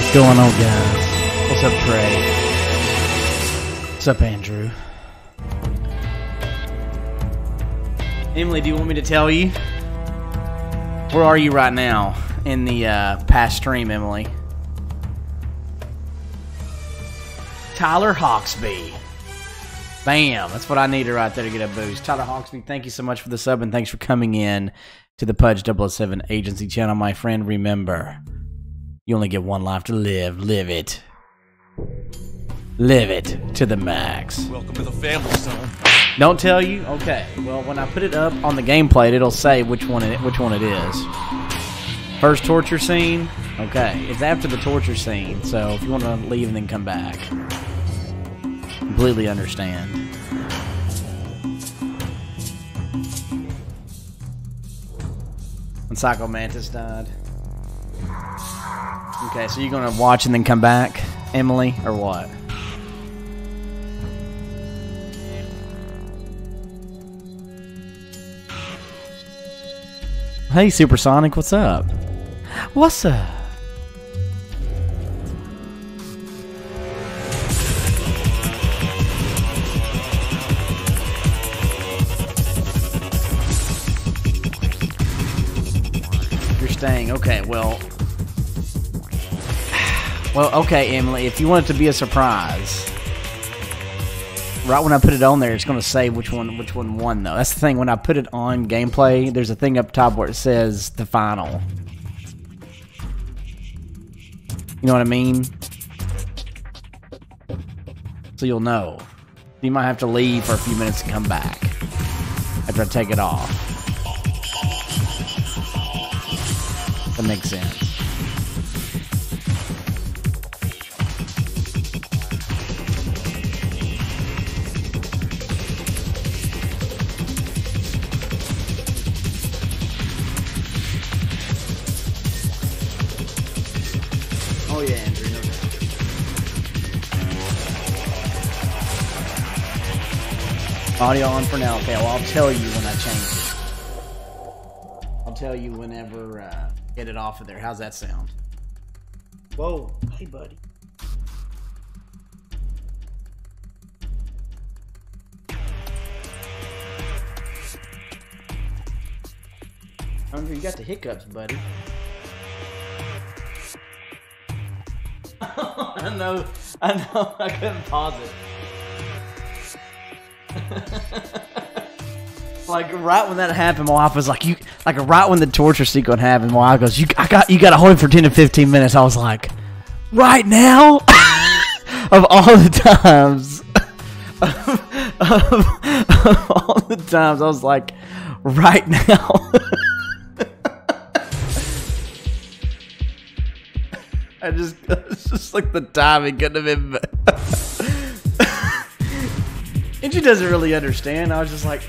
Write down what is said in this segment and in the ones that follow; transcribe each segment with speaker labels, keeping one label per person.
Speaker 1: What's going on, guys? What's up, Trey? What's up, Andrew? Emily, do you want me to tell you? Where are you right now in the past stream, Emily? Tyler Hawksby. Bam. That's what I needed right there to get a boost. Tyler Hawksby, thank you so much for the sub, and thanks for coming in to the Pudge007 Agency Channel, my friend. Remember, you only get one life to live. Live it. Live it to the max.
Speaker 2: Welcome to the family, son.
Speaker 1: Don't tell you? Okay. Well, when I put it up on the gameplay, it'll say which one it is. First torture scene? Okay. It's after the torture scene, so if you want to leave and then come back. Completely understand. When Psycho Mantis died. Okay, so you're gonna watch and then come back, Emily, or what? Hey, Supersonic, what's up? What's up? You're staying. Okay, well, okay, Emily, if you want it to be a surprise, right when I put it on there, it's going to say which one won, though. That's the thing. When I put it on gameplay, there's a thing up top where it says the final. You know what I mean? So you'll know. You might have to leave for a few minutes and come back after I take it off. That makes sense. Oh yeah, Andrew, no doubt. Audio on for now. Okay, well, I'll tell you when I change it. I'll tell you whenever get it off of there. How's that sound? Whoa, hey buddy. Andrew, you got the hiccups, buddy. I know, I couldn't pause it. Like right when that happened, my wife was like, right when the torture sequence happened, my wife goes, you gotta hold him for 10 to 15 minutes. I was like, right now? Of all the times, of all the times, I was like, right now. It's just like the timing couldn't have been. And she doesn't really understand. I was just like,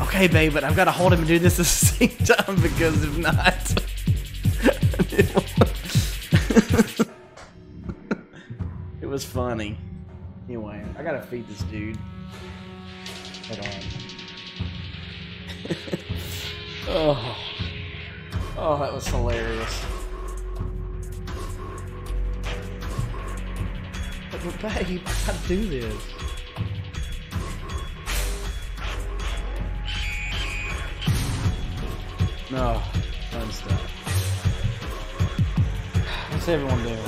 Speaker 1: okay, babe, but I've got to hold him and do this at the same time because if not. It was funny. Anyway, I gotta feed this dude. Hold on. Oh, that was hilarious. But babe, I gotta do this. No, fun stuff. What's everyone doing?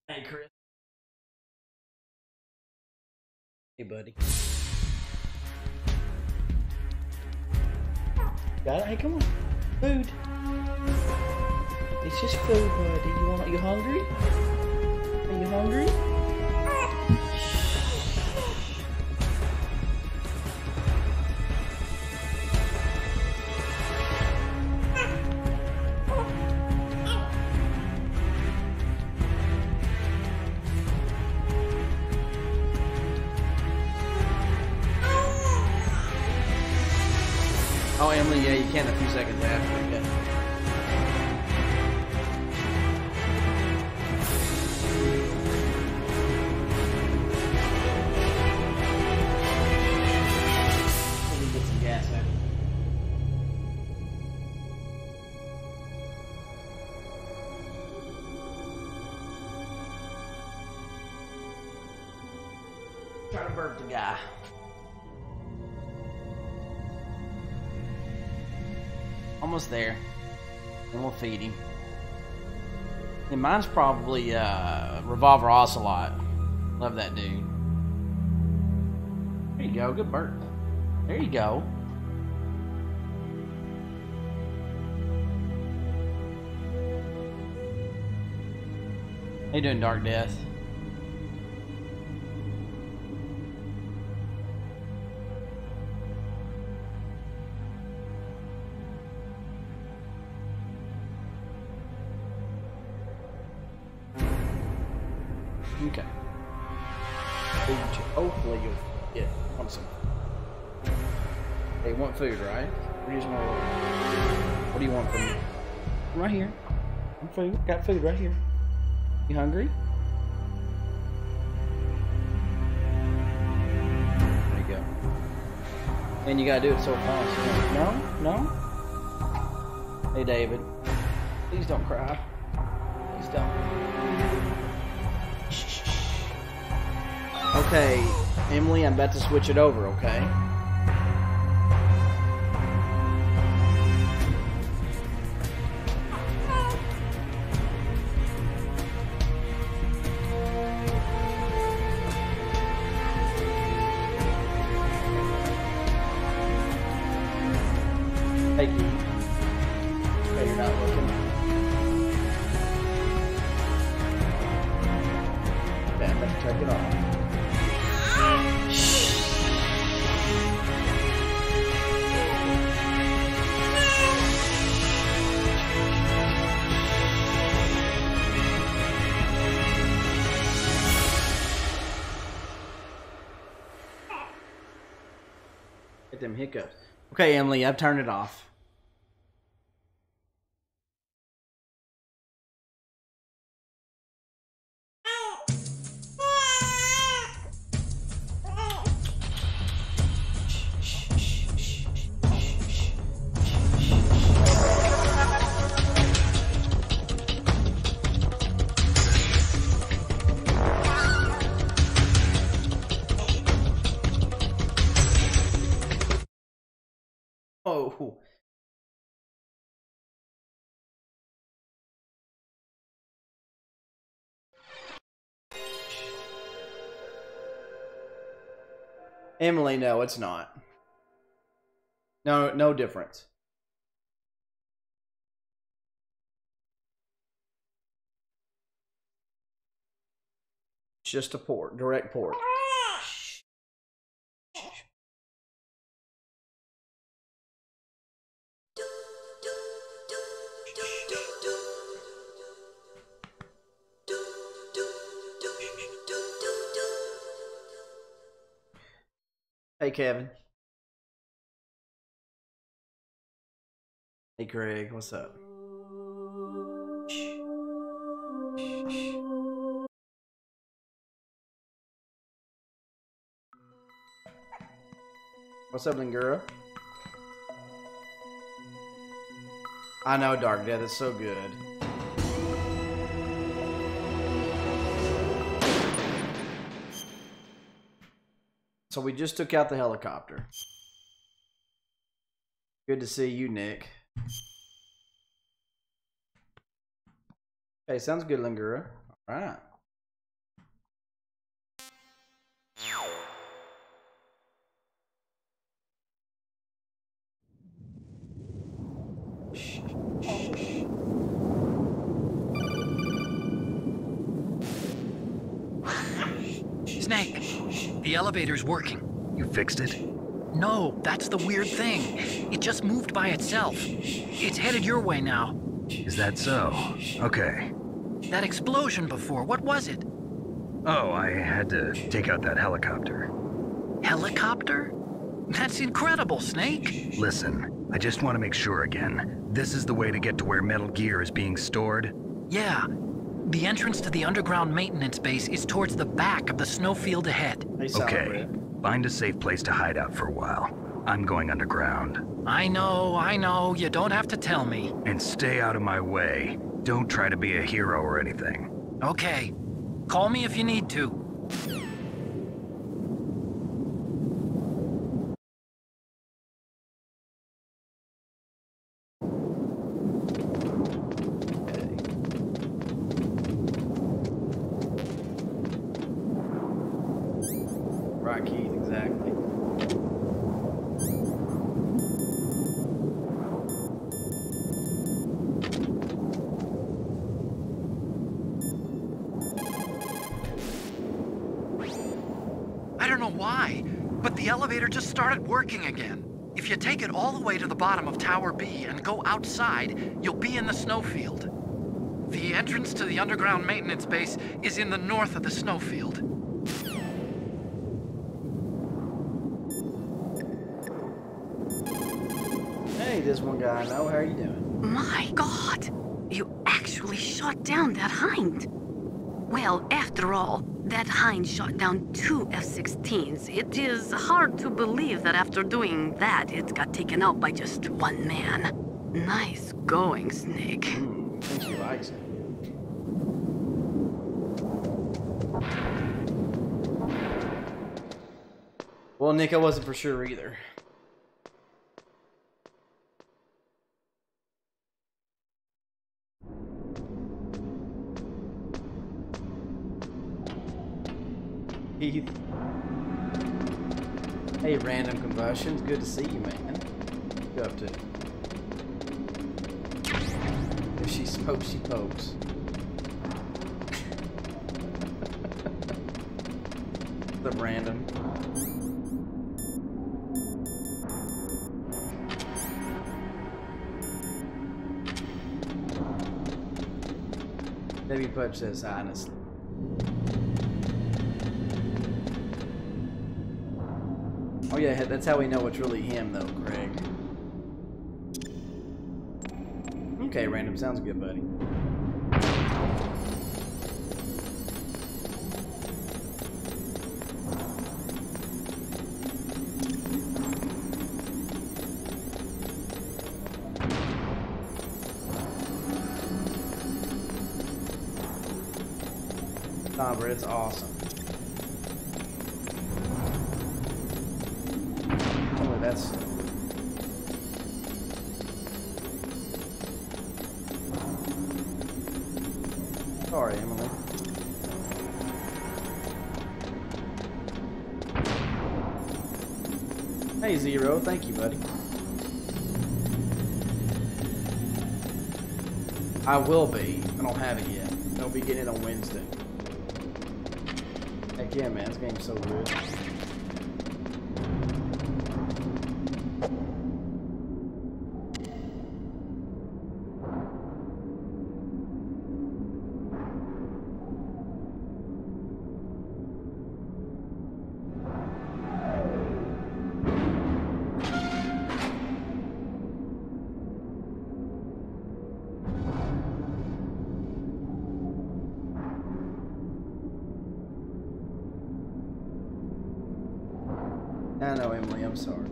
Speaker 1: Hey, Chris. Hey, buddy. Got it? Hey, come on. Food. It's just food, buddy. You hungry? Are you hungry? Oh, Emily, yeah, you can a few seconds after. Okay. Try to burp the guy. Almost there. And we'll feed him. And mine's probably Revolver Ocelot. Love that dude. There you go. Good burp. There you go. How you doing, Dark Death? Okay. Hopefully you'll get some. Hey, you want food, right? What do you want from me? Right here. Food. Got food right here. You hungry? There you go. And you gotta do it so fast. No? No? Hey, David. Please don't cry. Please don't. Okay, Emily, I'm about to switch it over, okay? Thank you. Okay, you're not looking. Okay, I'm about to take it off. Get them hiccups. Okay, Emily, I've turned it off. Oh. Emily, no, it's not. No, no difference. It's just a port, direct port. Hey, Kevin. Hey, Greg. What's up? What's up, Lingura? I know, Dark Death is so good. So we just took out the helicopter. Good to see you, Nick. Hey, sounds good, Lingura. All right.
Speaker 2: Snake, the elevator's working.
Speaker 3: You fixed it?
Speaker 2: No, that's the weird thing. It just moved by itself. It's headed your way now.
Speaker 3: Is that so? Okay.
Speaker 2: That explosion before, what was it?
Speaker 3: Oh, I had to take out that helicopter.
Speaker 2: Helicopter? That's incredible, Snake.
Speaker 3: Listen, I just want to make sure again. This is the way to get to where Metal Gear is being stored?
Speaker 2: Yeah. The entrance to the underground maintenance base is towards the back of the snowfield ahead.
Speaker 3: Okay. Find a safe place to hide out for a while. I'm going underground.
Speaker 2: I know. You don't have to tell me.
Speaker 3: And stay out of my way. Don't try to be a hero or anything.
Speaker 2: Okay. Call me if you need to.
Speaker 1: right, Keith, exactly.
Speaker 2: I don't know why, but the elevator just started working again. If you take it all the way to the bottom of Tower B and go outside, you'll be in the snowfield. The entrance to the underground maintenance base is in the north of the snowfield.
Speaker 1: Hey, this one guy I know. How are you doing?
Speaker 4: My God! You actually shot down that hind. Well, after all, that hind shot down 2 F-16s. It is hard to believe that after doing that, it got taken out by just one man. Nice going, Snake.
Speaker 1: I think she likes it. Well, Nick, I wasn't for sure either. Heath. Hey, Random Combustions. Good to see you, man. What you up to? If she smokes, she pokes. The Random. Maybe Pudge says honestly. Oh yeah, that's how we know it's really him though, Craig. Okay, Random, sounds good, buddy. Nah, but it's awesome. Oh, that's... Sorry, Emily. Hey, Zero. Thank you, buddy. I will be. I don't have it yet. I'll be getting it on Wednesday. Heck yeah, man. This game's so good. I know, Emily, I'm sorry.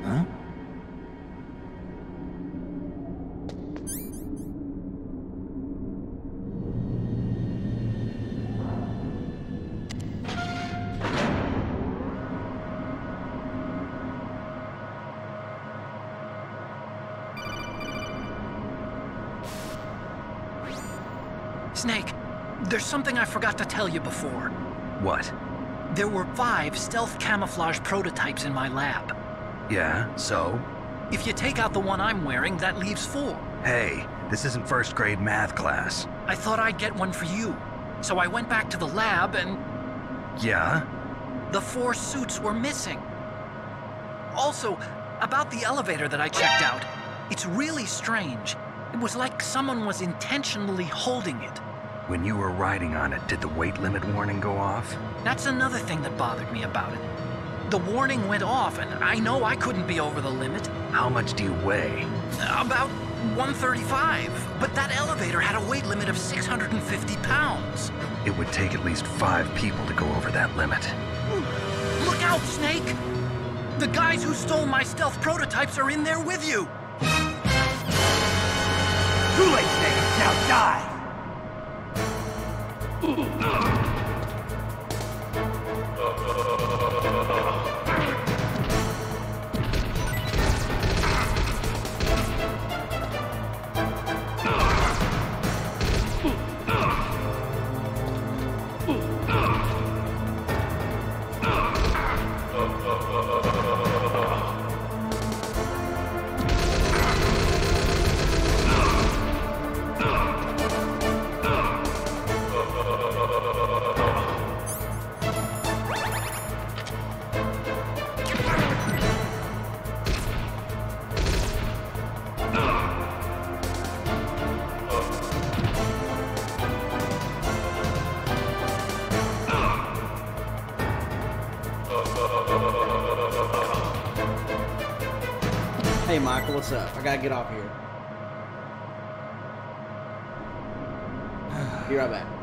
Speaker 2: Huh? Snake, there's something I forgot to tell you before.
Speaker 3: What?
Speaker 2: There were 5 stealth camouflage prototypes in my lab.
Speaker 3: Yeah, so?
Speaker 2: If you take out the one I'm wearing, that leaves 4.
Speaker 3: Hey, this isn't first grade math class.
Speaker 2: I thought I'd get one for you. So I went back to the lab and...
Speaker 3: Yeah?
Speaker 2: The 4 suits were missing. Also, about the elevator that I checked out, it's really strange. It was like someone was intentionally holding it.
Speaker 3: When you were riding on it, did the weight limit warning go off?
Speaker 2: That's another thing that bothered me about it. The warning went off, and I know I couldn't be over the limit.
Speaker 3: How much do you weigh?
Speaker 2: About 135, but that elevator had a weight limit of 650 pounds.
Speaker 3: It would take at least 5 people to go over that limit.
Speaker 2: Look out, Snake! The guys who stole my stealth prototypes are in there with you!
Speaker 5: Too late, Snake! Now die!
Speaker 1: Hey, Michael, what's up? I gotta get off here. Be right back.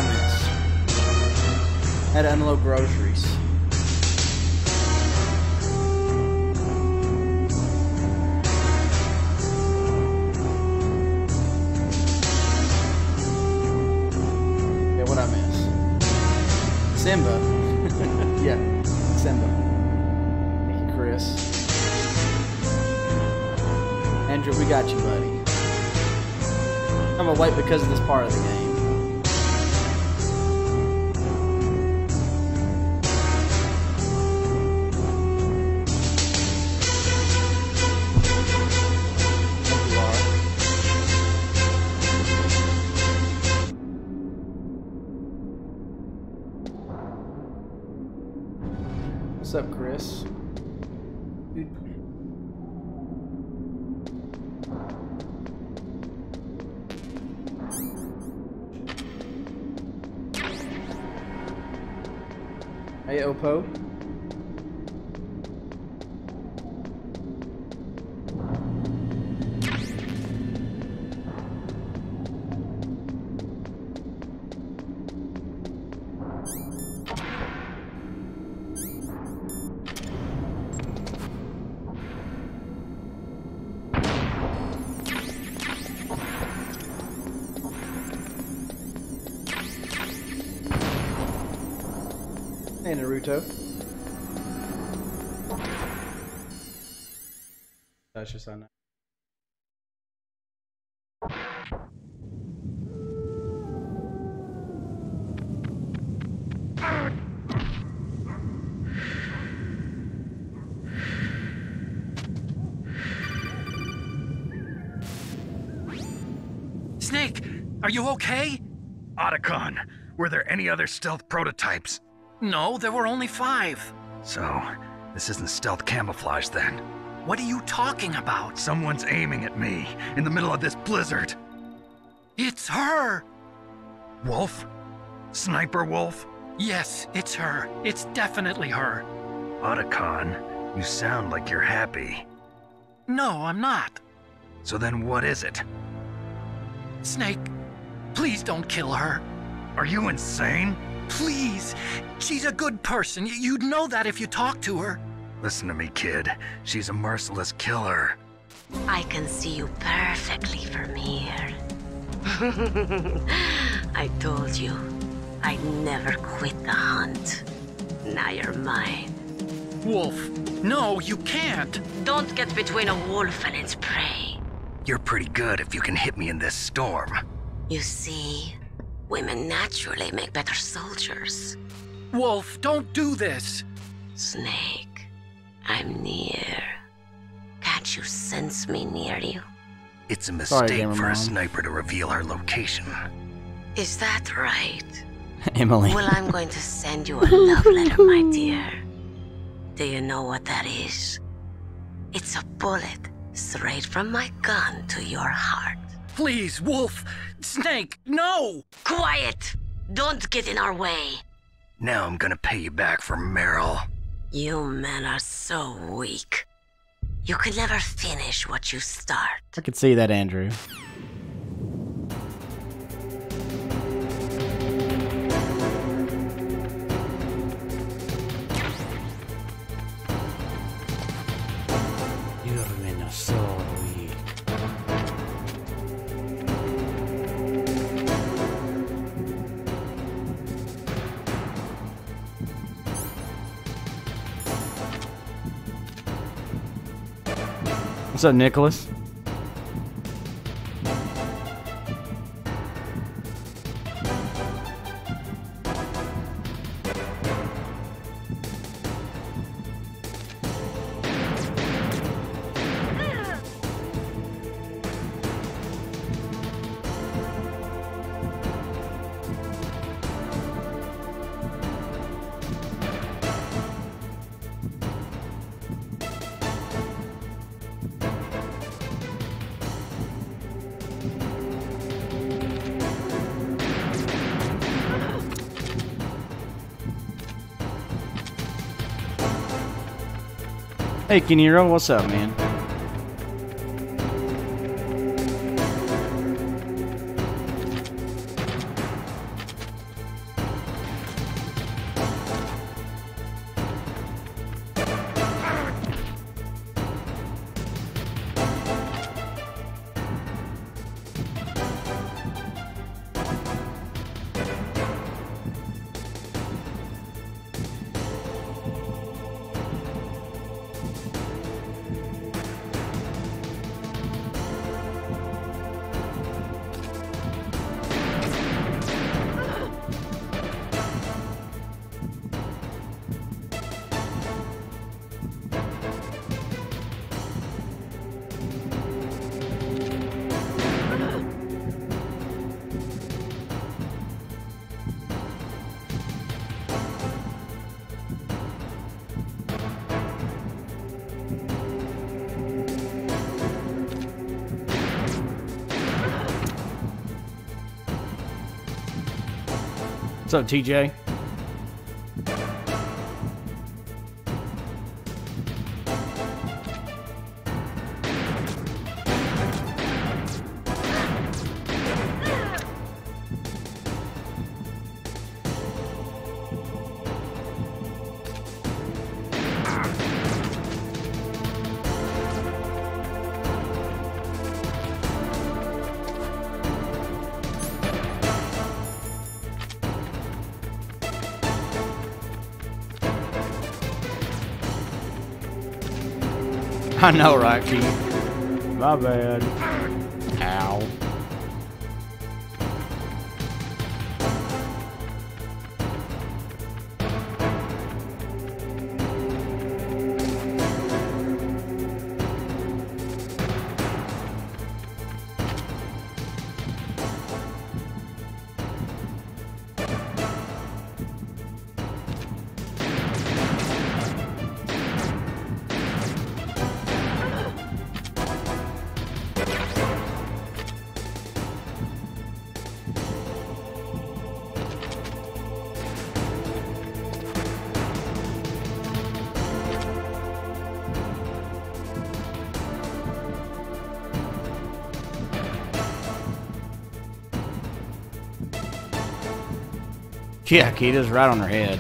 Speaker 1: I miss? Had to unload groceries. Yeah, what I miss? Simba. Yeah, Simba. Thank you, Chris. Andrew, we got you, buddy. I'm gonna wait because of this part of the game. What's up, Chris? Dude. Hey, Oppo. Hey, Naruto. That's just on that.
Speaker 2: Snake, are you okay?
Speaker 3: Otacon, were there any other stealth prototypes?
Speaker 2: No, there were only 5.
Speaker 3: So, this isn't stealth camouflage then.
Speaker 2: What are you talking about?
Speaker 3: Someone's aiming at me in the middle of this blizzard.
Speaker 2: It's her!
Speaker 3: Wolf? Sniper Wolf?
Speaker 2: Yes, it's her. It's definitely her.
Speaker 3: Otacon, you sound like you're happy.
Speaker 2: No, I'm not.
Speaker 3: So then what is it?
Speaker 2: Snake, please don't kill her.
Speaker 3: Are you insane?
Speaker 2: Please. She's a good person. You'd know that if you talked to her.
Speaker 3: Listen to me, kid. She's a merciless killer.
Speaker 4: I can see you perfectly from here. I told you, I'd never quit the hunt. Now you're mine.
Speaker 2: Wolf, no, you can't.
Speaker 4: Don't get between a wolf and its prey.
Speaker 3: You're pretty good if you can hit me in this storm.
Speaker 4: You see, women naturally make better soldiers.
Speaker 2: Wolf, don't do this.
Speaker 4: Snake, I'm near. Can't you sense me near you?
Speaker 3: It's a
Speaker 1: Sorry,
Speaker 3: mistake
Speaker 1: Gamer
Speaker 3: for
Speaker 1: Mom.
Speaker 3: a sniper to reveal her location.
Speaker 4: Is that right?
Speaker 1: Emily.
Speaker 4: Well, I'm going to send you a love letter, my dear. Do you know what that is? It's a bullet straight from my gun to your heart.
Speaker 2: Please, Wolf. Snake, no!
Speaker 4: Quiet! Don't get in our way.
Speaker 3: Now I'm gonna pay you back for Meryl.
Speaker 4: You men are so weak. You can never finish what you start.
Speaker 1: I could see that, Andrew. You men are so weak. What's up, Nicholas? Hey, Kiniro, what's up, man? What's up, TJ? I know, right, Keith? My bad. Ow. Yeah, Kita's right on her head.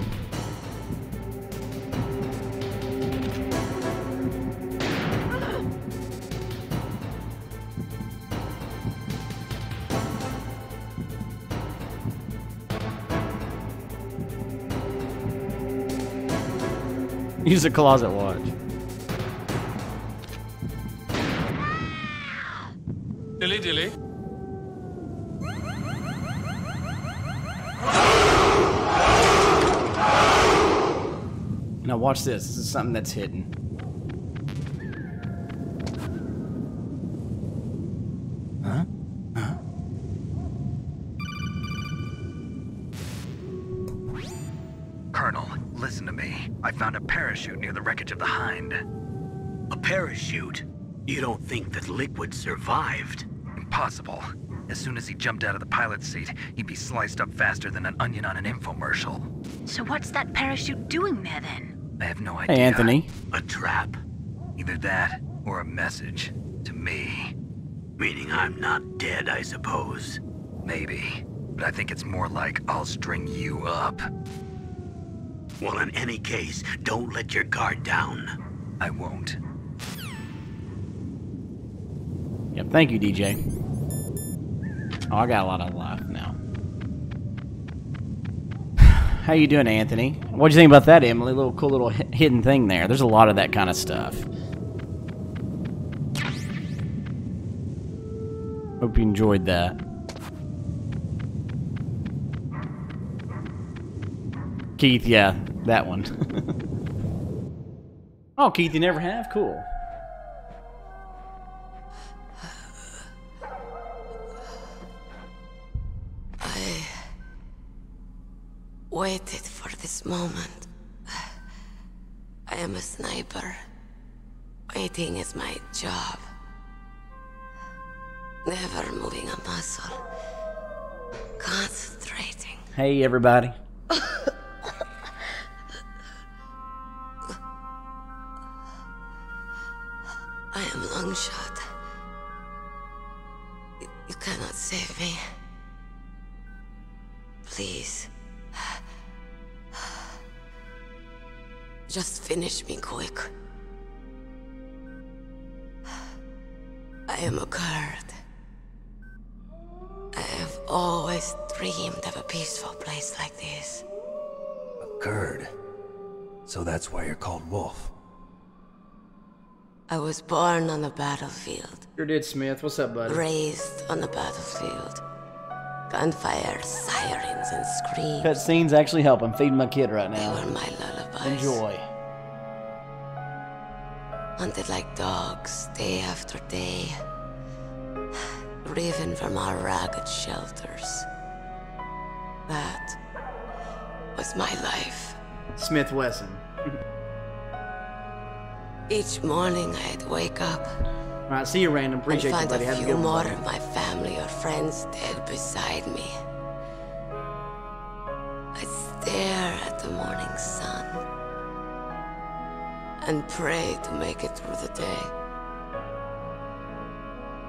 Speaker 1: Use the closet watch.
Speaker 6: Dilly dilly.
Speaker 1: Now watch this. This is something that's hidden. Huh? Huh?
Speaker 3: Colonel, listen to me. I found a parachute near the wreckage of the Hind.
Speaker 7: A parachute? You don't think that Liquid survived?
Speaker 3: Impossible. As soon as he jumped out of the pilot's seat, he'd be sliced up faster than an onion on an infomercial.
Speaker 4: So what's that parachute doing there then?
Speaker 3: I have no idea.
Speaker 1: Hey, Anthony.
Speaker 7: A trap?
Speaker 3: Either that, or a message. To me.
Speaker 7: Meaning I'm not dead, I suppose.
Speaker 3: Maybe. But I think it's more like I'll string you up.
Speaker 7: Well, in any case, don't let your guard down.
Speaker 3: I won't.
Speaker 1: Yep, thank you, DJ. Oh, I got a lot of life now. How you doing, Anthony? What'd you think about that, Emily? Little cool little hidden thing there. There's a lot of that kind of stuff. Hope you enjoyed that. Keith, yeah, that one. Oh, Keith, you never have? Cool.
Speaker 8: I waited for this moment. I am a sniper. Waiting is my job. Never moving a muscle. Concentrating.
Speaker 1: Hey, everybody.
Speaker 8: I am long shot. You cannot save me. Please. Just finish me quick. I am a Kurd. I have always dreamed of a peaceful place like this.
Speaker 9: A Kurd? So that's why you're called Wolf.
Speaker 8: I was born on the battlefield.
Speaker 1: Sure did, Smith. What's up, buddy?
Speaker 8: Raised on the battlefield. Gunfire, sirens, and screams.
Speaker 1: Cutscenes actually help. I'm feeding my kid right
Speaker 8: They
Speaker 1: now.
Speaker 8: were my lullabies.
Speaker 1: Enjoy.
Speaker 8: Hunted like dogs, day after day. Driven from our ragged shelters. That was my life.
Speaker 1: Smith Wesson.
Speaker 8: Each morning I'd wake up
Speaker 1: All right, see you, Random.
Speaker 8: and
Speaker 1: Appreciate you,
Speaker 8: find
Speaker 1: buddy.
Speaker 8: a
Speaker 1: Have a
Speaker 8: few
Speaker 1: good one,
Speaker 8: more
Speaker 1: buddy.
Speaker 8: of my family or friends dead beside me. I stare at the morning sun and pray to make it through the day.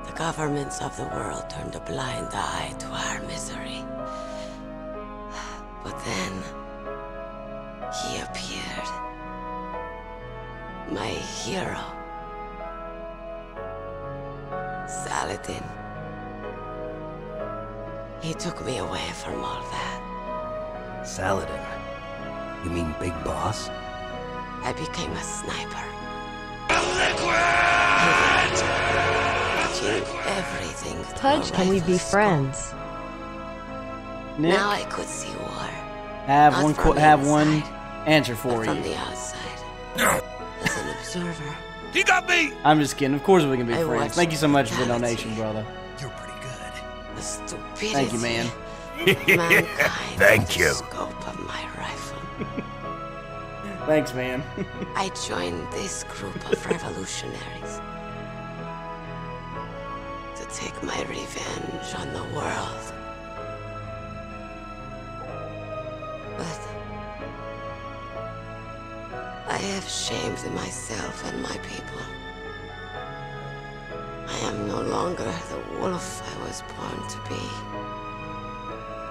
Speaker 8: The governments of the world turned a blind eye to our misery. But then, he appeared. My hero. Saladin. He took me away from all that.
Speaker 9: Saladin? You mean Big Boss?
Speaker 8: I became a sniper. Watching everything.
Speaker 10: Pudge, can we be friends?
Speaker 1: Nick,
Speaker 8: Now I could see war.
Speaker 1: have
Speaker 8: Not
Speaker 1: one
Speaker 8: from
Speaker 1: answer
Speaker 8: but
Speaker 1: for
Speaker 8: from
Speaker 1: you.
Speaker 8: the outside. As an observer.
Speaker 6: He got me!
Speaker 1: I'm just kidding. Of course we can be
Speaker 8: I
Speaker 1: friends.
Speaker 8: watched
Speaker 1: Thank you so much for the
Speaker 8: brutality.
Speaker 1: donation, brother.
Speaker 9: You're pretty good.
Speaker 8: The stupidity.
Speaker 1: Thank you, man.
Speaker 8: Mankind.
Speaker 7: Thank you.
Speaker 8: The scope of my rifle.
Speaker 1: Thanks, man.
Speaker 8: I joined this group of revolutionaries to take my revenge on the world. But I have shamed myself and my people. I am no longer the wolf I was born to be.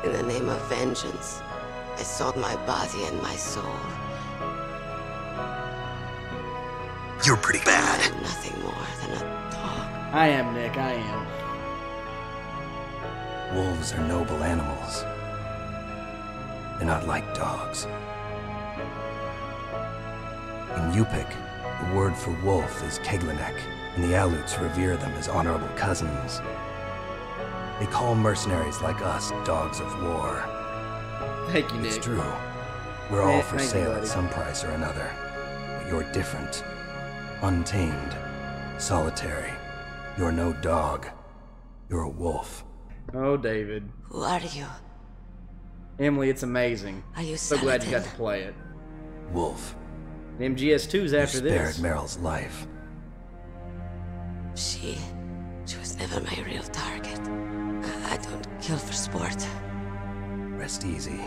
Speaker 8: In the name of vengeance, I sold my body and my soul.
Speaker 7: You're pretty
Speaker 8: I
Speaker 7: bad.
Speaker 8: am nothing more than a dog.
Speaker 1: I am, Nick. I am.
Speaker 9: Wolves are noble animals. They're not like dogs. In Yupik, the word for wolf is Keglanek, and the Aleuts revere them as honorable cousins. They call mercenaries like us dogs of war.
Speaker 1: Thank you, Nick.
Speaker 9: It's true. We're all
Speaker 1: Yeah,
Speaker 9: for
Speaker 1: thank you,
Speaker 9: sale
Speaker 1: buddy.
Speaker 9: at some price or another. But you're different. Untamed. Solitary. You're no dog. You're a wolf.
Speaker 1: Oh, David.
Speaker 8: Who are you?
Speaker 1: Emily, it's amazing.
Speaker 8: Are you
Speaker 1: So glad you got
Speaker 8: Saladin?
Speaker 1: to play it.
Speaker 9: Wolf.
Speaker 1: MGS2's
Speaker 9: You
Speaker 1: after
Speaker 9: spared
Speaker 1: this.
Speaker 9: Meryl's life.
Speaker 8: She was never my real target. I don't kill for sport.
Speaker 9: Rest easy.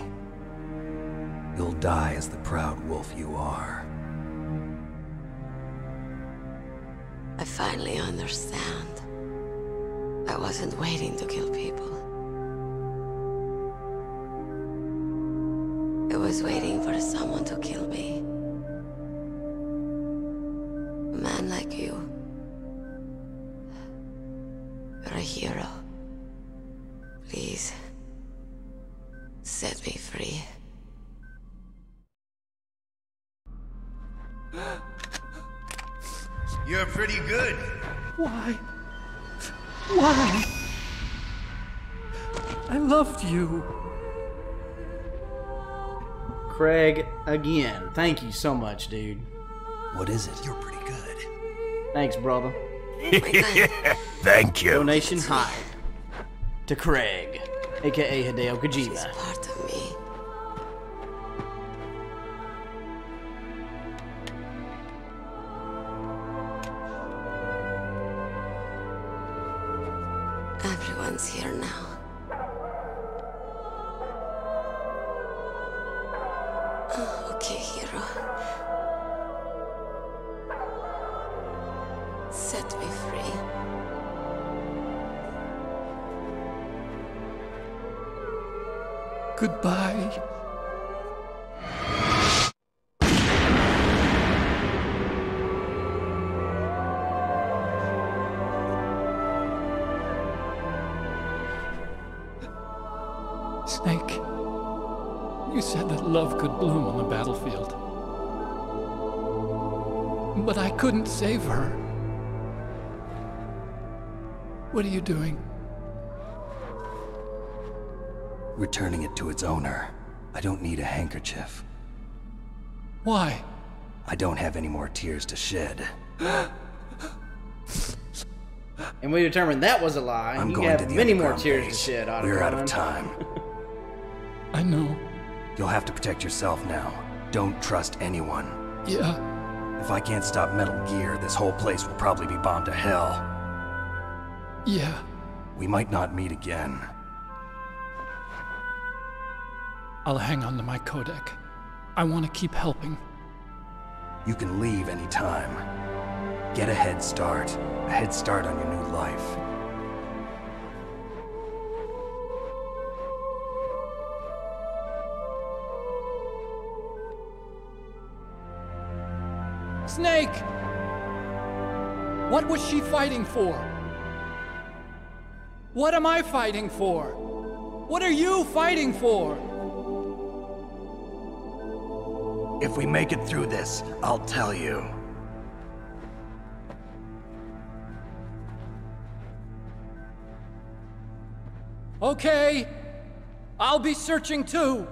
Speaker 9: You'll die as the proud wolf you are.
Speaker 8: I finally understand. I wasn't waiting to kill people. I was waiting for someone to kill me. A man like you. You're a hero. Please, set me free.
Speaker 5: You're pretty good.
Speaker 11: Why? Why? I loved you.
Speaker 1: Craig, again, thank you so much, dude.
Speaker 9: What is it?
Speaker 5: You're pretty good.
Speaker 1: Thanks, brother.
Speaker 7: Thank you.
Speaker 1: Donation high to Craig, aka Hideo
Speaker 8: She's
Speaker 1: Kojima.
Speaker 8: part of me. Everyone's here now. Oh, okay, hero. Set me free.
Speaker 11: Goodbye. Snake, you said that love could bloom on the battlefield. But I couldn't save her. What are you doing?
Speaker 9: Returning it to its owner. I don't need a handkerchief.
Speaker 11: Why?
Speaker 9: I don't have any more tears to shed.
Speaker 1: And we determined that was a lie.
Speaker 9: I'm
Speaker 1: you
Speaker 9: going
Speaker 1: have
Speaker 9: to the
Speaker 1: many more
Speaker 9: underground
Speaker 1: tears
Speaker 9: base.
Speaker 1: to shed, Otacon.
Speaker 9: We're out of time.
Speaker 11: I know.
Speaker 9: You'll have to protect yourself now. Don't trust anyone.
Speaker 11: Yeah.
Speaker 9: If I can't stop Metal Gear, this whole place will probably be bombed to hell.
Speaker 11: Yeah.
Speaker 9: We might not meet again.
Speaker 11: I'll hang on to my codec. I want to keep helping.
Speaker 9: You can leave anytime. Get a head start. A head start on your new life.
Speaker 11: Snake! What was she fighting for? What am I fighting for? What are you fighting for?
Speaker 3: If we make it through this, I'll tell you.
Speaker 11: Okay. I'll be searching too.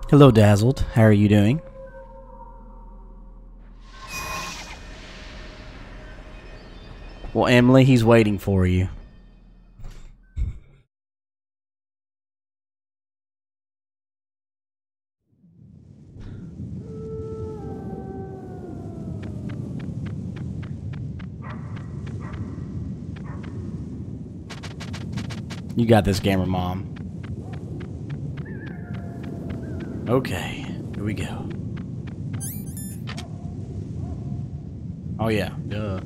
Speaker 1: Hello, Dazzled. How are you doing? Well, Emily, he's waiting for you. You got this, Gamer Mom. Okay, here we go. Oh yeah, duh.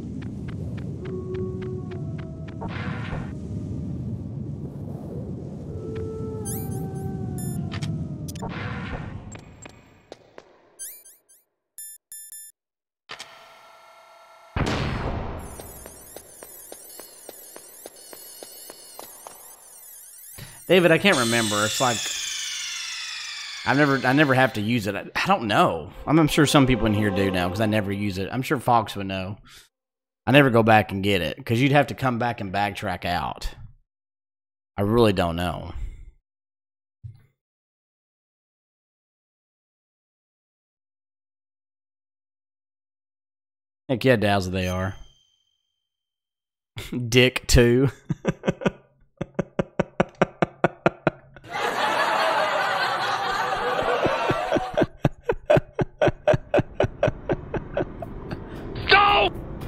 Speaker 1: David, I can't remember. It's like I never have to use it. I don't know. I'm sure some people in here do now because I never use it. I'm sure Fox would know. I never go back and get it because you'd have to come back and backtrack out. I really don't know. Heck yeah, Dazzle, they are. Dick, too.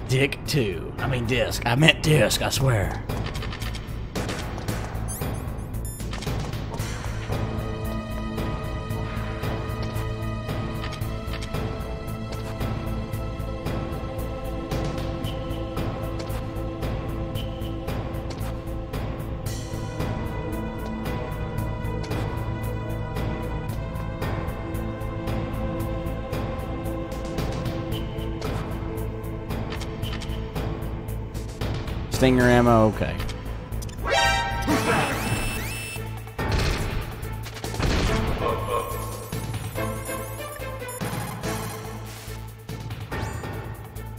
Speaker 1: Dick 2. I mean disc. I meant disc, I swear. Stinger ammo, okay.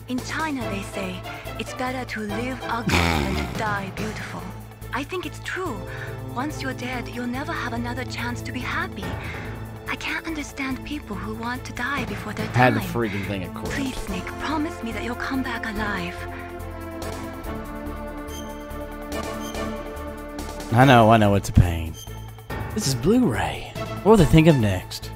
Speaker 12: In China, they say it's better to live ugly than to die beautiful. I think it's true. Once you're dead, you'll never have another chance to be happy. I can't understand people who want to die before their time.
Speaker 1: Had the freaking thing, of course.
Speaker 12: Please, Snake, promise me that you'll come back alive.
Speaker 1: I know, it's a pain. This is Blu-ray. What will they think of next?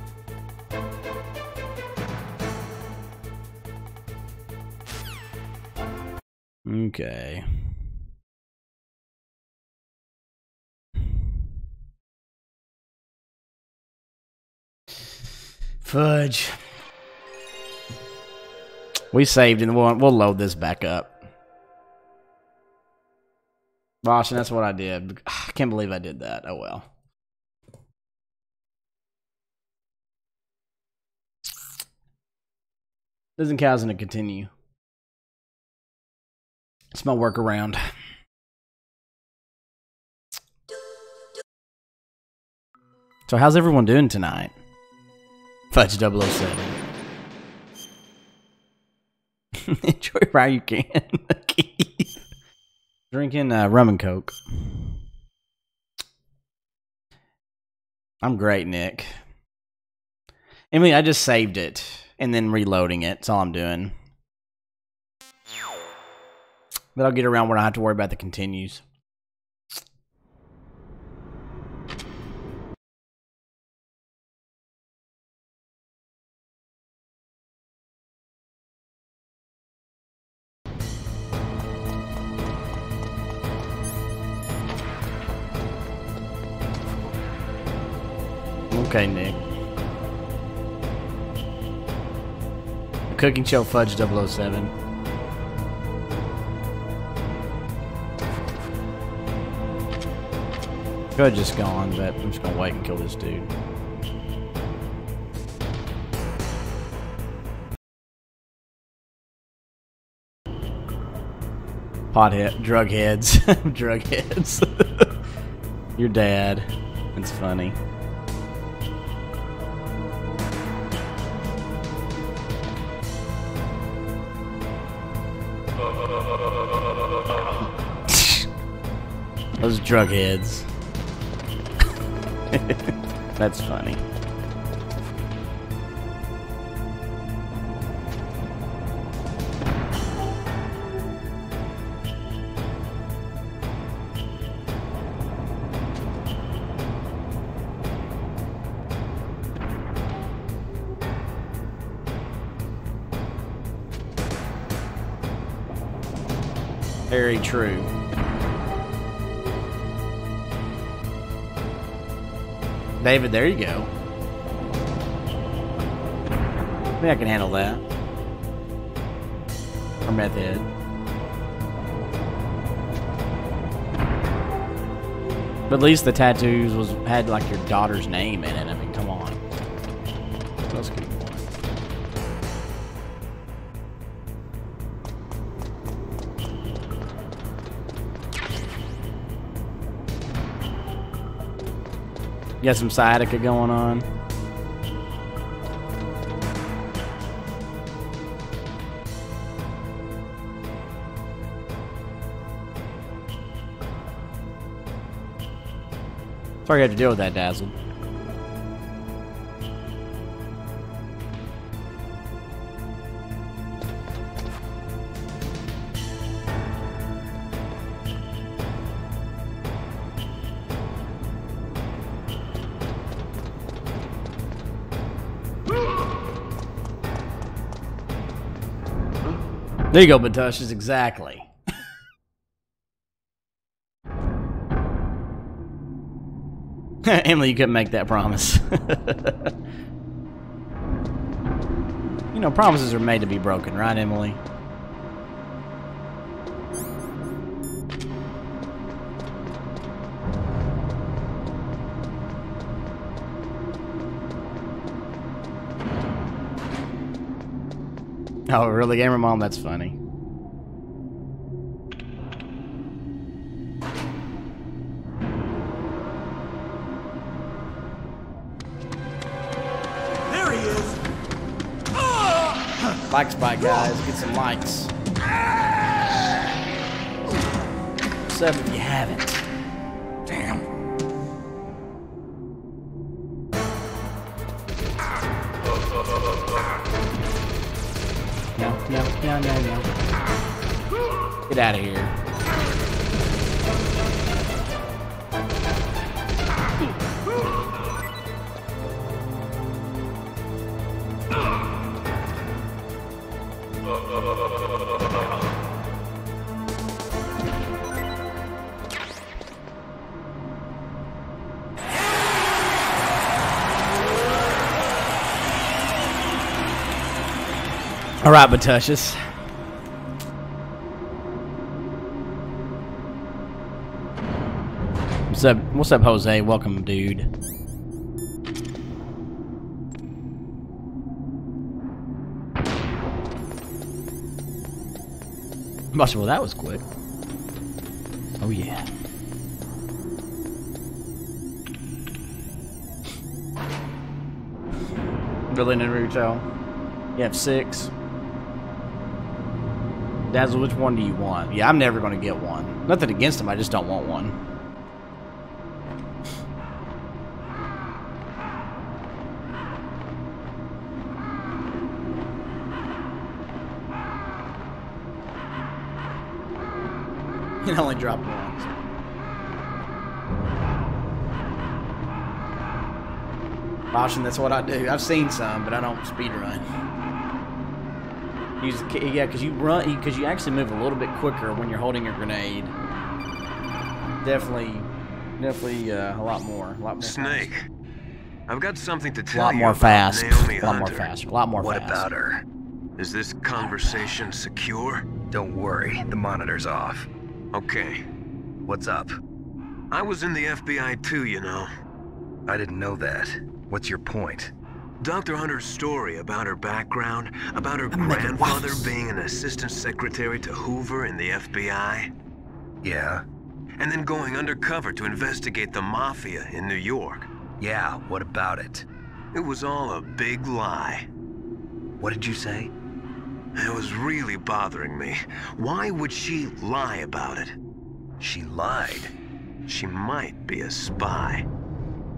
Speaker 1: Okay. Fudge. We saved and we'll load this back up. Gosh, and that's what I did. I can't believe I did that. Oh well. Doesn't count as to continue. It's my workaround. So how's everyone doing tonight? Pudge007. Enjoy while you can. Drinking rum and coke. I'm great, Nick. Emily, I just saved it and then reloading it. That's all I'm doing. But I'll get around where I don't have to worry about the continues. Okay, Nick. The cooking show Pudge007. Could have just gone, but I'm just gonna wait and kill this dude. Pothead, drug heads, drug heads. Your dad. That's funny. Those drug heads. That's funny. Very true. David, there you go. I think I can handle that. Or meth head. But at least the tattoos had like your daughter's name in it. I mean, come on. Let's keep going. You got some sciatica going on. Sorry you had to deal with that, Dazzled. There you go, Batushes, exactly. Emily, you couldn't make that promise. You know, promises are made to be broken, right, Emily? Oh, really, Gamer Mom? That's funny.
Speaker 5: There he is.
Speaker 1: Like Spike, guys. Get some likes. Sub if you haven't. Damn. No. Get out of here. All right, Batushes. What's up, Jose? Welcome, dude. Well, that was quick. Oh, yeah. Berlin and Naruto. You have 6. Dazzle, which one do you want? Yeah, I'm never going to get one. Nothing against him, I just don't want one. It only dropped once. Caution, that's what I do. I've seen some, but I don't speedrun. Yeah, because you actually move a little bit quicker when you're holding a grenade. Definitely a lot more. Snake.
Speaker 13: I've got something to
Speaker 1: A
Speaker 13: tell
Speaker 1: lot
Speaker 13: you
Speaker 1: more
Speaker 13: about
Speaker 1: fast.
Speaker 13: Naomi
Speaker 1: A lot more
Speaker 13: Hunter.
Speaker 1: faster. A lot more
Speaker 3: What
Speaker 1: fast.
Speaker 3: about her?
Speaker 13: Is this conversation secure?
Speaker 3: Don't worry, the monitor's off.
Speaker 13: Okay.
Speaker 3: What's up?
Speaker 13: I was in the FBI too, you know.
Speaker 3: I didn't know that. What's your point?
Speaker 13: Dr. Hunter's story about her background, about her grandfather being an assistant secretary to Hoover in the FBI.
Speaker 3: Yeah?
Speaker 13: And then going undercover to investigate the mafia in New York.
Speaker 3: Yeah, what about it?
Speaker 13: It was all a big lie.
Speaker 3: What did you say?
Speaker 13: It was really bothering me. Why would she lie about it?
Speaker 3: She lied.
Speaker 13: She might be a spy.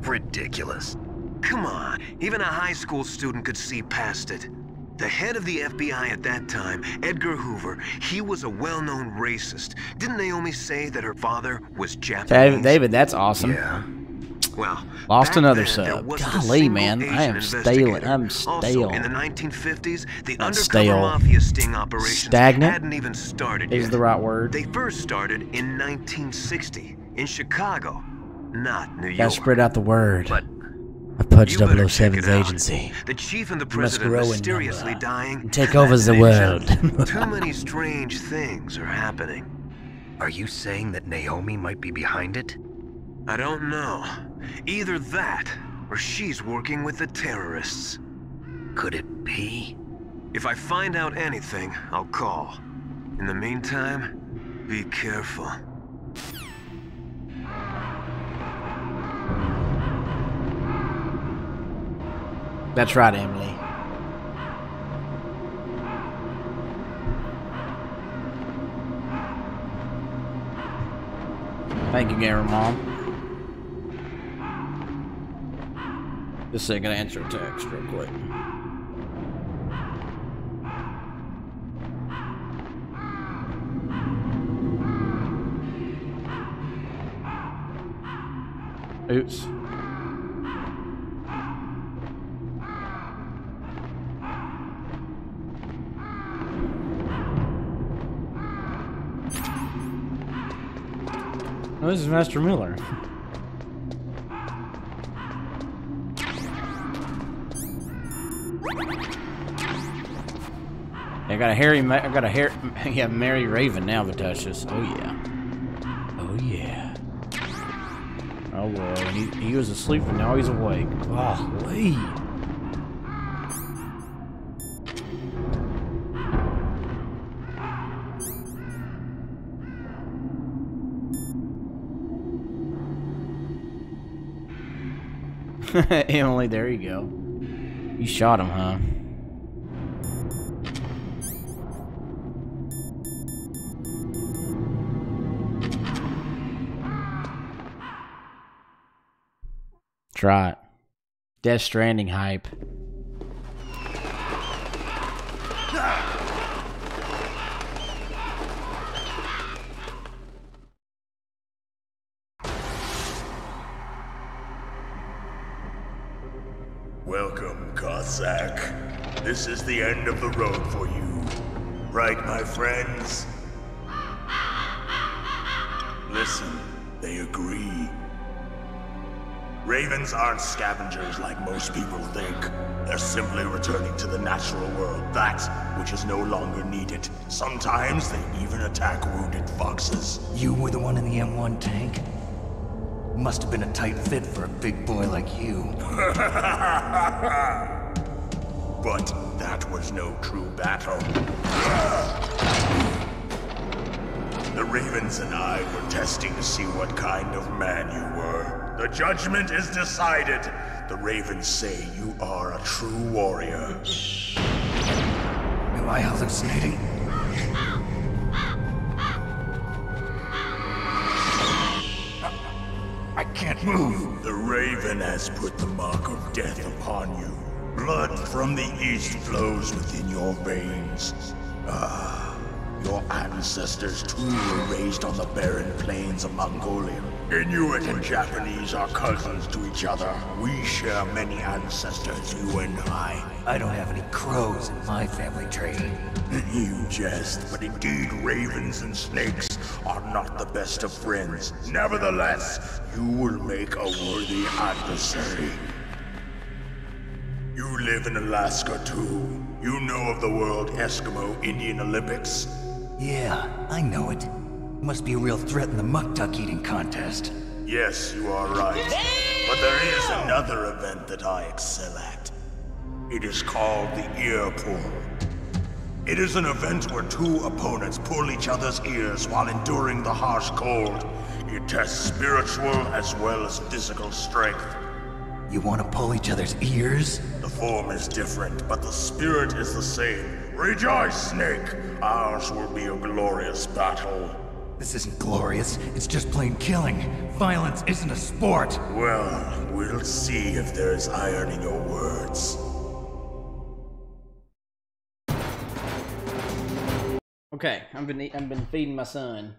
Speaker 3: Ridiculous.
Speaker 13: Come on, even a high school student could see past it. The head of the FBI at that time, Edgar Hoover, he was a well-known racist. Didn't Naomi say that her father was Japanese?
Speaker 1: David, that's awesome.
Speaker 3: Yeah.
Speaker 13: Well,
Speaker 1: lost another
Speaker 13: then,
Speaker 1: sub. Golly, man, I am stale. I'm stale.
Speaker 13: Also, in the 1950s, the
Speaker 1: Not
Speaker 13: undercover
Speaker 1: stale.
Speaker 13: mafia sting operations
Speaker 1: Stagnant
Speaker 13: hadn't even started
Speaker 1: is
Speaker 13: yet.
Speaker 1: the right word.
Speaker 13: They first started in 1960 in Chicago, not New York.
Speaker 1: Gotta spread out the word.
Speaker 3: But
Speaker 1: of Pudge
Speaker 13: You better check
Speaker 1: 007's
Speaker 13: it out.
Speaker 1: agency.
Speaker 13: The chief and the
Speaker 1: You must
Speaker 13: president
Speaker 1: grow in
Speaker 13: mysteriously
Speaker 1: number
Speaker 13: dying.
Speaker 1: and take over the world.
Speaker 13: Too many strange things are happening.
Speaker 3: Are you saying that Naomi might be behind it?
Speaker 13: I don't know. Either that, or she's working with the terrorists.
Speaker 3: Could it be?
Speaker 13: If I find out anything, I'll call. In the meantime, be careful.
Speaker 1: That's right, Emily. Thank you, Gamer Mom. Just a second, answer a text real quick. Oops. Oh, this is Master Miller. I got a yeah, Mary Raven now that touches. Oh yeah. Oh yeah. Oh boy, he was asleep and now he's awake. Golly. Emily, there you go. You shot him, huh? Try it. Death Stranding hype.
Speaker 14: Welcome, Cossack. This is the end of the road for you. Right, my friends? Listen, they agree. Ravens aren't scavengers like most people think. They're simply returning to the natural world, that which is no longer needed. Sometimes they even attack wounded foxes.
Speaker 9: You were the one in the M1 tank? Must have been a tight fit for a big boy like you.
Speaker 14: But that was no true battle. The Ravens and I were testing to see what kind of man you were. The judgment is decided. The Ravens say you are a true warrior.
Speaker 9: Am I hallucinating? I can't move.
Speaker 14: The Raven has put the mark of death upon you. Blood from the east flows within your veins. Your ancestors too were raised on the barren plains of Mongolia. Inuit and Japanese are cousins to each other. We share many ancestors, you and I.
Speaker 9: I don't have any crows in my family tree.
Speaker 14: You jest, but indeed ravens and snakes are not the best of friends. Nevertheless, you will make a worthy adversary. You live in Alaska too. You know of the World Eskimo Indian Olympics?
Speaker 3: Yeah, I know it. Must be a real threat in the muck-duck eating contest.
Speaker 14: Yes, you are right. But there is another event that I excel at. It is called the ear pull. It is an event where two opponents pull each other's ears while enduring the harsh cold. It tests spiritual as well as physical strength.
Speaker 3: You want to pull each other's ears?
Speaker 14: The form is different, but the spirit is the same. Rejoice, Snake! Ours will be a glorious battle.
Speaker 3: This isn't glorious, it's just plain killing. Violence isn't a sport.
Speaker 14: Well, we'll see if there's iron in your words.
Speaker 1: Okay, I've been feeding my son.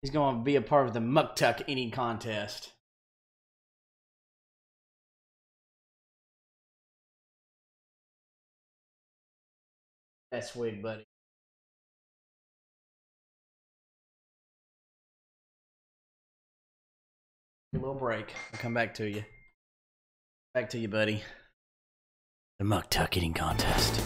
Speaker 1: He's going to be a part of the muck-tuck eating contest. That's sweet, buddy. A little break. I'll come back to you. Back to you, buddy. The muck-tuck eating contest.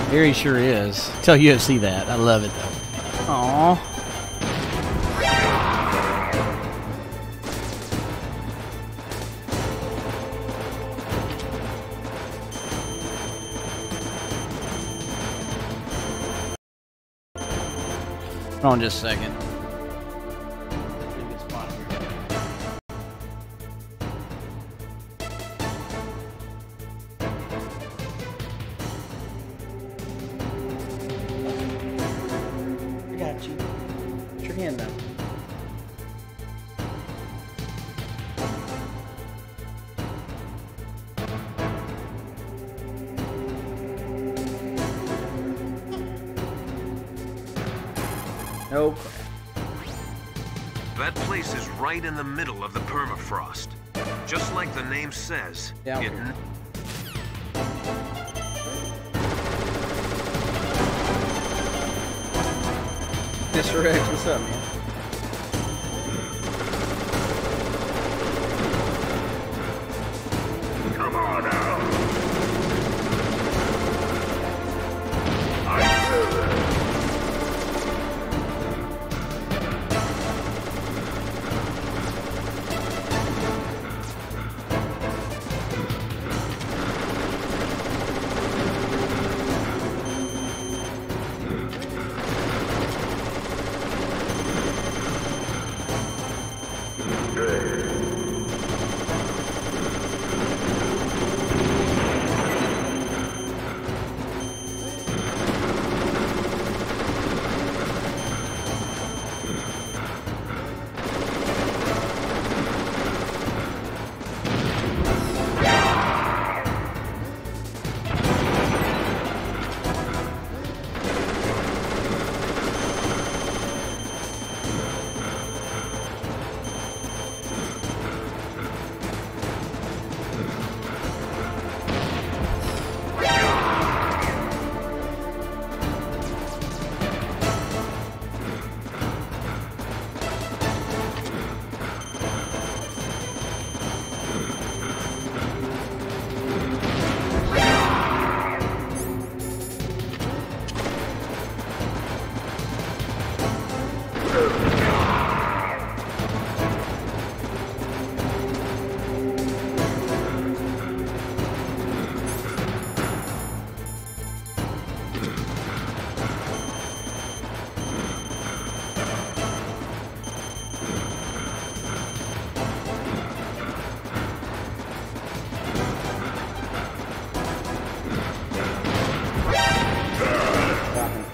Speaker 1: Here he sure is. Tell UFC that. I love it though. Aww. Hold on just a second. Nope.
Speaker 13: That place is right in the middle of the permafrost. Just like the name says.
Speaker 1: Yeah. Mr. X, what's up, man?
Speaker 14: Come on out.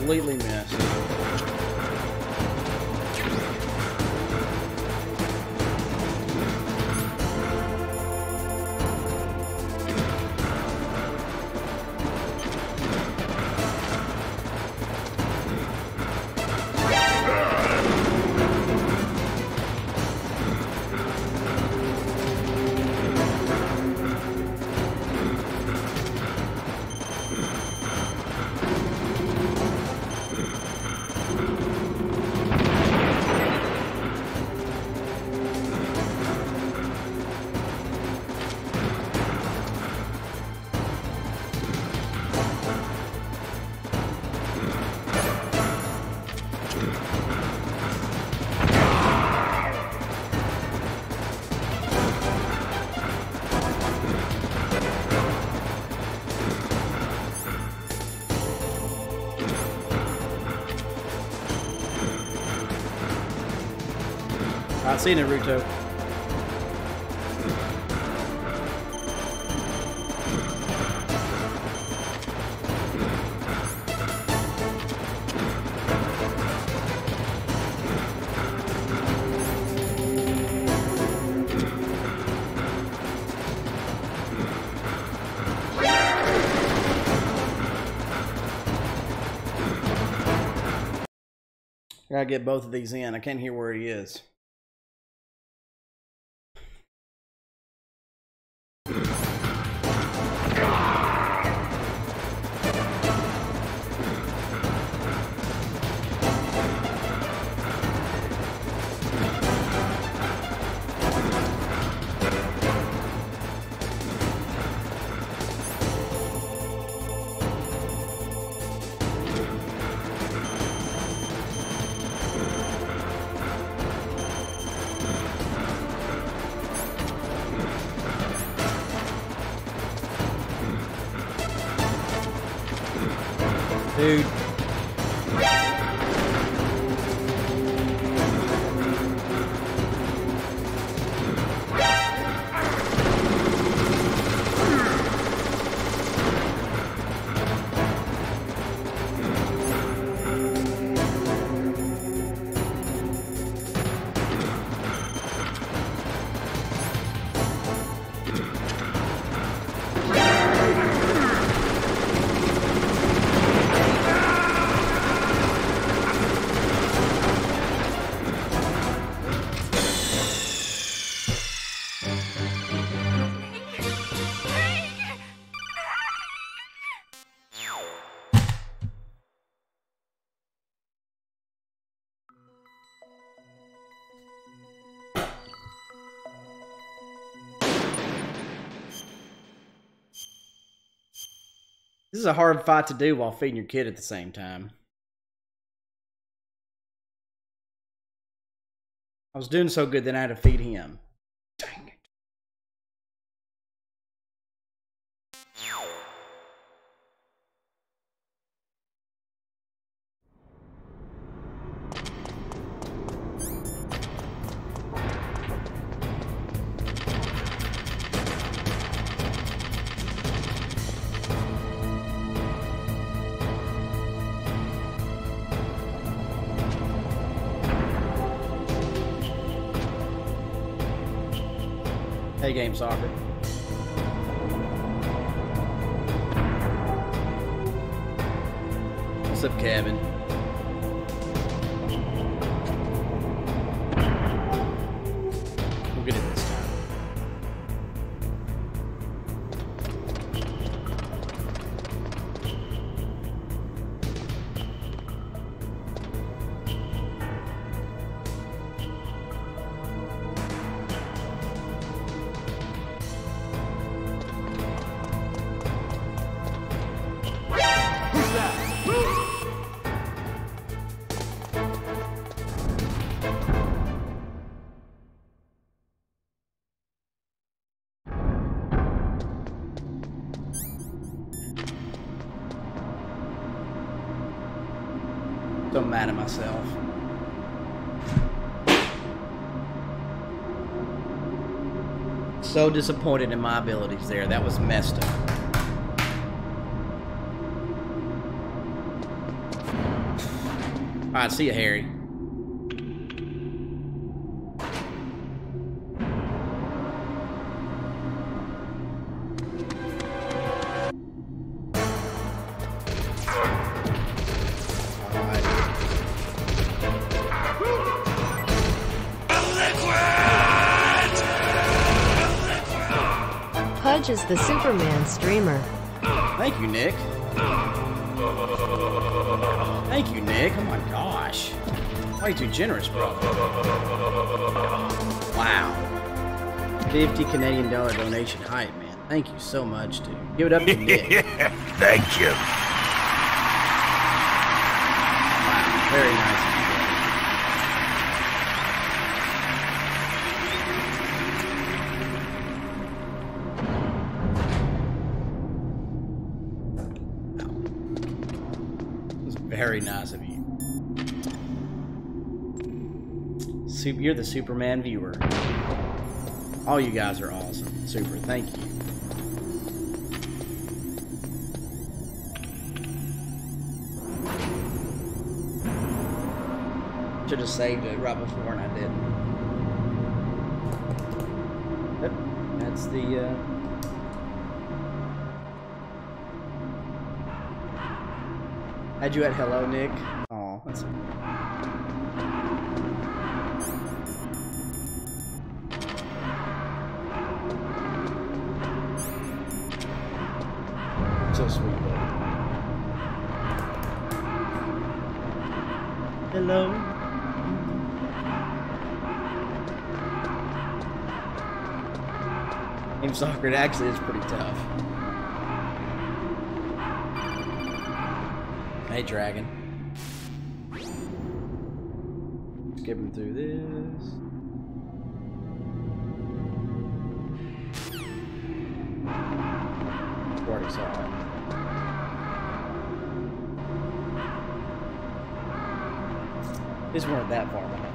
Speaker 1: completely missed. I've seen it, Naruto. I gotta get both of these in. I can't hear where he is. Dude. This is a hard fight to do while feeding your kid at the same time. I was doing so good, then I had to feed him. Dang it. Hey, Game Soccer. What's up, Kevin? We'll get it this time. So mad at myself. So disappointed in my abilities there. That was messed up. Alright, see you, Harry.
Speaker 10: Pudge is the Superman streamer.
Speaker 1: Thank you, Nick. Thank you, Nick. Oh my gosh. Way too generous, bro. Wow. $50 Canadian donation hype, man. Thank you so much, dude. Give it up to Nick.
Speaker 14: Thank you.
Speaker 1: Wow, very nice. Very nice of you. You're the Superman viewer. All you guys are awesome. Super. Thank you. Should have saved it right before and I didn't. Yep. That's the Had you at hello, Nick? Oh, that's. So sweet, buddy. Hello. Game soccer, it actually is pretty tough. Hey, Dragon. Skipping through this. Already saw it. These weren't that far behind.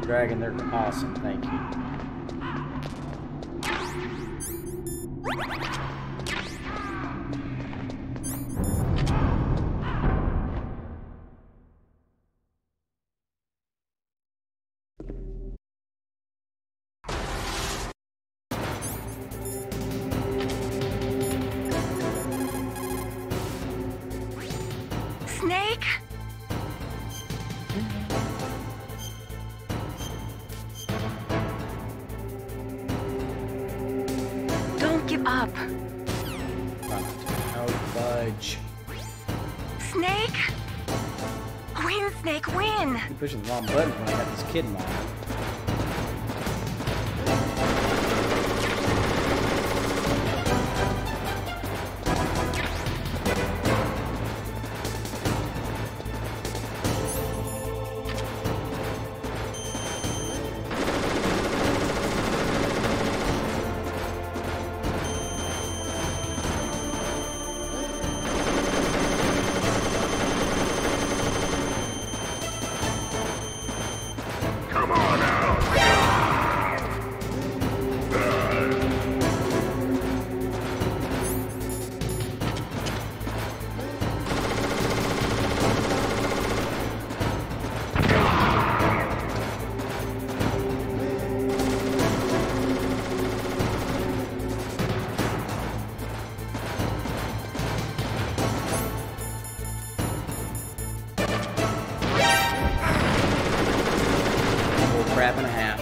Speaker 1: Dragon, they're awesome, thank you.
Speaker 12: Snake? Don't give up.
Speaker 1: Oh, fudge.
Speaker 12: Snake? Win, Snake, win!
Speaker 1: You're pushing the wrong button when I got this kid in my eye. Crap and a half.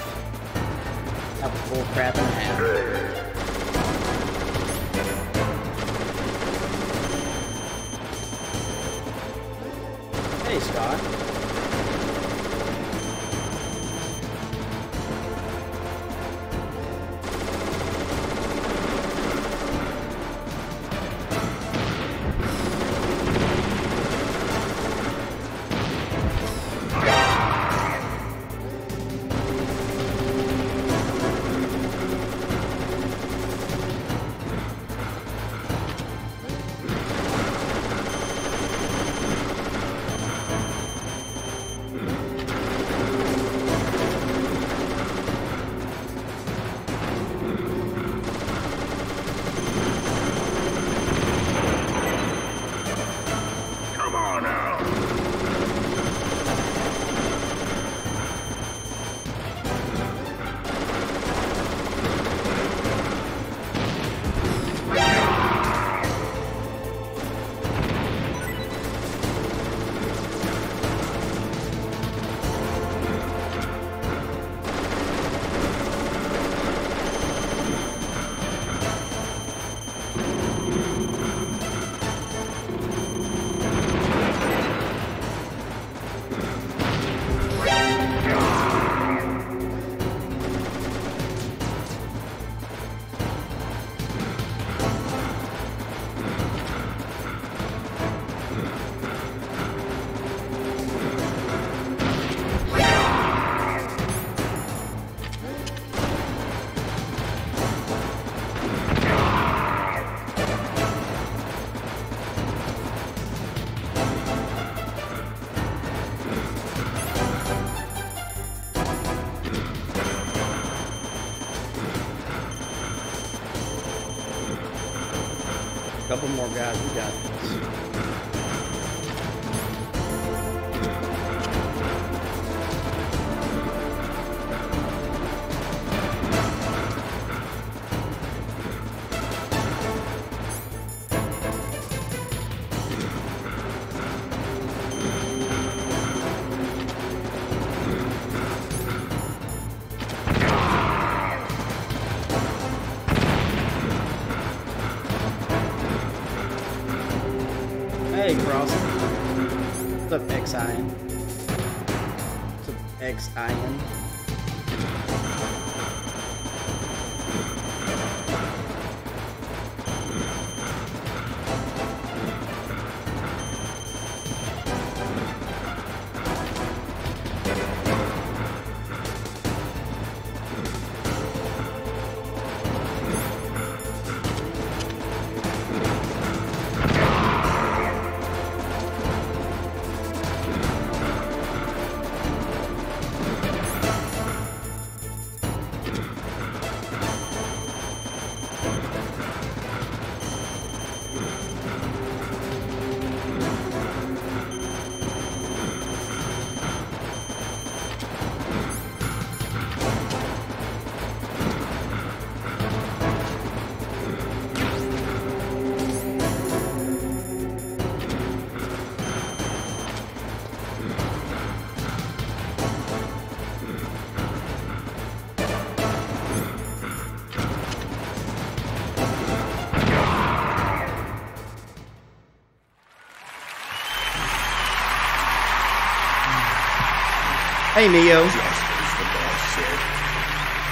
Speaker 1: That was full crap and a half. Hey, Scott. couple more guys. We got this. Hey, Crossing. What's up, XIN? What's up, XIN? Hey, Neo.
Speaker 14: Just as the boss said,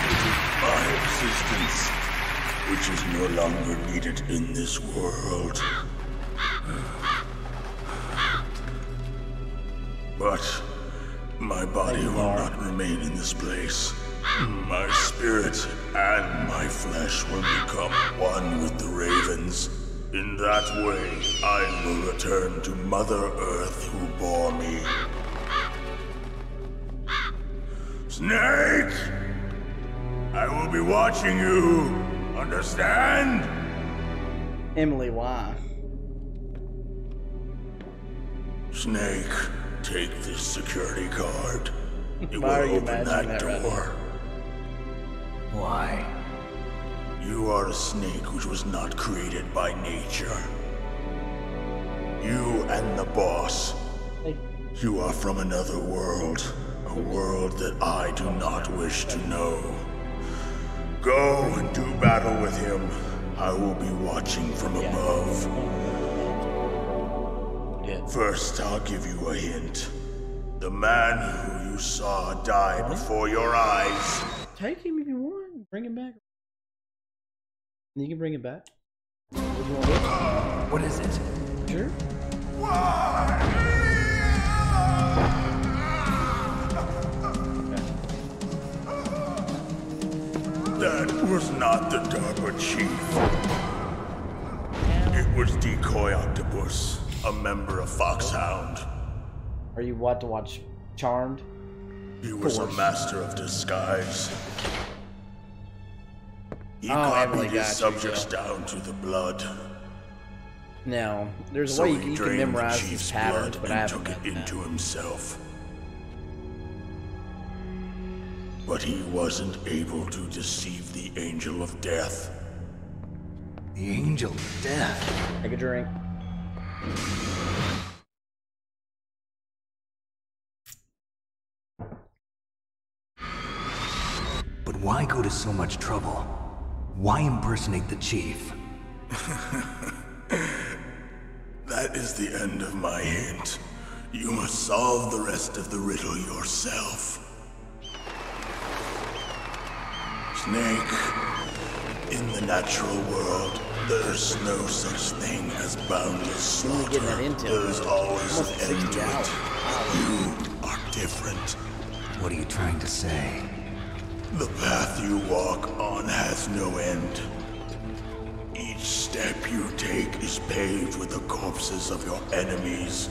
Speaker 14: it is my existence which is no longer needed in this world. But my body will not remain in this place. My spirit and my flesh will become one with the ravens. In that way, I will return to Mother Earth who bore me. Snake! I will be watching you. Understand?
Speaker 1: Emily, why?
Speaker 14: Snake, take this security card. It
Speaker 1: Why are
Speaker 14: will
Speaker 1: you
Speaker 14: open
Speaker 1: imagining
Speaker 14: that
Speaker 1: that
Speaker 14: door.
Speaker 1: right
Speaker 14: Why? You are a snake which was not created by nature. You and the boss. You are from another world. A world that I do not wish to know. Go and do battle with him. I will be watching from above. First, I'll give you a hint. The man who you saw die before your eyes.
Speaker 1: Take him if you want. Bring him back. You can bring it back.
Speaker 9: What is it?
Speaker 1: Sure.
Speaker 14: That was not the DARPA chief. It was Decoy Octopus, a member of Foxhound.
Speaker 1: Are you what to watch? Charmed?
Speaker 14: He was a master of disguise. He
Speaker 1: Emily
Speaker 14: copied his
Speaker 1: got you,
Speaker 14: subjects
Speaker 1: yeah.
Speaker 14: down to the blood.
Speaker 1: Now, there's a
Speaker 14: So
Speaker 1: way
Speaker 14: he
Speaker 1: you can
Speaker 14: drained the
Speaker 1: memorize
Speaker 14: chief's
Speaker 1: these patterns,
Speaker 14: blood
Speaker 1: but I
Speaker 14: and
Speaker 1: haven't
Speaker 14: took
Speaker 1: done
Speaker 14: it
Speaker 1: that.
Speaker 14: into himself. But he wasn't able to deceive the Angel of Death.
Speaker 9: The Angel of Death?
Speaker 1: Take a drink.
Speaker 9: But why go to so much trouble? Why impersonate the chief?
Speaker 14: That is the end of my hint. You must solve the rest of the riddle yourself. Snake, in the natural world, there's no such thing as boundless slaughter. There's always an end to it. You are different.
Speaker 9: What are you trying to say?
Speaker 14: The path you walk on has no end. Each step you take is paved with the corpses of your enemies.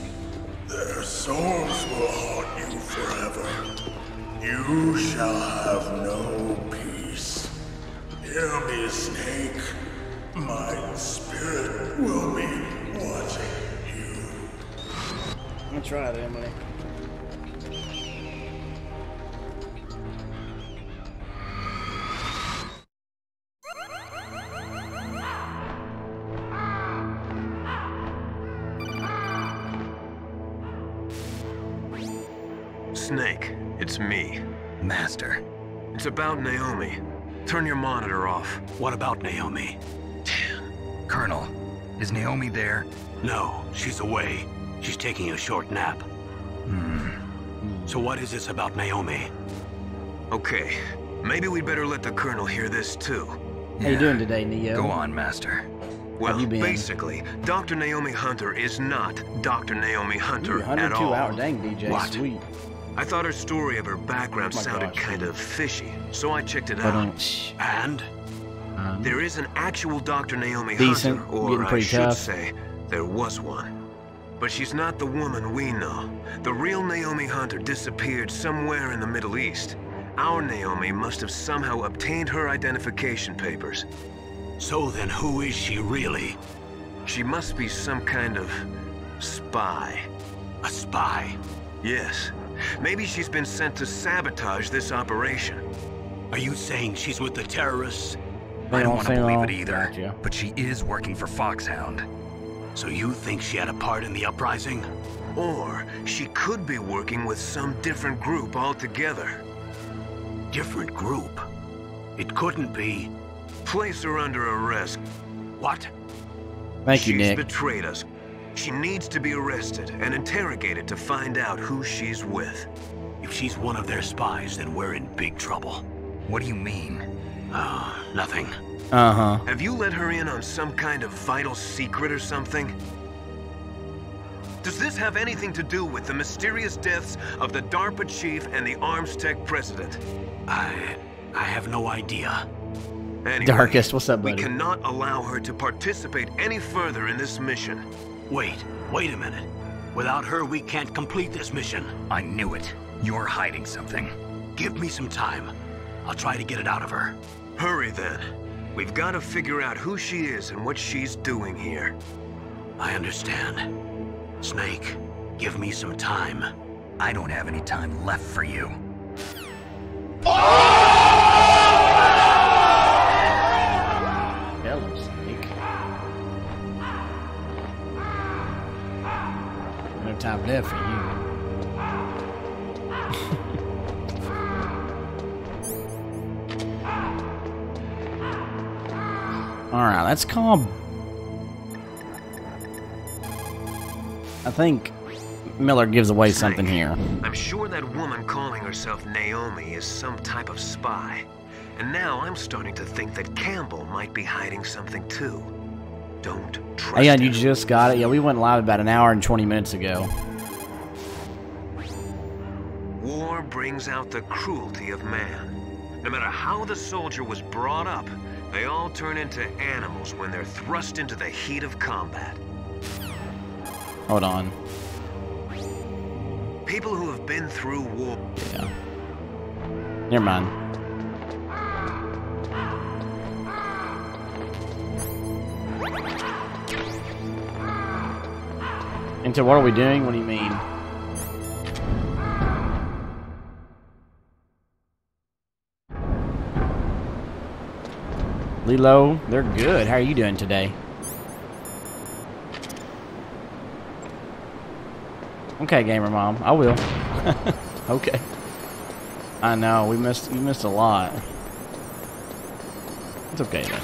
Speaker 14: Their souls will haunt you forever. You shall have no peace. Hear me, Snake. My spirit will be watching you.
Speaker 1: I'm gonna try it, Emily.
Speaker 13: Snake, it's me.
Speaker 3: Master.
Speaker 13: It's about Naomi. Turn your monitor off.
Speaker 7: What about Naomi?
Speaker 3: Colonel, is Naomi there?
Speaker 7: No, she's away. She's taking a short nap. So what is this about Naomi?
Speaker 13: Okay, maybe we'd better let the Colonel hear this too.
Speaker 1: How you doing today, Neo?
Speaker 3: Go on, Master.
Speaker 13: Well, basically, Dr. Naomi Hunter is not Dr. Naomi Hunter at all.
Speaker 1: 102 hour, dang DJ,
Speaker 13: What?
Speaker 1: sweet.
Speaker 13: I thought her story of her background
Speaker 1: Oh my
Speaker 13: sounded
Speaker 1: gosh,
Speaker 13: kind of fishy, so I checked it
Speaker 1: Hold
Speaker 13: out.
Speaker 1: on.
Speaker 13: And? There is an actual Dr. Naomi
Speaker 1: Decent,
Speaker 13: Hunter, or
Speaker 1: getting
Speaker 13: I
Speaker 1: pretty
Speaker 13: should
Speaker 1: tough.
Speaker 13: say, there was one. But she's not the woman we know. The real Naomi Hunter disappeared somewhere in the Middle East. Our Naomi must have somehow obtained her identification papers.
Speaker 7: So then who is she really?
Speaker 13: She must be some kind of spy.
Speaker 7: A spy?
Speaker 13: Yes. Maybe she's been sent to sabotage this operation.
Speaker 7: Are you saying she's with the terrorists?
Speaker 3: I don't want to believe it either, but she is working for Foxhound.
Speaker 7: So you think she had a part in the uprising?
Speaker 13: Or she could be working with some different group altogether.
Speaker 7: Different group? It couldn't be.
Speaker 13: Place her under arrest.
Speaker 7: What?
Speaker 1: Thank you, Nick.
Speaker 13: She's betrayed us. She needs to be arrested and interrogated to find out who she's with.
Speaker 7: If she's one of their spies, then we're in big trouble.
Speaker 3: What do you mean?
Speaker 7: Nothing.
Speaker 1: Uh-huh.
Speaker 13: Have you let her in on some kind of vital secret or something? Does this have anything to do with the mysterious deaths of the DARPA chief and the Arms Tech president?
Speaker 7: I have no idea.
Speaker 13: Anyway,
Speaker 1: Darkest, what's up, buddy?
Speaker 13: We cannot allow her to participate any further in this mission.
Speaker 7: Wait a minute. Without her, we can't complete this mission.
Speaker 3: I knew it. You're hiding something.
Speaker 7: Give me some time. I'll try to get it out of her.
Speaker 13: Hurry then. We've got to figure out who she is and what she's doing here.
Speaker 7: I understand. Snake, give me some time.
Speaker 3: I don't have any time left for you.
Speaker 1: Hello, Snake. No time left for you. Alright, let's call... I think Miller gives away something here.
Speaker 13: I'm sure that woman calling herself Naomi is some type of spy. And now I'm starting to think that Campbell might be hiding something too. Don't trust
Speaker 1: Hey,
Speaker 13: him.
Speaker 1: you just got it? Yeah, we went live about an hour and 20 minutes ago.
Speaker 13: War brings out the cruelty of man. No matter how the soldier was brought up, they all turn into animals when they're thrust into the heat of combat.
Speaker 1: Hold on.
Speaker 13: People who have been through war...
Speaker 1: Yeah. Never mind. Into what are we doing? What do you mean? Lilo, they're good. How are you doing today? Okay, gamer mom, I will. Okay. I know you missed a lot. It's okay then.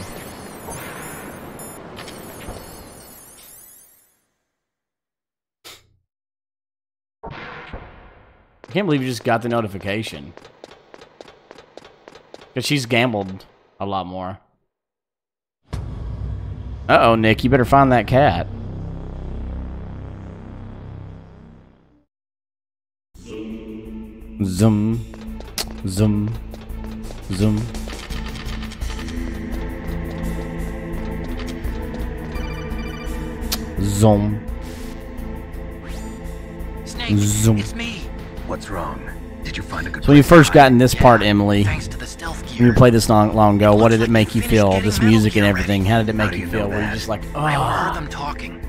Speaker 1: I can't believe you just got the notification. Because she's gambled a lot more. Uh-oh, Nick, you better find that cat. Zoom. Zoom. Zoom. Zoom.
Speaker 2: Snake,
Speaker 1: Zoom.
Speaker 2: it's me.
Speaker 3: What's wrong? Did you find a good
Speaker 1: So when you
Speaker 3: place to
Speaker 1: first got
Speaker 3: hide?
Speaker 1: in this part, Emily,
Speaker 2: Thanks to the stealth
Speaker 1: when
Speaker 2: gear.
Speaker 1: you played this long ago, what did it make you
Speaker 2: finished
Speaker 1: feel?
Speaker 2: getting
Speaker 1: This
Speaker 2: Metal
Speaker 1: music and
Speaker 2: Gear
Speaker 1: everything,
Speaker 2: ready.
Speaker 1: how did it
Speaker 3: How
Speaker 1: make
Speaker 3: do
Speaker 1: you
Speaker 3: you
Speaker 1: feel?
Speaker 3: know
Speaker 1: Were you
Speaker 3: that?
Speaker 1: just like,
Speaker 2: I overheard
Speaker 1: oh,
Speaker 2: them talking.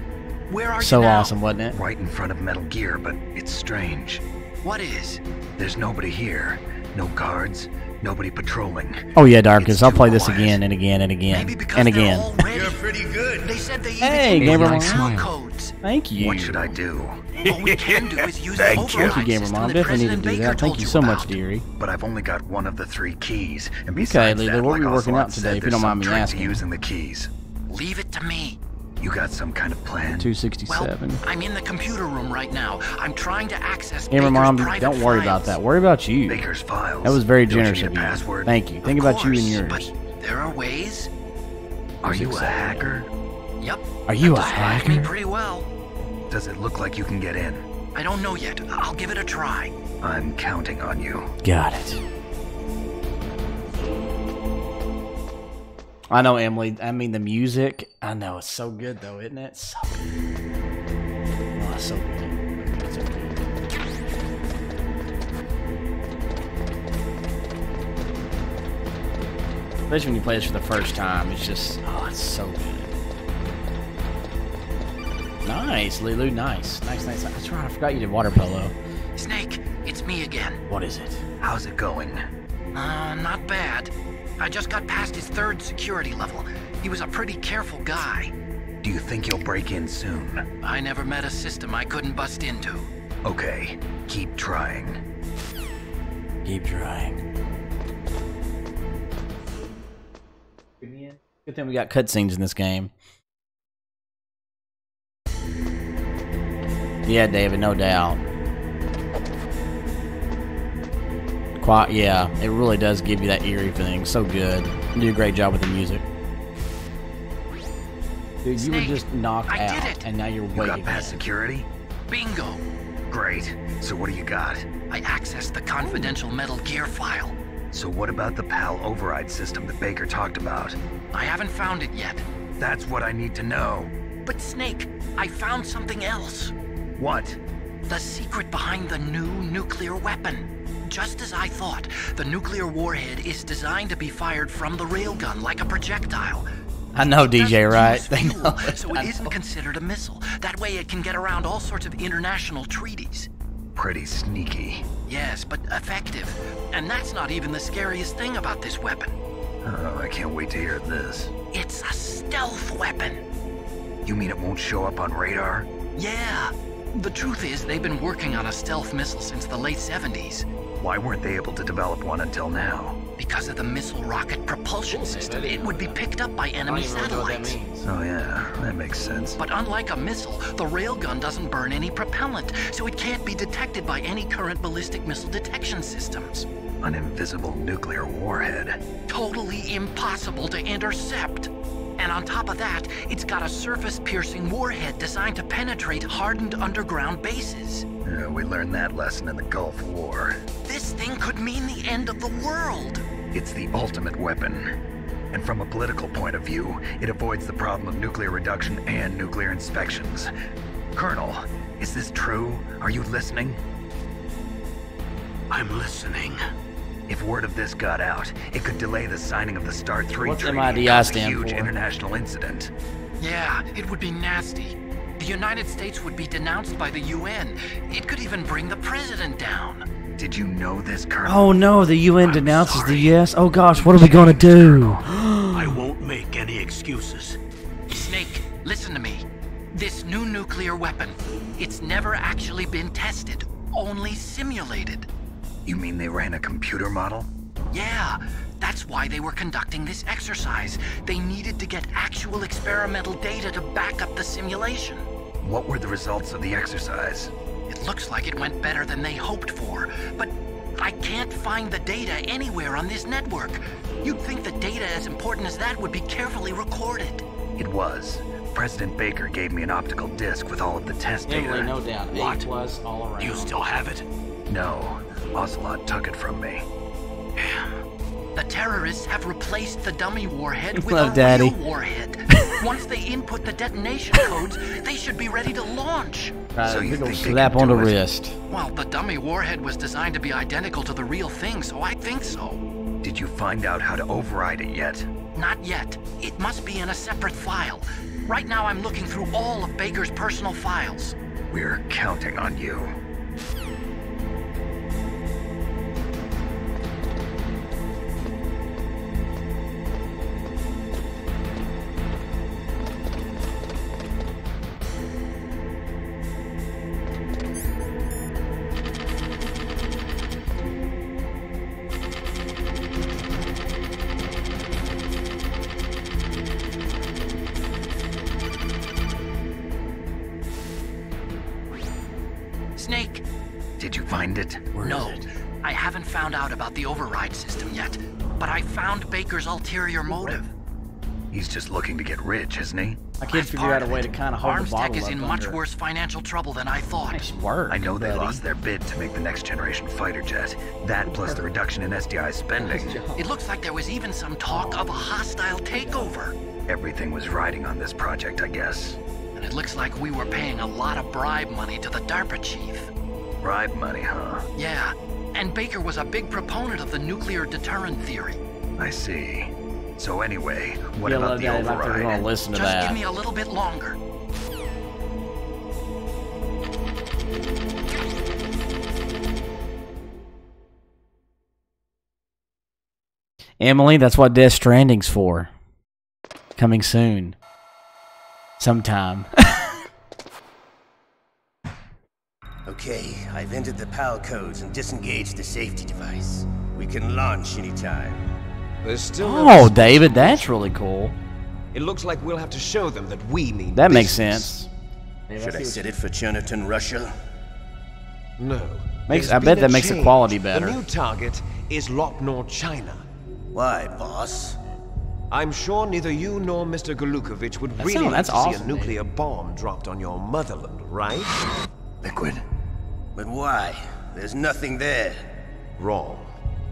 Speaker 2: Where are
Speaker 1: so
Speaker 2: you now?
Speaker 1: awesome, wasn't it?
Speaker 3: Right in front of Metal Gear, but it's strange.
Speaker 2: What is?
Speaker 3: There's nobody here. No guards. Nobody patrolling.
Speaker 1: Oh yeah, Darkus,
Speaker 3: It's
Speaker 1: I'll
Speaker 3: too
Speaker 1: play this
Speaker 3: quiet.
Speaker 1: again and again and again
Speaker 2: Maybe because
Speaker 1: and
Speaker 2: they're
Speaker 1: again.
Speaker 2: all ready.
Speaker 5: You're pretty good.
Speaker 2: They said they
Speaker 1: Hey,
Speaker 2: even
Speaker 1: Gamer
Speaker 2: use
Speaker 1: Mom.
Speaker 2: PAL codes.
Speaker 1: Thank you.
Speaker 3: What should I do?
Speaker 2: All we can do is use the
Speaker 3: Thank you.
Speaker 2: override
Speaker 1: Thank you, Gamer
Speaker 2: system
Speaker 1: Mom.
Speaker 2: that
Speaker 1: Definitely need to
Speaker 2: President
Speaker 1: do
Speaker 2: Baker
Speaker 1: that. Thank
Speaker 2: told
Speaker 1: you so much,
Speaker 2: about.
Speaker 1: dearie.
Speaker 3: But I've only got one of the 3 keys. And
Speaker 1: Okay,
Speaker 3: besides
Speaker 1: Lila,
Speaker 3: that,
Speaker 1: what
Speaker 3: like
Speaker 1: were you working
Speaker 3: Ocelot
Speaker 1: out
Speaker 3: said,
Speaker 1: today, if you
Speaker 3: there's
Speaker 1: don't
Speaker 3: some
Speaker 1: mind me
Speaker 3: trick to
Speaker 1: asking?
Speaker 3: using the keys.
Speaker 2: Leave it to me.
Speaker 3: You got some kind of plan?
Speaker 1: 267.
Speaker 2: Well, I'm in the computer room right now. I'm trying to access
Speaker 1: Gamer
Speaker 2: Baker's
Speaker 1: Mom,
Speaker 2: private
Speaker 1: don't worry
Speaker 2: files.
Speaker 1: about that. Worry about you.
Speaker 3: Baker's files.
Speaker 1: That was very
Speaker 3: Don't you
Speaker 1: generous
Speaker 3: need
Speaker 1: of
Speaker 3: a
Speaker 1: you.
Speaker 3: password?
Speaker 1: Thank you. Think
Speaker 2: Of
Speaker 1: about you and
Speaker 2: course,
Speaker 1: yours.
Speaker 2: But there are ways.
Speaker 3: Are you a hacker?
Speaker 2: Yep.
Speaker 1: Are you
Speaker 2: that
Speaker 1: a
Speaker 2: describes me
Speaker 1: hacker?
Speaker 2: pretty well.
Speaker 3: Does it look like you can get in?
Speaker 2: I don't know yet. I'll give it a try.
Speaker 3: I'm counting on you.
Speaker 1: Got it. I know, Emily. I mean, the music. I know it's so good, though, isn't it? So good. Oh, it's so good. It's so good. Especially when you play this for the first time, it's just, oh, it's so good. Nice, Lilu. Nice, nice. That's right. I forgot you did water polo.
Speaker 2: Snake, it's me again.
Speaker 1: What is it?
Speaker 3: How's it going?
Speaker 2: Not bad. I just got past his 3rd security level. He was a pretty careful guy.
Speaker 3: Do you think you'll break in soon?
Speaker 2: I never met a system I couldn't bust into.
Speaker 3: Okay, keep trying.
Speaker 1: Keep trying. Good thing we got cutscenes in this game. Yeah, David, no doubt. Yeah, it really does give you that eerie feeling. So good. You do a great job with the music. Dude, you were just knocked
Speaker 2: I
Speaker 1: out,
Speaker 2: did it.
Speaker 1: and now you're
Speaker 3: You
Speaker 1: waiting.
Speaker 3: got past security?
Speaker 2: Bingo.
Speaker 3: Great. So what do you got?
Speaker 2: I accessed the confidential Metal Gear file.
Speaker 3: So what about the PAL override system that Baker talked about?
Speaker 2: I haven't found it yet.
Speaker 3: That's what I need to know.
Speaker 2: But Snake, I found something else.
Speaker 3: What?
Speaker 2: The secret behind the new nuclear weapon. Just as I thought, the nuclear warhead is designed to be fired from the railgun like a projectile.
Speaker 1: I know, DJ, right?
Speaker 2: They know. So it isn't considered a missile. That way it can get around all sorts of international treaties.
Speaker 3: Pretty sneaky.
Speaker 2: Yes, but effective. And that's not even the scariest thing about this weapon.
Speaker 3: Oh, I can't wait to hear this.
Speaker 2: It's a stealth weapon.
Speaker 3: You mean it won't show up on radar?
Speaker 2: Yeah. The truth is, they've been working on a stealth missile since the late 70s.
Speaker 3: Why weren't they able to develop one until now?
Speaker 2: Because of the missile rocket propulsion system, it would be picked up by enemy satellites.
Speaker 3: Oh yeah, that makes sense.
Speaker 2: But unlike a missile, the railgun doesn't burn any propellant, so it can't be detected by any current ballistic missile detection systems.
Speaker 3: An invisible nuclear warhead.
Speaker 2: Totally impossible to intercept. And on top of that, it's got a surface-piercing warhead designed to penetrate hardened underground bases.
Speaker 3: Yeah, we learned that lesson in the Gulf War.
Speaker 2: This thing could mean the end of the world.
Speaker 3: It's the ultimate weapon. And from a political point of view, it avoids the problem of nuclear reduction and nuclear inspections. Colonel, is this true? Are you listening?
Speaker 7: I'm listening.
Speaker 3: If word of this got out, it could delay the signing of the START 3
Speaker 1: What's
Speaker 3: treaty
Speaker 1: MIDI
Speaker 3: and cause a
Speaker 1: stand
Speaker 3: huge
Speaker 1: for?
Speaker 3: international incident.
Speaker 2: Yeah, it would be nasty. The United States would be denounced by the UN. It could even bring the president down.
Speaker 3: Did you know this, Colonel?
Speaker 1: Oh no, the UN denounces the US. Oh gosh, what are we gonna do?
Speaker 7: I won't make any excuses.
Speaker 2: Snake, listen to me. This new nuclear weapon, it's never actually been tested, only simulated.
Speaker 3: You mean they ran a computer model?
Speaker 2: Yeah, that's why they were conducting this exercise. They needed to get actual experimental data to back up the simulation.
Speaker 3: What were the results of the exercise?
Speaker 2: It looks like it went better than they hoped for, but I can't find the data anywhere on this network. You'd think the data as important as that would be carefully recorded.
Speaker 3: It was. President Baker gave me an optical disc with all of the test data.
Speaker 1: Emily, no doubt.
Speaker 7: What?
Speaker 1: A+ all around.
Speaker 7: You still have it?
Speaker 3: No, Ocelot took it from me.
Speaker 2: The terrorists have replaced the dummy warhead with
Speaker 1: Love
Speaker 2: a
Speaker 1: Daddy.
Speaker 2: real warhead. Once they input the detonation codes, they should be ready to launch.
Speaker 1: So you think slap on the wrist.
Speaker 2: Well, the dummy warhead was designed to be identical to the real thing, so I think so.
Speaker 3: Did you find out how to override it yet?
Speaker 2: Not yet. It must be in a separate file. Right now I'm looking through all of Baker's personal files.
Speaker 3: We're counting on you.
Speaker 2: Snake!
Speaker 3: Did you find it?
Speaker 2: No, I haven't found out about the override system yet, but I found Baker's ulterior motive.
Speaker 3: He's just looking to get rich, isn't he?
Speaker 1: I can't figure out a way to kind of hold the bottle
Speaker 2: Armstech is
Speaker 1: up
Speaker 2: in
Speaker 1: under.
Speaker 2: much worse financial trouble than I thought.
Speaker 1: Nice work,
Speaker 3: I know they
Speaker 1: buddy.
Speaker 3: lost their bid to make the next generation fighter jet. That plus the reduction in SDI spending.
Speaker 2: It looks like there was even some talk of a hostile takeover.
Speaker 3: Everything was riding on this project, I guess.
Speaker 2: And it looks like we were paying a lot of bribe money to the DARPA chief.
Speaker 3: Bribe money, huh?
Speaker 2: Yeah, and Baker was a big proponent of the nuclear deterrent theory.
Speaker 3: I see. So anyway, what
Speaker 1: Yeah,
Speaker 3: about the
Speaker 1: Daddy, like they're
Speaker 3: override?
Speaker 1: gonna listen to
Speaker 2: Just
Speaker 1: that.
Speaker 2: give me a little bit longer.
Speaker 1: Emily, that's what Death Stranding's for. Coming soon. Sometime.
Speaker 15: Okay, I've entered the PAL codes and disengaged the safety device. We can launch anytime.
Speaker 16: There's still
Speaker 1: Oh, David, that's really cool.
Speaker 16: It looks like we'll have to show them that we mean
Speaker 1: That makes
Speaker 16: business.
Speaker 1: sense.
Speaker 15: Should I set it for Cherniton, Russia?
Speaker 16: No.
Speaker 1: Makes-
Speaker 16: There's
Speaker 1: I bet
Speaker 16: been
Speaker 1: that
Speaker 16: a
Speaker 1: makes the
Speaker 16: change.
Speaker 1: quality better.
Speaker 16: The new target is Lopnor, China.
Speaker 15: Why, boss?
Speaker 16: I'm sure neither you nor Mr. Golukovich would
Speaker 1: That's
Speaker 16: really
Speaker 1: not-
Speaker 16: like
Speaker 1: that's
Speaker 16: to see
Speaker 1: awesome,
Speaker 16: a nuclear bomb dropped on your motherland, right?
Speaker 15: Liquid. But why? There's nothing there.
Speaker 16: Wrong.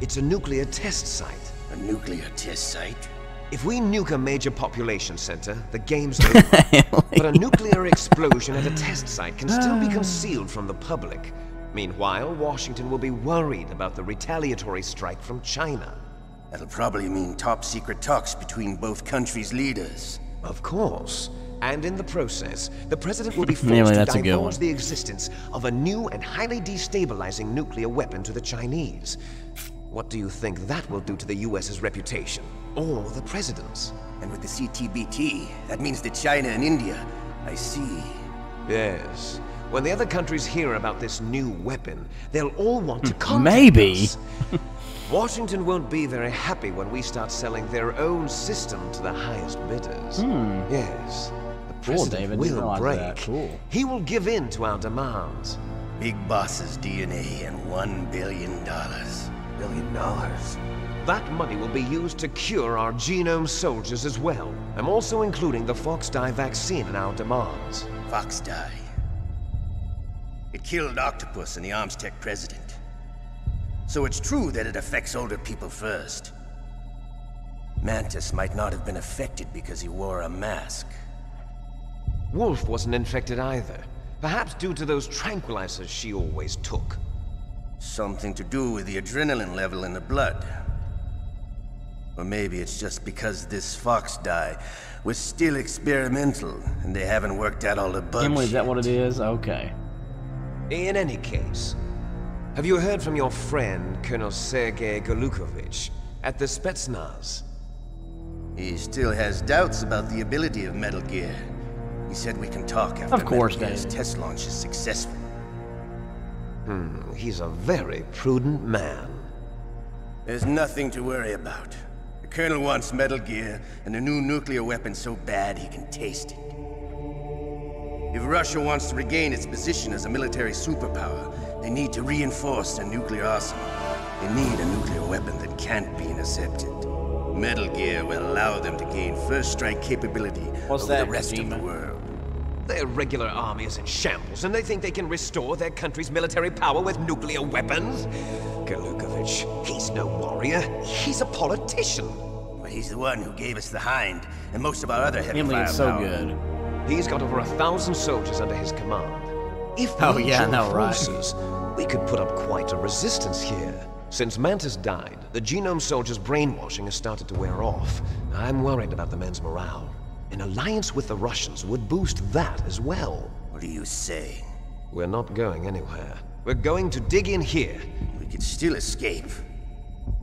Speaker 16: It's a nuclear test site.
Speaker 15: A nuclear test site?
Speaker 16: If we nuke a major population center, the game's over. But a nuclear explosion at a test site can still be concealed from the public. Meanwhile, Washington will be worried about the retaliatory strike from China.
Speaker 15: That'll probably mean top-secret talks between both countries' leaders.
Speaker 16: Of course. And in the process, the president will be forced
Speaker 1: Really,
Speaker 16: to
Speaker 1: that's a good
Speaker 16: divulge
Speaker 1: one.
Speaker 16: the existence of a new and highly destabilizing nuclear weapon to the Chinese. What do you think that will do to the US's reputation? Or the president's?
Speaker 15: And with the CTBT, that means that China and India. I see.
Speaker 16: Yes. When the other countries hear about this new weapon, they'll all want to contact
Speaker 1: Maybe.
Speaker 16: us. Washington won't be very happy when we start selling their own system to the highest bidders. Yes. The
Speaker 1: Cool,
Speaker 16: president
Speaker 1: David. Didn't
Speaker 16: will
Speaker 1: realize
Speaker 16: break.
Speaker 1: that. Cool.
Speaker 16: He will give in to our demands.
Speaker 15: Big boss's DNA and $1 billion.
Speaker 16: $1 billion? That money will be used to cure our genome soldiers as well. I'm also including the Fox-Die vaccine in our demands.
Speaker 15: Fox-Die. It killed Octopus and the Armstech president. So it's true that it affects older people first. Mantis might not have been affected because he wore a mask.
Speaker 16: Wolf wasn't infected either. Perhaps due to those tranquilizers she always took.
Speaker 15: Something to do with the adrenaline level in the blood. Or maybe it's just because this Fox-Die was still experimental and they haven't worked out all the bugs.
Speaker 1: Emily, is that what it is? Okay.
Speaker 16: In any case, have you heard from your friend, Colonel Sergei Golukovich, at the Spetsnaz?
Speaker 15: He still has doubts about the ability of Metal Gear. He said we can talk after
Speaker 1: Of course,
Speaker 15: Metal Gear's
Speaker 1: David.
Speaker 15: test launch is successful.
Speaker 16: He's a very prudent man.
Speaker 15: There's nothing to worry about. The Colonel wants Metal Gear and a new nuclear weapon so bad he can taste it. If Russia wants to regain its position as a military superpower, they need to reinforce their nuclear arsenal. They need a nuclear weapon that can't be intercepted. Metal Gear will allow them to gain first strike capability over the rest of the world.
Speaker 16: Their regular army is in shambles, and they think they can restore their country's military power with nuclear weapons? Golukovich, he's no warrior. He's a politician.
Speaker 15: Well, he's the one who gave us the Hind and most of our other heavy
Speaker 1: Emily is so
Speaker 15: firepower.
Speaker 1: good.
Speaker 16: He's got over 1,000 soldiers under his command. If
Speaker 1: Oh,
Speaker 16: we
Speaker 1: yeah, I
Speaker 16: join
Speaker 1: know, right?
Speaker 16: forces, we could put up quite a resistance here. Since Mantis died, the Genome soldiers' brainwashing has started to wear off. I'm worried about the men's morale. An alliance with the Russians would boost that as well.
Speaker 15: What are you saying?
Speaker 16: We're not going anywhere. We're going to dig in here.
Speaker 15: We could still escape.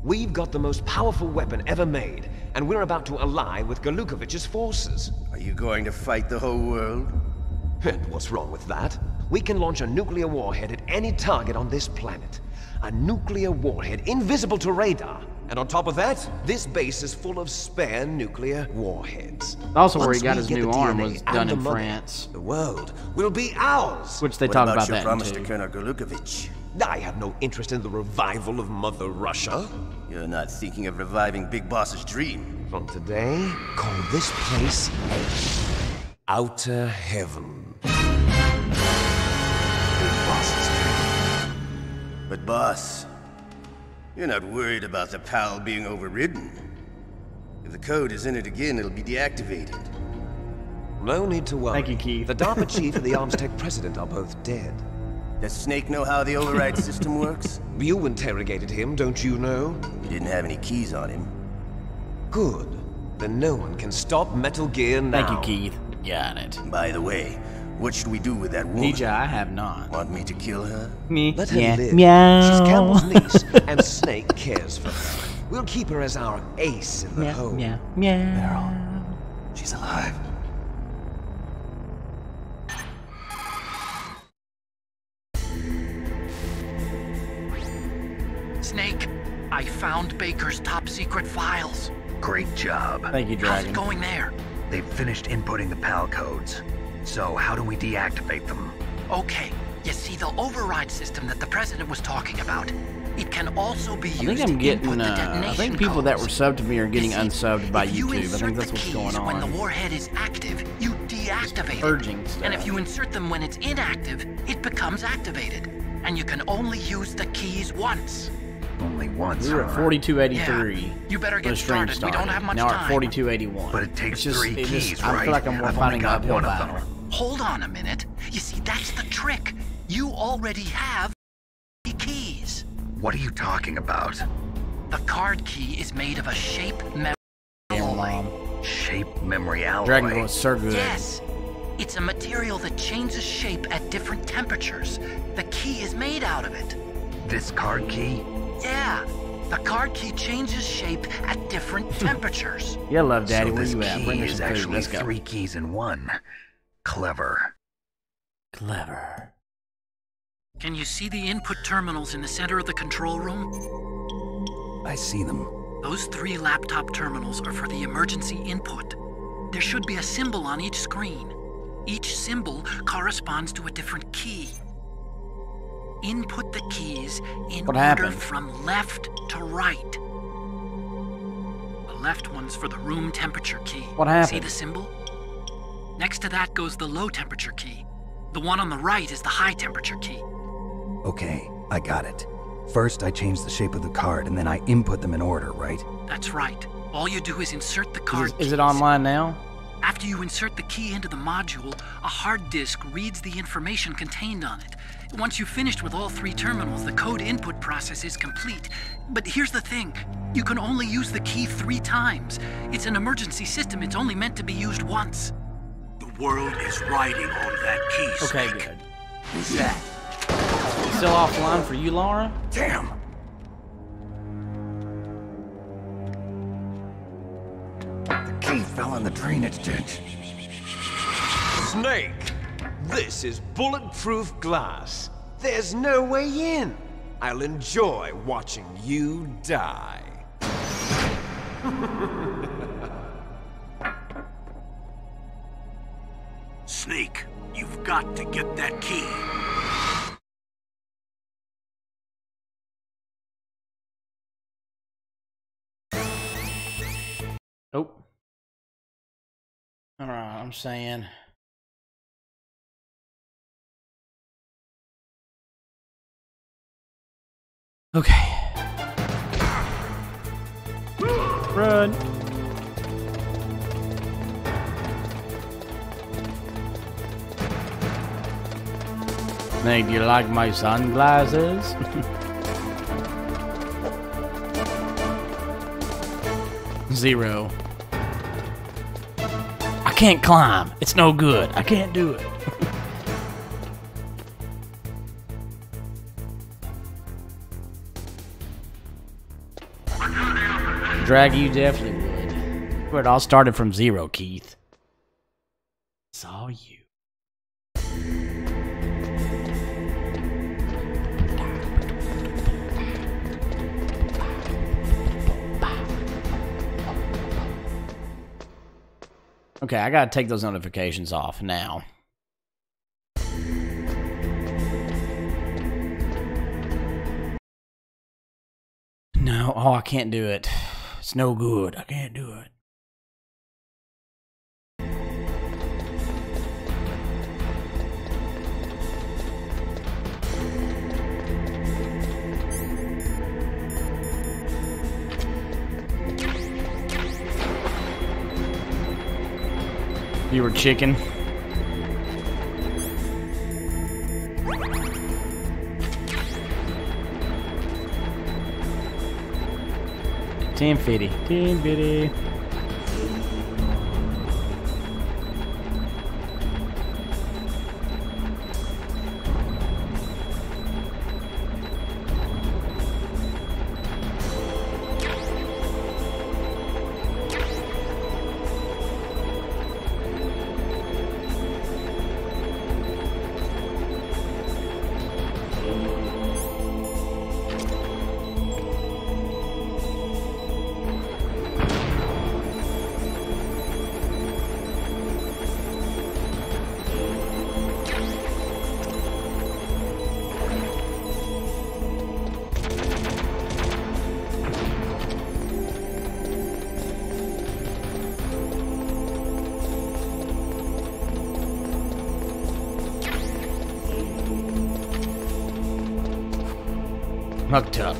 Speaker 16: We've got the most powerful weapon ever made, and we're about to ally with Galukovich's forces.
Speaker 15: Are you going to fight the whole world?
Speaker 16: And what's wrong with that? We can launch a nuclear warhead at any target on this planet. A nuclear warhead invisible to radar. And on top of that, this base is full of spare nuclear warheads.
Speaker 1: Also where he
Speaker 16: Once
Speaker 1: got
Speaker 16: we
Speaker 1: his
Speaker 16: get
Speaker 1: new
Speaker 16: the
Speaker 1: arm
Speaker 16: DNA
Speaker 1: was
Speaker 16: and
Speaker 1: done
Speaker 16: the
Speaker 1: in
Speaker 16: money,
Speaker 1: France.
Speaker 16: The world will be ours.
Speaker 1: Which they
Speaker 15: What
Speaker 1: talk
Speaker 15: about
Speaker 1: about
Speaker 15: your
Speaker 1: that
Speaker 15: promise
Speaker 1: too.
Speaker 15: to Colonel Galukovich?
Speaker 16: I have no interest in the revival of Mother Russia.
Speaker 15: You're not thinking of reviving Big Boss's dream.
Speaker 16: From today, call this place Outer Heaven.
Speaker 15: Big Boss's dream. But boss, you're not worried about the PAL being overridden. If the code is in it again, it'll be deactivated.
Speaker 16: No need to worry.
Speaker 1: Thank you, Keith.
Speaker 16: The DARPA chief and the Arms Tech president are both dead.
Speaker 15: Does Snake know how the override system works?
Speaker 16: You interrogated him, don't you know?
Speaker 15: You didn't have any keys on him.
Speaker 16: Good. Then no one can stop Metal Gear now.
Speaker 1: Thank you, Keith. Got it.
Speaker 15: By the way, what should we do with that woman?
Speaker 1: DJ, I have not.
Speaker 15: Want me to kill her?
Speaker 1: Me?
Speaker 16: Let her
Speaker 1: Yeah.
Speaker 16: live.
Speaker 1: Meow.
Speaker 16: She's Campbell's niece, and Snake cares for her. We'll keep her as our ace in the
Speaker 1: Meow,
Speaker 16: hole.
Speaker 1: meow, meow.
Speaker 3: Meryl, she's alive.
Speaker 2: Snake, I found Baker's top secret files.
Speaker 3: Great job.
Speaker 1: Thank you,
Speaker 2: How's
Speaker 1: Dragon.
Speaker 2: it going there?
Speaker 3: They've finished inputting the PAL codes. So how do we deactivate them?
Speaker 2: Okay, you see the override system that the president was talking about. It can also be used
Speaker 1: I think I'm
Speaker 2: to
Speaker 1: getting,
Speaker 2: input the detonation
Speaker 1: I think people that were
Speaker 2: codes.
Speaker 1: subbed to me are getting
Speaker 2: You see,
Speaker 1: unsubbed by
Speaker 2: if you
Speaker 1: YouTube. I
Speaker 2: insert
Speaker 1: think that's
Speaker 2: the
Speaker 1: what's
Speaker 2: keys
Speaker 1: going
Speaker 2: when the
Speaker 1: on.
Speaker 2: warhead is active, you deactivate it.
Speaker 1: Purging stuff.
Speaker 2: And if you insert them when it's inactive, it becomes activated. And you can only use the keys once.
Speaker 3: Only once,
Speaker 1: We were at
Speaker 3: huh?
Speaker 1: 4283.
Speaker 2: Yeah, you better
Speaker 1: when
Speaker 2: get
Speaker 1: the stream
Speaker 2: started. We don't have much
Speaker 1: now we're
Speaker 2: time.
Speaker 1: at 4281.
Speaker 3: But it takes
Speaker 1: It's just,
Speaker 3: 3 keys,
Speaker 1: I
Speaker 3: right?
Speaker 1: feel like I'm
Speaker 3: I've
Speaker 1: fighting
Speaker 3: only got
Speaker 1: an uphill
Speaker 3: one of
Speaker 1: battle.
Speaker 3: them.
Speaker 2: Hold on a minute. You see, that's the trick. You already have the keys.
Speaker 3: What are you talking about?
Speaker 2: The card key is made of a shape memory alloy.
Speaker 3: Shape memory alloy.
Speaker 1: Dragon Ball is so good.
Speaker 2: Yes. It's a material that changes shape at different temperatures. The key is made out of it.
Speaker 3: This card key?
Speaker 2: Yeah. The card key changes shape at different temperatures.
Speaker 1: Yeah, love daddy.
Speaker 3: So
Speaker 1: Where
Speaker 3: this
Speaker 1: you at?
Speaker 3: key
Speaker 1: Bring me
Speaker 3: is
Speaker 1: some food.
Speaker 3: actually
Speaker 1: Let's go.
Speaker 3: 3 keys in one. Clever.
Speaker 1: Clever.
Speaker 2: Can you see the input terminals in the center of the control room?
Speaker 3: I see them.
Speaker 2: Those 3 laptop terminals are for the emergency input. There should be a symbol on each screen. Each symbol corresponds to a different key. Input the keys in
Speaker 1: What
Speaker 2: order
Speaker 1: happened?
Speaker 2: from left to right. The left one's for the room temperature key.
Speaker 1: What happened?
Speaker 2: See the symbol? Next to that goes the low temperature key. The one on the right is the high temperature key.
Speaker 3: Okay, I got it. First, I change the shape of the card, and then I input them in order, right?
Speaker 2: That's right. All you do is insert the card
Speaker 1: Is it
Speaker 2: keys.
Speaker 1: online now?
Speaker 2: After you insert the key into the module, a hard disk reads the information contained on it. Once you've finished with all 3 terminals, the code input process is complete. But here's the thing. You can only use the key 3 times. It's an emergency system. It's only meant to be used once.
Speaker 14: The world is riding on that key,
Speaker 1: Okay,
Speaker 14: Snake.
Speaker 1: good.
Speaker 14: Who's that?
Speaker 1: Still offline for you, Laura?
Speaker 14: Damn!
Speaker 3: The key fell in the drainage ditch.
Speaker 16: Snake! This is bulletproof glass. There's no way in. I'll enjoy watching you die.
Speaker 14: Snake, you've got to get that key.
Speaker 1: Nope. Alright, I'm saying. Okay. Run. Snake, do you like my sunglasses? Zero. I can't climb. It's no good. I can't do it. Drag, you definitely would. But it all started from zero, Keith. It's all you. Okay, I gotta take those notifications off now. No, oh, I can't do it. It's no good. I can't do it. You were chicken. $10.50. $10.50. Tuck.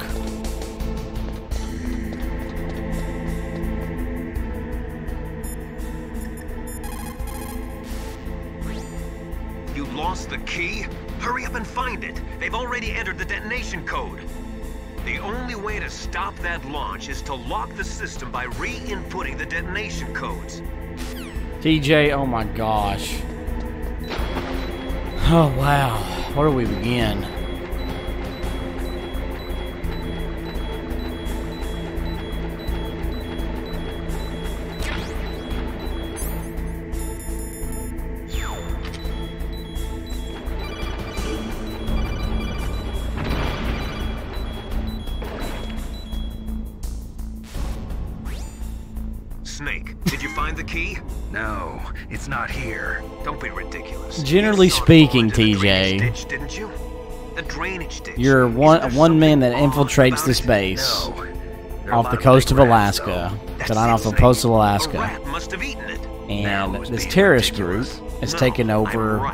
Speaker 13: You lost the key? Hurry up and find it. They've already entered the detonation code. The only way to stop that launch is to lock the system by re-inputting the detonation codes.
Speaker 1: TJ, oh my gosh. Oh wow. Where do we begin?
Speaker 13: Snake, did you find the key?
Speaker 3: No, it's not here.
Speaker 13: Don't be ridiculous.
Speaker 1: Generally speaking, TJ,
Speaker 13: ditch, didn't you? The drainage ditch.
Speaker 1: You're one man that infiltrates this base off the coast of Alaska, not off the coast of Alaska, and this terrorist group has taken over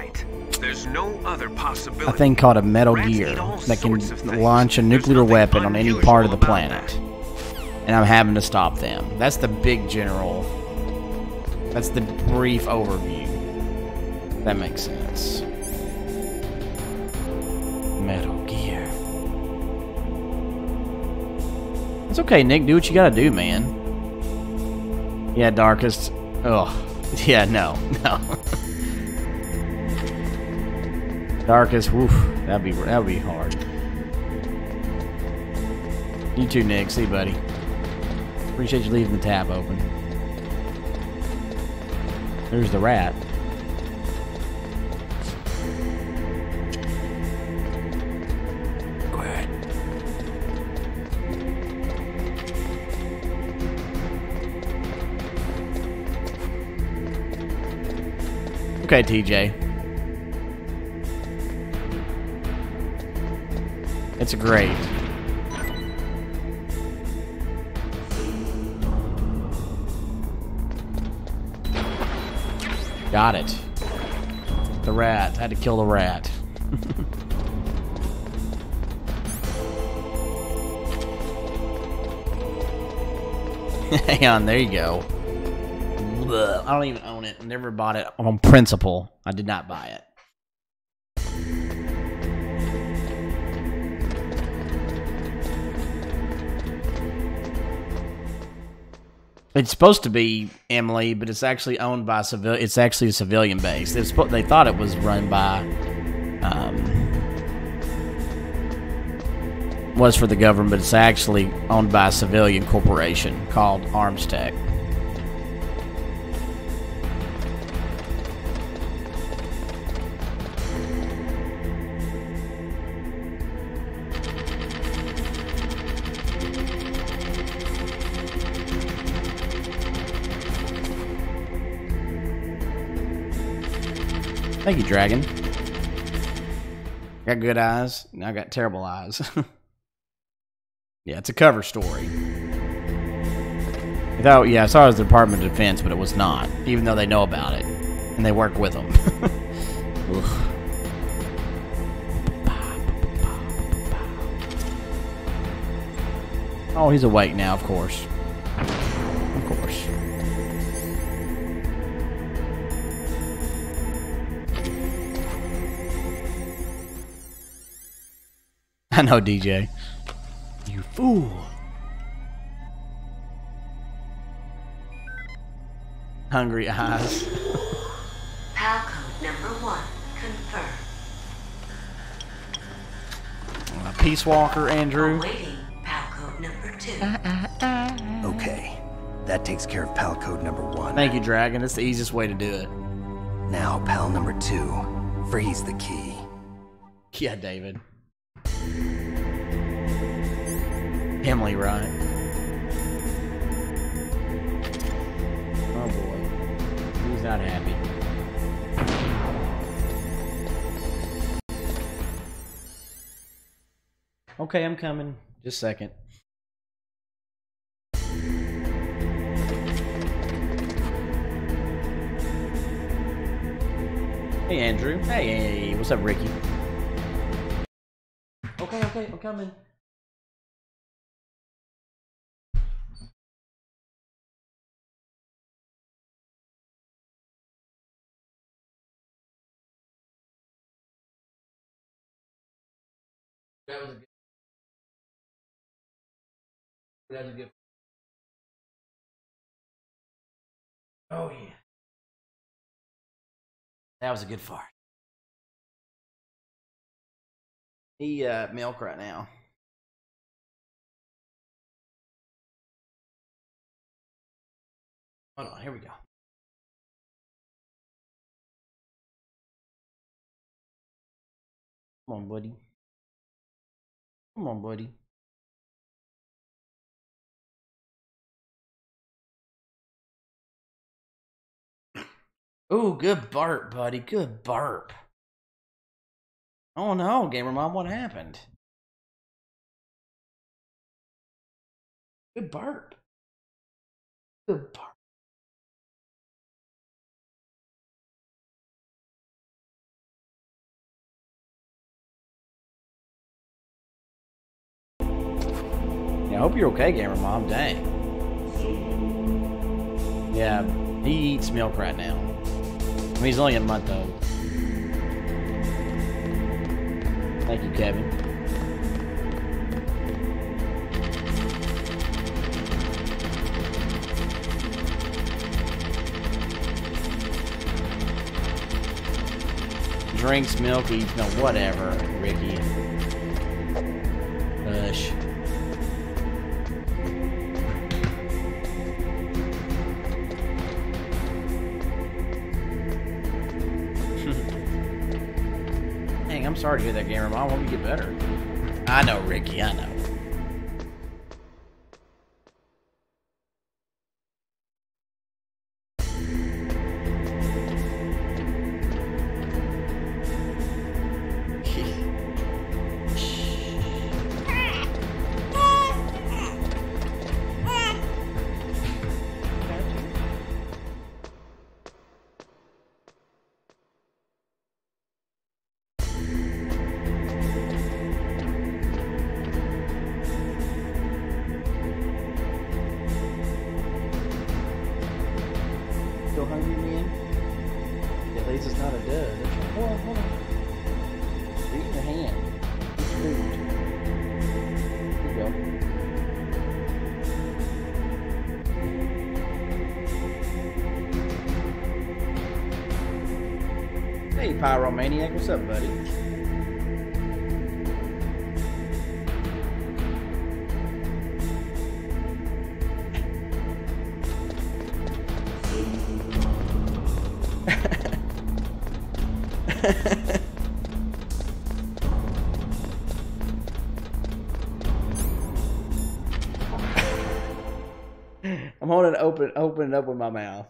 Speaker 13: There's no other possibility.
Speaker 1: a thing called a Metal Gear that can launch a nuclear weapon on any part of the planet. And I'm having to stop them. That's the big general. That's the brief overview. That makes sense. Metal Gear. It's okay, Nick. Do what you gotta do, man. Yeah, Darkest. Ugh. Yeah, no. Darkest. Woof. That'd be hard. You too, Nick. See you, buddy. Appreciate you leaving the tab open. There's the rat. Go ahead. Okay, TJ. It's great. Got it. The rat. I had to kill the rat. Hang on, there you go. Blech. I don't even own it. I never bought it on principle. I did not buy it. It's supposed to be Emily, but it's actually owned by It's actually a civilian base. They thought it was run by, was for the government, but it's actually owned by a civilian corporation called Armstech. Thank you, Dragon. Got good eyes. Now I got terrible eyes. Yeah, it's a cover story. Yeah, I saw it was the Department of Defense, but it was not. Even though they know about it. And they work with them. Oh, he's awake now, of course. Of course. I know, DJ. You fool. Hungry eyes.
Speaker 17: PAL code number 1 confirmed.
Speaker 1: Peace Walker, Andrew.
Speaker 17: Awaiting PAL code number 2.
Speaker 9: Okay, that takes care of PAL code number 1.
Speaker 1: Thank you, Dragon. It's the easiest way to do it.
Speaker 9: Now, PAL number 2. Freeze the key.
Speaker 1: Yeah, David. Emily, right? Oh boy. He's not happy. Okay, I'm coming. Just a second. Hey, Andrew. Hey, what's up, Ricky? Okay, I'm coming. That was a good. Oh yeah. That was a good fart. He milk right now. Hold on, here we go. Come on, buddy. Come on, buddy. Ooh, good burp, buddy. Good burp. Oh no, Gamer Mom, what happened? Good burp. Good burp. I hope you're okay, Gamer Mom. Dang. Yeah, he eats milk right now. I mean, he's only a month old. Thank you, Kevin. Drinks milk, eats milk, whatever, Ricky. Hush. I'm sorry to hear that, Gamer Mom. I hope you get better. I know, Ricky. I know. Pyromaniac. What's up, buddy? I'm holding it open up with my mouth.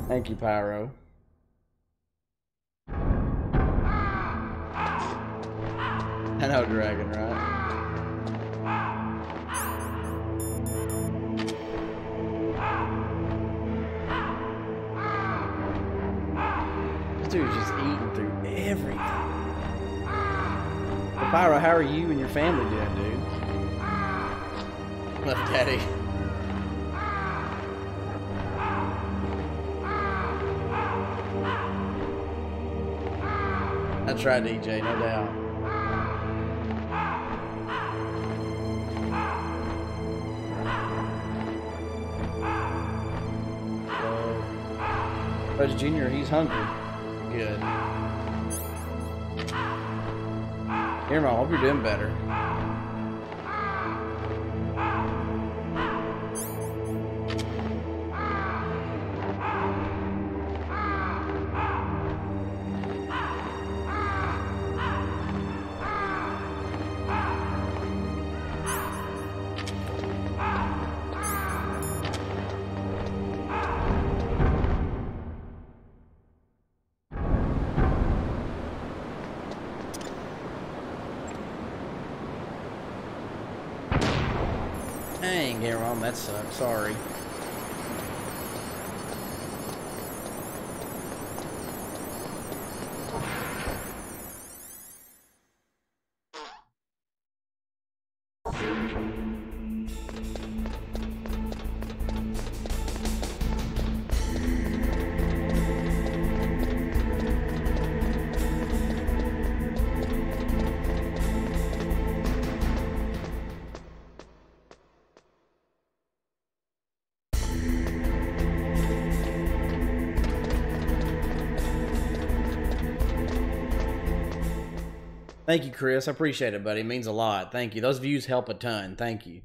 Speaker 1: Thank you, Pyro. I know, Dragon, right? This dude's just eating through everything. But Pyro, how are you and your family doing, dude? Love, Daddy. That's right, DJ, no doubt. Pudge Jr., he's hungry. Good. Here, Mom, I hope you're doing better. Dang, Aaron, that sucks. Sorry. Thank you, Chris. I appreciate it, buddy. It means a lot. Thank you. Those views help a ton. Thank you.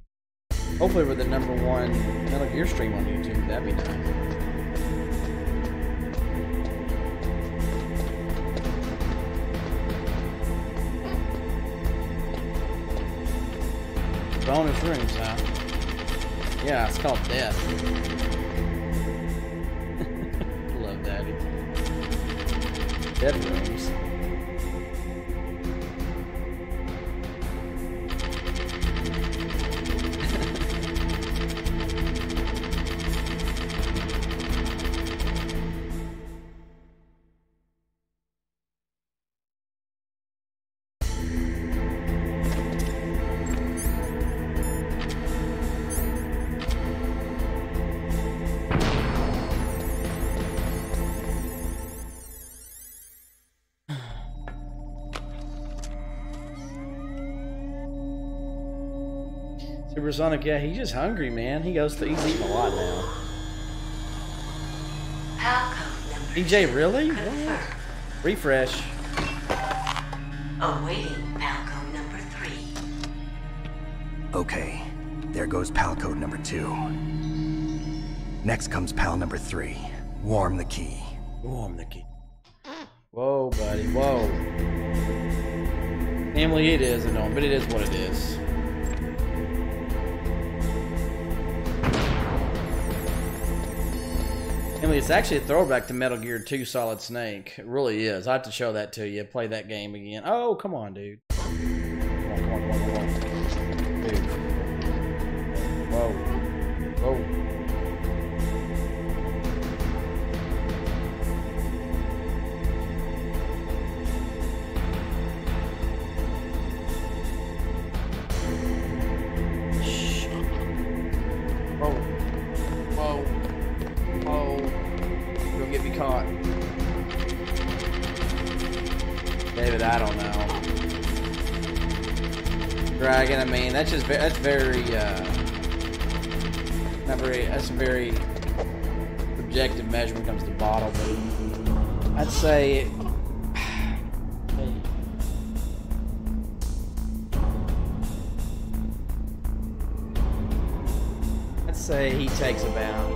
Speaker 1: Hopefully we're the #1 Metal Gear stream on YouTube. That'd be nice. Bonus rooms, huh? Yeah, it's called death. Love Daddy. Death rooms. Supersonic, yeah, he's just hungry, man. He's eating a lot now. EJ, really? What? Refresh.
Speaker 17: Awaiting PAL code number 3.
Speaker 9: Okay, there goes PAL code number 2. Next comes PAL number 3. Warm the key.
Speaker 1: Warm the key. Whoa, buddy, whoa. Emily, it is annoying, but it is what it is. Emily, it's actually a throwback to Metal Gear 2 Solid Snake. It really is. I have to show that to you. Play that game again. Oh, come on, dude. Come on. Dude. Whoa. Whoa. Whoa. Whoa. Whoa. Don't get me caught. Dragon, I mean, that's just that's very not very. That's a very subjective measure when it comes to bottle, but I'd say. I'd say he takes about.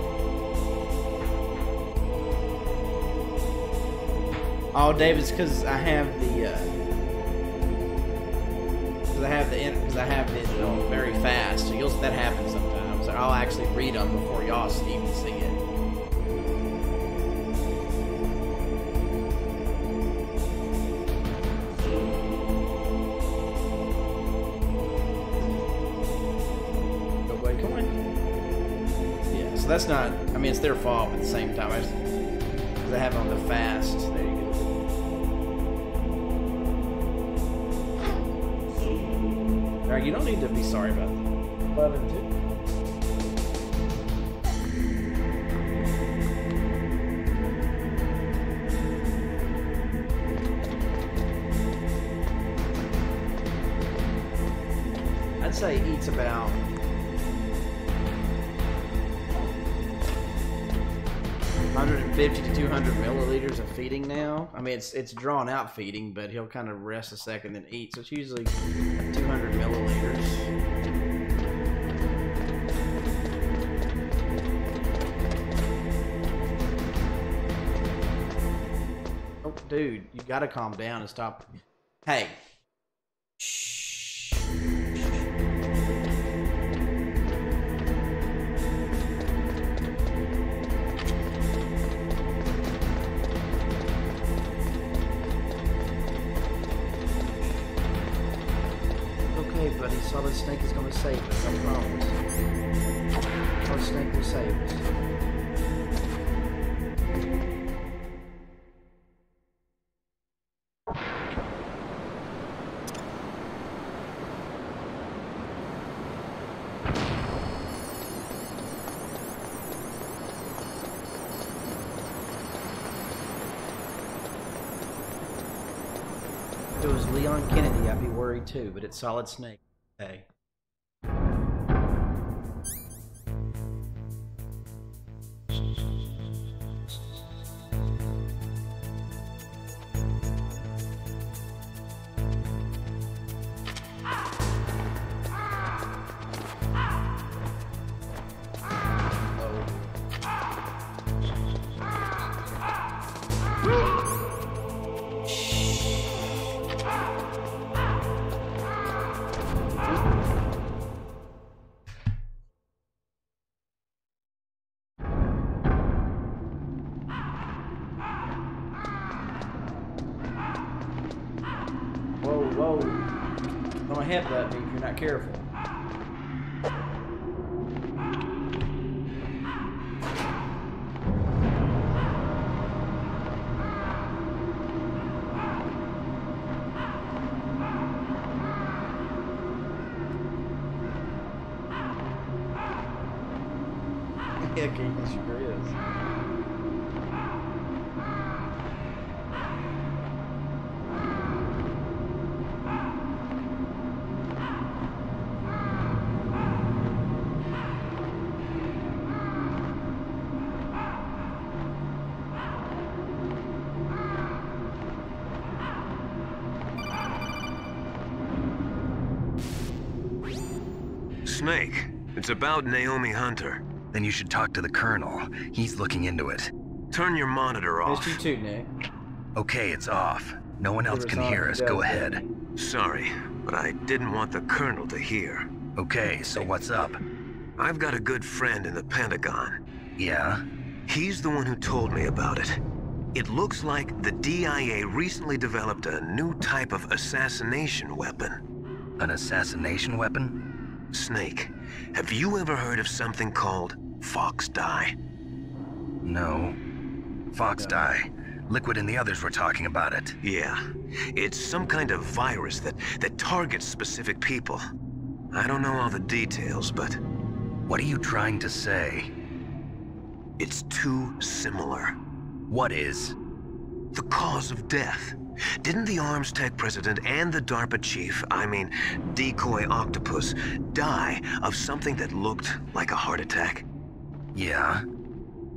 Speaker 1: Oh, David's because I have the. Because I have it very fast, so that happens sometimes. So I'll actually read them before y'all even see it. But wait, come on. Yeah, so that's not. I mean, it's their fault, but at the same time, because I have it on the fast. There you go. You don't need to be sorry about that. 11 too. I'd say he eats about 150 to 200 milliliters of feeding now. I mean, it's drawn out feeding, but he'll kind of rest a second then eat. So it's usually 200 milliliters. Oh, dude, you gotta calm down and stop. Hey. Buddy, Solid Snake is going to save us, I promise. Solid Snake will save us. If it was Leon Kennedy, I'd be worried too, but it's Solid Snake. Hey. Whoa. Don't headbutt me if you're not careful. Yeah, King, it sure is.
Speaker 13: Snake, it's about Naomi Hunter.
Speaker 3: Then you should talk to the Colonel. He's looking into it.
Speaker 13: Turn your monitor off.
Speaker 1: It's you too, Nick.
Speaker 3: Okay, it's off. No one else can hear us. Go ahead.
Speaker 13: Sorry, but I didn't want the Colonel to hear.
Speaker 3: Okay, so what's up?
Speaker 13: I've got a good friend in the Pentagon.
Speaker 3: Yeah?
Speaker 13: He's the one who told me about it. It looks like the DIA recently developed a new type of assassination weapon.
Speaker 3: An assassination weapon?
Speaker 13: Snake, have you ever heard of something called Fox Dye?
Speaker 3: No. Fox Dye. Liquid and the others were talking about it.
Speaker 13: Yeah. It's some kind of virus that targets specific people. I don't know all the details, but...
Speaker 3: What are you trying to say?
Speaker 13: It's too similar.
Speaker 3: What is?
Speaker 13: The cause of death. Didn't the Arms Tech president and the DARPA chief, I mean, Decoy Octopus, die of something that looked like a heart attack?
Speaker 3: Yeah.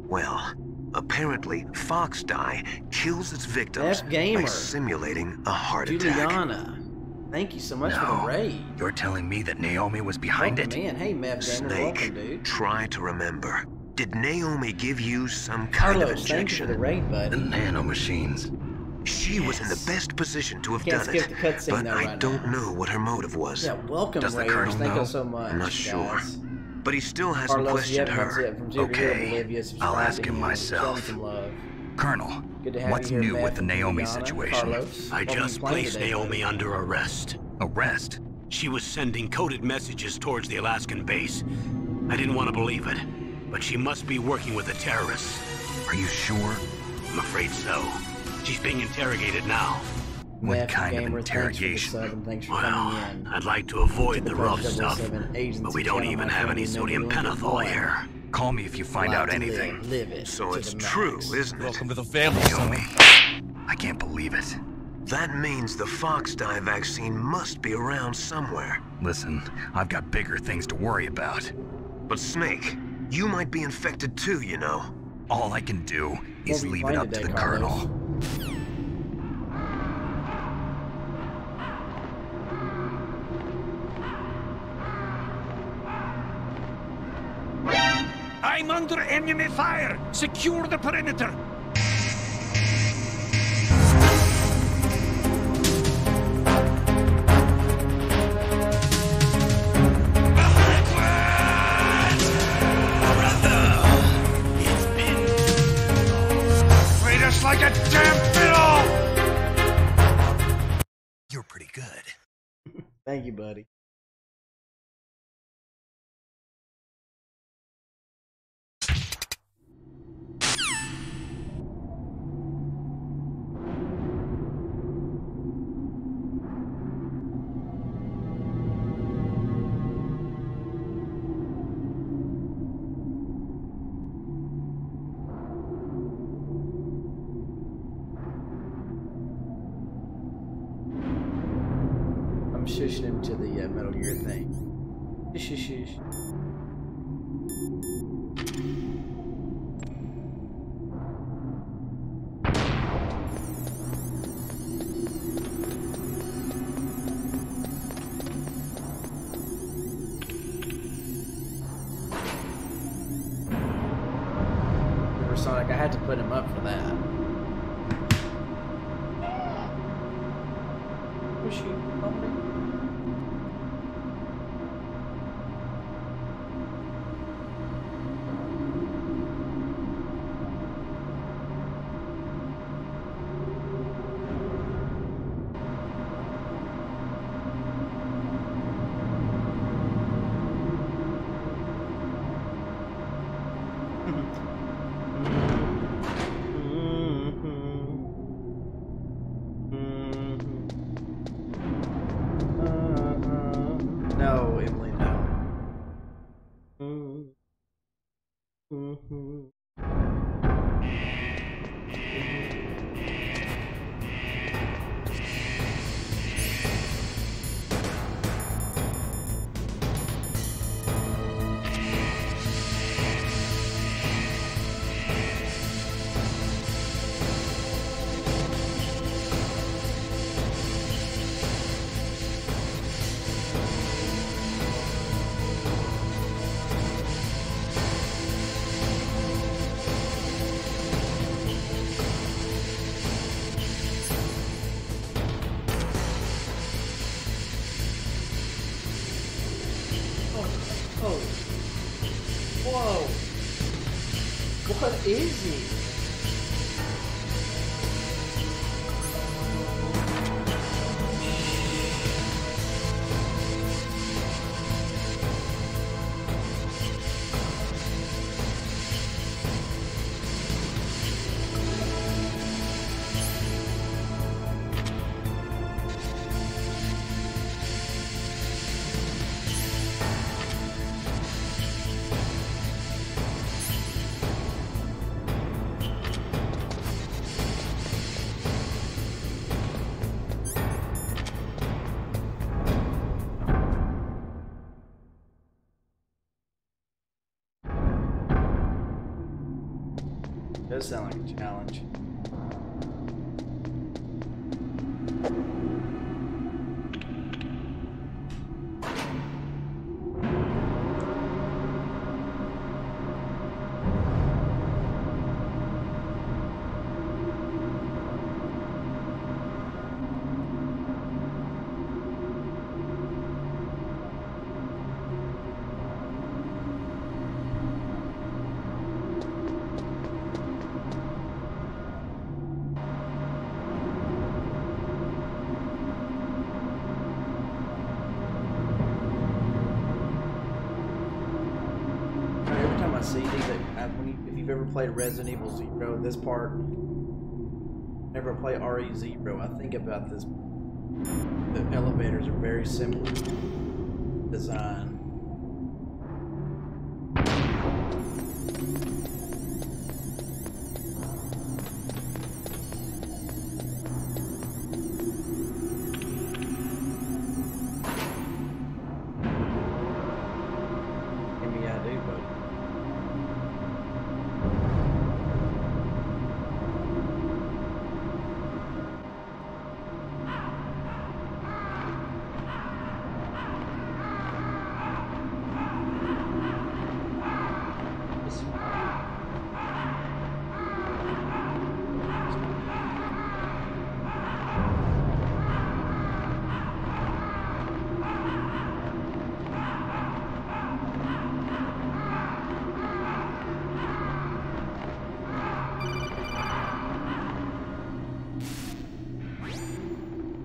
Speaker 13: Well, apparently Fox Die kills its victims by simulating a heart attack.
Speaker 1: Juliana, thank you so much for the raid.
Speaker 3: You're telling me that Naomi was behind it?
Speaker 1: Man, hey Mev Gamer,
Speaker 13: Snake,
Speaker 1: welcome, dude.
Speaker 13: try to remember. Did Naomi give you some kind of injection?
Speaker 1: Thank you for the raid, buddy.
Speaker 3: The nanomachines.
Speaker 13: She was in the best position to have done it, but I don't know what her motive was.
Speaker 1: Yeah, welcome,
Speaker 13: Does the
Speaker 1: Raiders.
Speaker 13: Colonel
Speaker 1: Thank
Speaker 13: know?
Speaker 1: you so much,
Speaker 13: I'm not
Speaker 1: guys.
Speaker 13: sure. But he still hasn't
Speaker 1: Carlos,
Speaker 13: questioned
Speaker 1: yeah,
Speaker 13: her.
Speaker 3: Okay, I'll ask him myself. Colonel, what's new with the Naomi situation?
Speaker 7: I just placed Naomi under arrest.
Speaker 3: Arrest?
Speaker 7: She was sending coded messages towards the Alaskan base. I didn't want to believe it, but she must be working with the terrorists.
Speaker 3: Are you sure?
Speaker 7: I'm afraid so. She's being interrogated now.
Speaker 3: What kind of interrogation?
Speaker 7: Well, I'd like to avoid the rough stuff, but we don't even have any sodium pentothal here.
Speaker 3: Call me if you find out anything.
Speaker 13: So it's true, isn't it?
Speaker 6: Welcome to the family,
Speaker 3: Naomi. I can't believe it.
Speaker 13: That means the Fox Die vaccine must be around somewhere.
Speaker 3: Listen, I've got bigger things to worry about.
Speaker 13: But Snake, you might be infected too, you know.
Speaker 3: All I can do is leave it up to the Colonel.
Speaker 14: I'm under enemy fire! Secure the perimeter! Treat us like a damn fiddle!
Speaker 3: You're pretty good.
Speaker 1: Thank you, buddy. I'm shushing him to the Metal Gear thing. Shush, shush, shush. Sonic, I had to put him up for that. Was she bumping? No, Emily, no. Whoa. What is he? Does sound like a challenge. If you've ever played Resident Evil 0, this part, never play RE0, I think about this. The elevators are very similar design.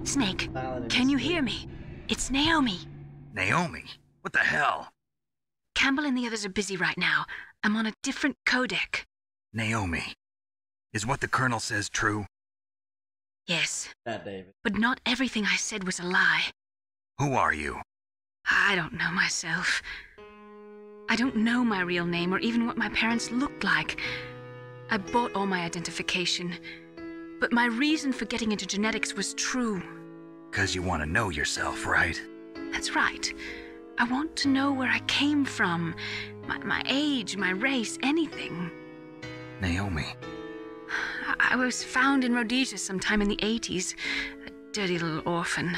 Speaker 12: Snake, can you hear me? It's Naomi.
Speaker 3: Naomi? What the hell?
Speaker 12: Campbell and the others are busy right now. I'm on a different codec.
Speaker 3: Naomi, is what the Colonel says true?
Speaker 12: Yes.
Speaker 1: David.
Speaker 12: But not everything I said was a lie.
Speaker 3: Who are you?
Speaker 12: I don't know myself. I don't know my real name or even what my parents looked like. I bought all my identification. But my reason for getting into genetics was true.
Speaker 3: 'Cause you want to know yourself, right?
Speaker 12: That's right. I want to know where I came from. My age, my race, anything.
Speaker 3: Naomi.
Speaker 12: I was found in Rhodesia sometime in the 80s. A dirty little orphan.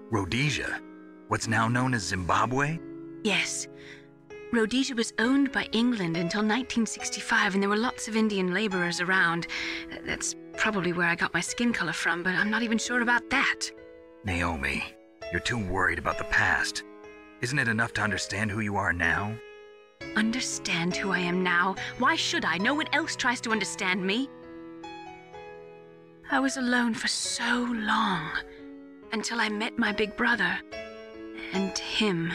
Speaker 3: Rhodesia? What's now known as Zimbabwe?
Speaker 12: Yes. Rhodesia was owned by England until 1965, and there were lots of Indian laborers around. That's probably where I got my skin color from, but I'm not even sure about that.
Speaker 3: Naomi, you're too worried about the past. Isn't it enough to understand who you are now?
Speaker 12: Understand who I am now? Why should I? No one else tries to understand me. I was alone for so long, until I met my big brother. And him.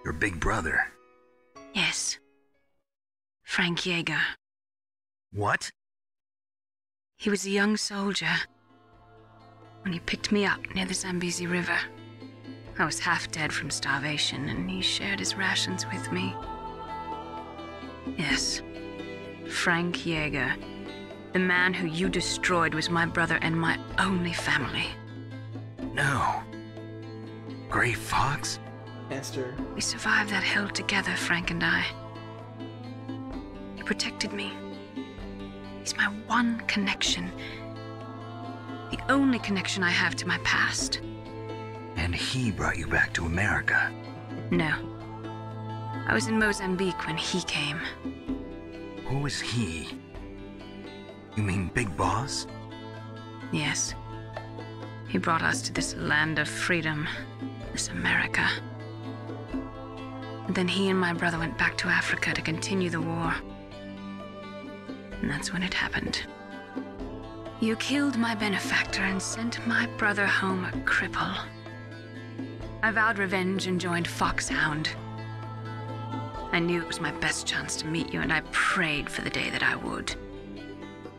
Speaker 3: Your big brother?
Speaker 12: Yes. Frank Yeager.
Speaker 3: What?
Speaker 12: He was a young soldier when he picked me up near the Zambezi River. I was half dead from starvation, and he shared his rations with me. Yes, Frank Yeager. The man who you destroyed was my brother and my only family.
Speaker 3: No. Gray Fox?
Speaker 1: Esther.
Speaker 12: We survived that hell together, Frank and I. He protected me. He's my one connection. The only connection I have to my past.
Speaker 3: And he brought you back to America?
Speaker 12: No. I was in Mozambique when he came.
Speaker 3: Who is he? You mean Big Boss?
Speaker 12: Yes. He brought us to this land of freedom, this America. And then he and my brother went back to Africa to continue the war. And that's when it happened. You killed my benefactor and sent my brother home a cripple. I vowed revenge and joined Foxhound. I knew it was my best chance to meet you, and I prayed for the day that I would.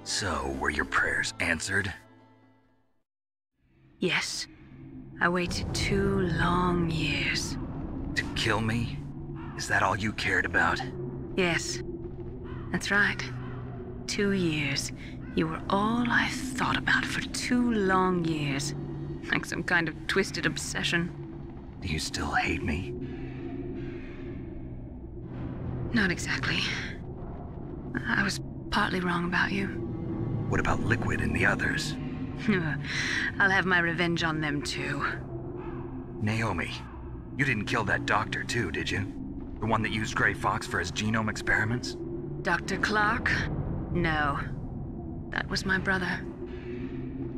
Speaker 3: So, were your prayers answered?
Speaker 12: Yes. I waited 2 long years.
Speaker 3: To kill me? Is that all you cared about?
Speaker 12: Yes. That's right. 2 years. You were all I thought about for 2 long years. Like some kind of twisted obsession.
Speaker 3: Do you still hate me?
Speaker 12: Not exactly. I was
Speaker 4: partly wrong about you.
Speaker 3: What about Liquid and the others?
Speaker 4: I'll have my revenge on them too.
Speaker 3: Naomi, you didn't kill that doctor too, did you? The one that used Grey Fox for his genome experiments?
Speaker 4: Dr. Clark? No. That was my brother.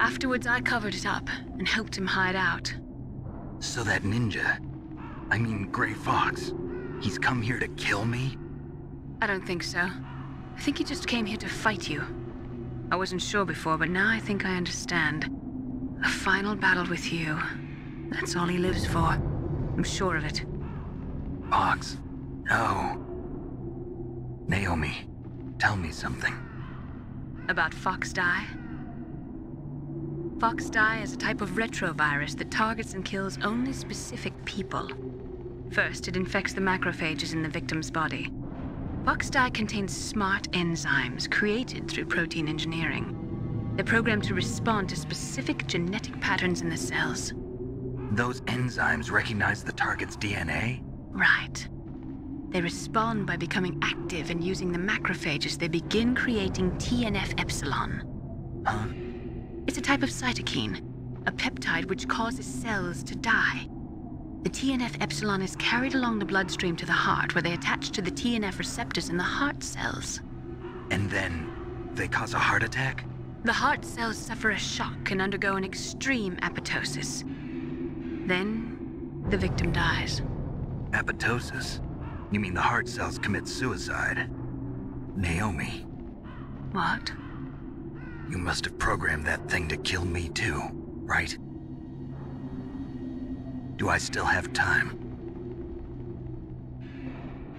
Speaker 4: Afterwards, I covered it up and helped him hide out.
Speaker 3: So that ninja, I mean Grey Fox, he's come here to kill me?
Speaker 4: I don't think so. I think he just came here to fight you. I wasn't sure before, but now I think I understand. A final battle with you. That's all he lives for. I'm sure of it.
Speaker 3: Fox? No. Naomi, tell me something.
Speaker 4: About Fox Die? Fox Die is a type of retrovirus that targets and kills only specific people. First, it infects the macrophages in the victim's body. Fox Die contains smart enzymes created through protein engineering. They're programmed to respond to specific genetic patterns in the cells.
Speaker 3: Those enzymes recognize the target's DNA?
Speaker 4: Right. They respond by becoming active and using the macrophages. They begin creating TNF-epsilon.
Speaker 3: Huh?
Speaker 4: It's a type of cytokine, a peptide which causes cells to die. The TNF-epsilon is carried along the bloodstream to the heart, where they attach to the TNF receptors in the heart cells.
Speaker 3: And then they cause a heart attack?
Speaker 4: The heart cells suffer a shock and undergo an extreme apoptosis. Then, the victim dies.
Speaker 3: Apoptosis? You mean the heart cells commit suicide? Naomi.
Speaker 4: What?
Speaker 3: You must have programmed that thing to kill me too, right? Do I still have time?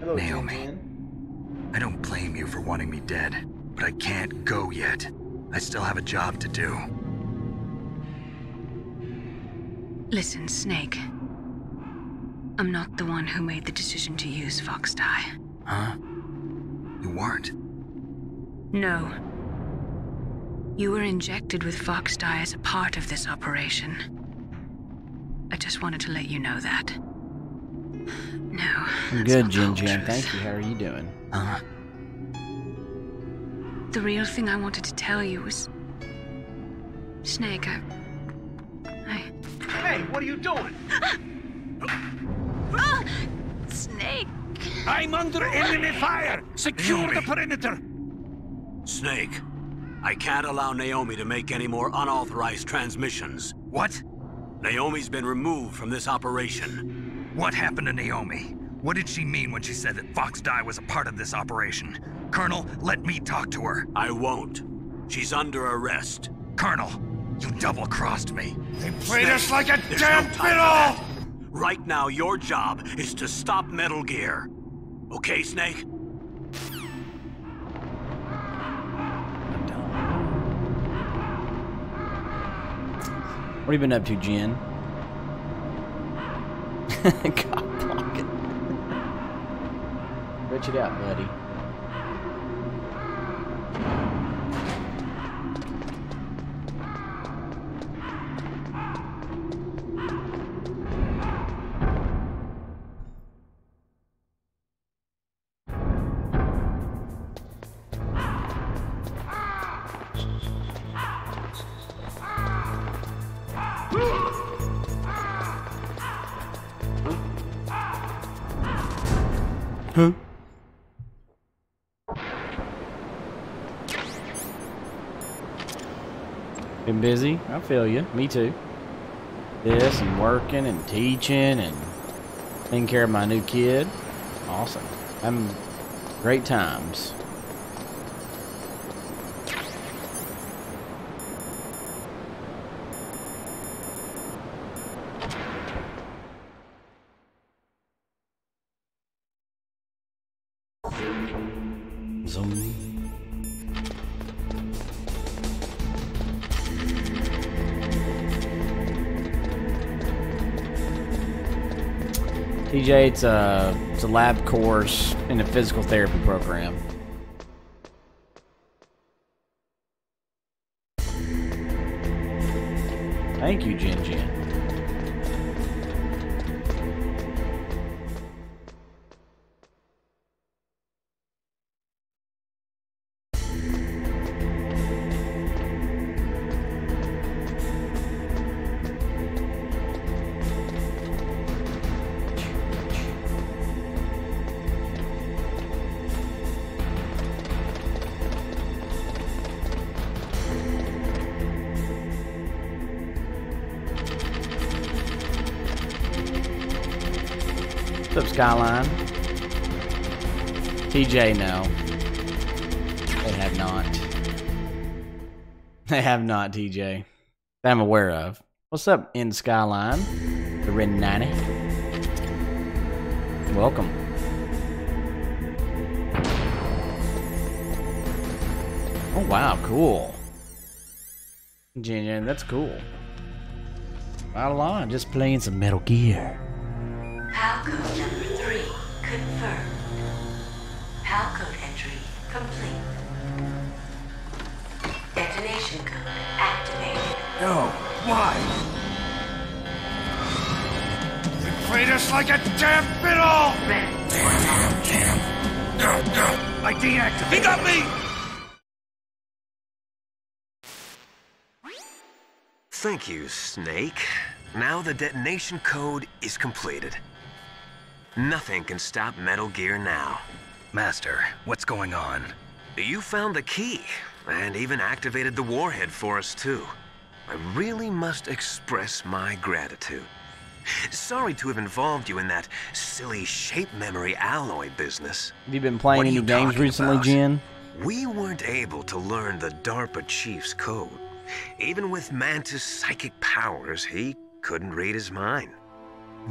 Speaker 1: Hello,
Speaker 3: Naomi. I don't blame you for wanting me dead, but I can't go yet. I still have a job to do.
Speaker 4: Listen, Snake. I'm not the one who made the decision to use Fox Die.
Speaker 3: Huh? You weren't?
Speaker 4: No. You were injected with Fox Die as a part of this operation. I just wanted to let you know that. No.
Speaker 1: I'm good, Jin Jin. Thank you. How are you doing?
Speaker 4: The real thing I wanted to tell you was... Snake, I...
Speaker 5: Hey, what are you doing?
Speaker 4: Snake!
Speaker 14: I'm under enemy fire! Secure the perimeter!
Speaker 7: Snake, I can't allow Naomi to make any more unauthorized transmissions.
Speaker 3: What?
Speaker 7: Naomi's been removed from this operation.
Speaker 3: What happened to Naomi? What did she mean when she said that Fox Die was a part of this operation? Colonel, let me talk to her.
Speaker 7: I won't. She's under arrest.
Speaker 3: Colonel, you double-crossed me.
Speaker 14: They played us like a damn
Speaker 7: no
Speaker 14: fiddle!
Speaker 7: Right now, your job is to stop Metal Gear. Okay, Snake?
Speaker 1: What have you been up to, Jin? God block it. Rich it out, buddy. Huh? Been busy? I feel you. Me too. This and working and teaching and taking care of my new kid. Awesome. Great times. Zoom. TJ, it's a lab course in a physical therapy program. Thank you, Jin Jin. What's up, Skyline? TJ, no. They have not. They have not, TJ. That I'm aware of. What's up, in Skyline? The Red 90. Welcome. Oh, wow, cool. Jen, that's cool. Right along, just playing some Metal Gear.
Speaker 17: PAL code number 3 confirmed. PAL code entry complete. Detonation code activated.
Speaker 14: No, why? You played us like a damn fiddle! Damn. I deactivated. He got me!
Speaker 13: Thank you, Snake. Now the detonation code is completed. Nothing can stop Metal Gear now.
Speaker 3: Master, what's going on?
Speaker 13: You found the key, and even activated the warhead for us, too. I really must express my gratitude. Sorry to have involved you in that silly shape memory alloy business.
Speaker 1: Have you been playing any games recently, Jen?
Speaker 13: We weren't able to learn the DARPA chief's code. Even with Mantis' psychic powers, he couldn't read his mind.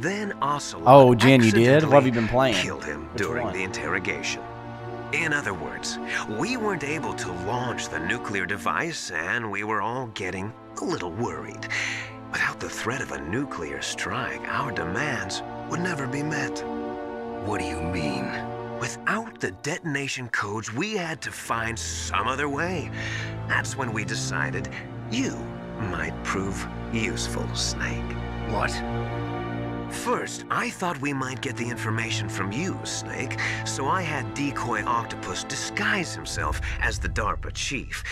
Speaker 13: Then Ocelot
Speaker 1: Oh, Jen, you did? What have you been playing?
Speaker 13: Killed him during the interrogation. In other words, we weren't able to launch the nuclear device, and we were all getting a little worried. Without the threat of a nuclear strike, our demands would never be met.
Speaker 3: What do you mean?
Speaker 13: Without the detonation codes, we had to find some other way. That's when we decided you might prove useful, Snake.
Speaker 3: What?
Speaker 13: First, I thought we might get the information from you, Snake, so I had Decoy Octopus disguise himself as the DARPA chief.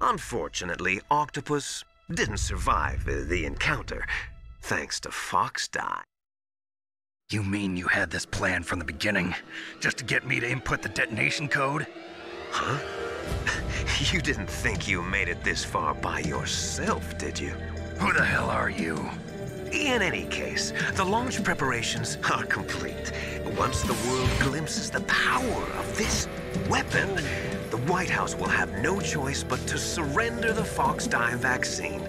Speaker 13: Unfortunately, Octopus didn't survive the encounter, thanks to Fox Die.
Speaker 3: You mean you had this plan from the beginning, just to get me to input the detonation code?
Speaker 13: Huh? You didn't think you made it this far by yourself, did you?
Speaker 3: Who the hell are you?
Speaker 13: In any case, the launch preparations are complete. Once the world glimpses the power of this weapon, the White House will have no choice but to surrender the Fox Die vaccine.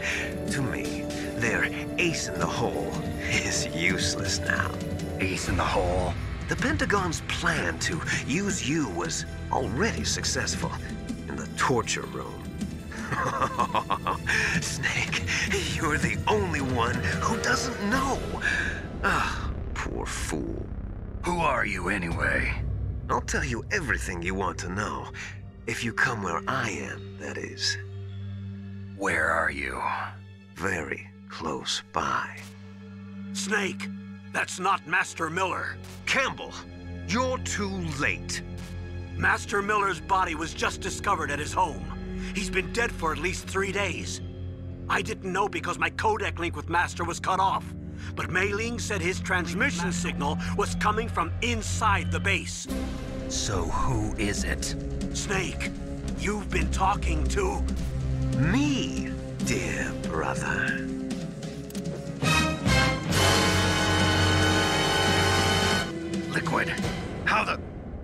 Speaker 13: To me, their ace in the hole is useless now.
Speaker 3: Ace in the hole?
Speaker 13: The Pentagon's plan to use you was already successful in the torture room. Snake, you're the only one who doesn't know. Ah, poor fool.
Speaker 3: Who are you anyway?
Speaker 13: I'll tell you everything you want to know. If you come where I am, that is.
Speaker 3: Where are you?
Speaker 13: Very close by.
Speaker 7: Snake, that's not Master Miller.
Speaker 13: Campbell, you're too late.
Speaker 7: Master Miller's body was just discovered at his home. He's been dead for at least 3 days. I didn't know because my codec link with Master was cut off. But Mei Ling said his transmission signal was coming from inside the base.
Speaker 3: So who is it?
Speaker 7: Snake, you've been talking to...
Speaker 13: me, dear brother.
Speaker 3: Liquid, how the...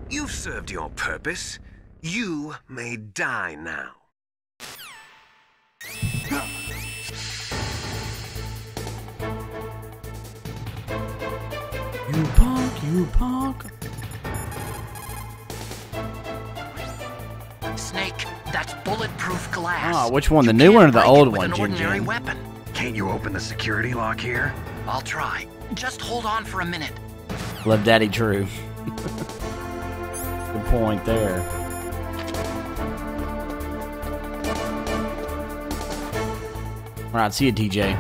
Speaker 13: You've served your purpose. You may die now.
Speaker 1: You punk, you punk.
Speaker 2: Snake, that's bulletproof glass.
Speaker 1: Ah, which one? The new one or the old one,
Speaker 2: An ordinary weapon.
Speaker 3: Can't you open the security lock here?
Speaker 2: I'll try. Just hold on for a minute.
Speaker 1: Love Daddy True. Good point there. Alright, see you, TJ.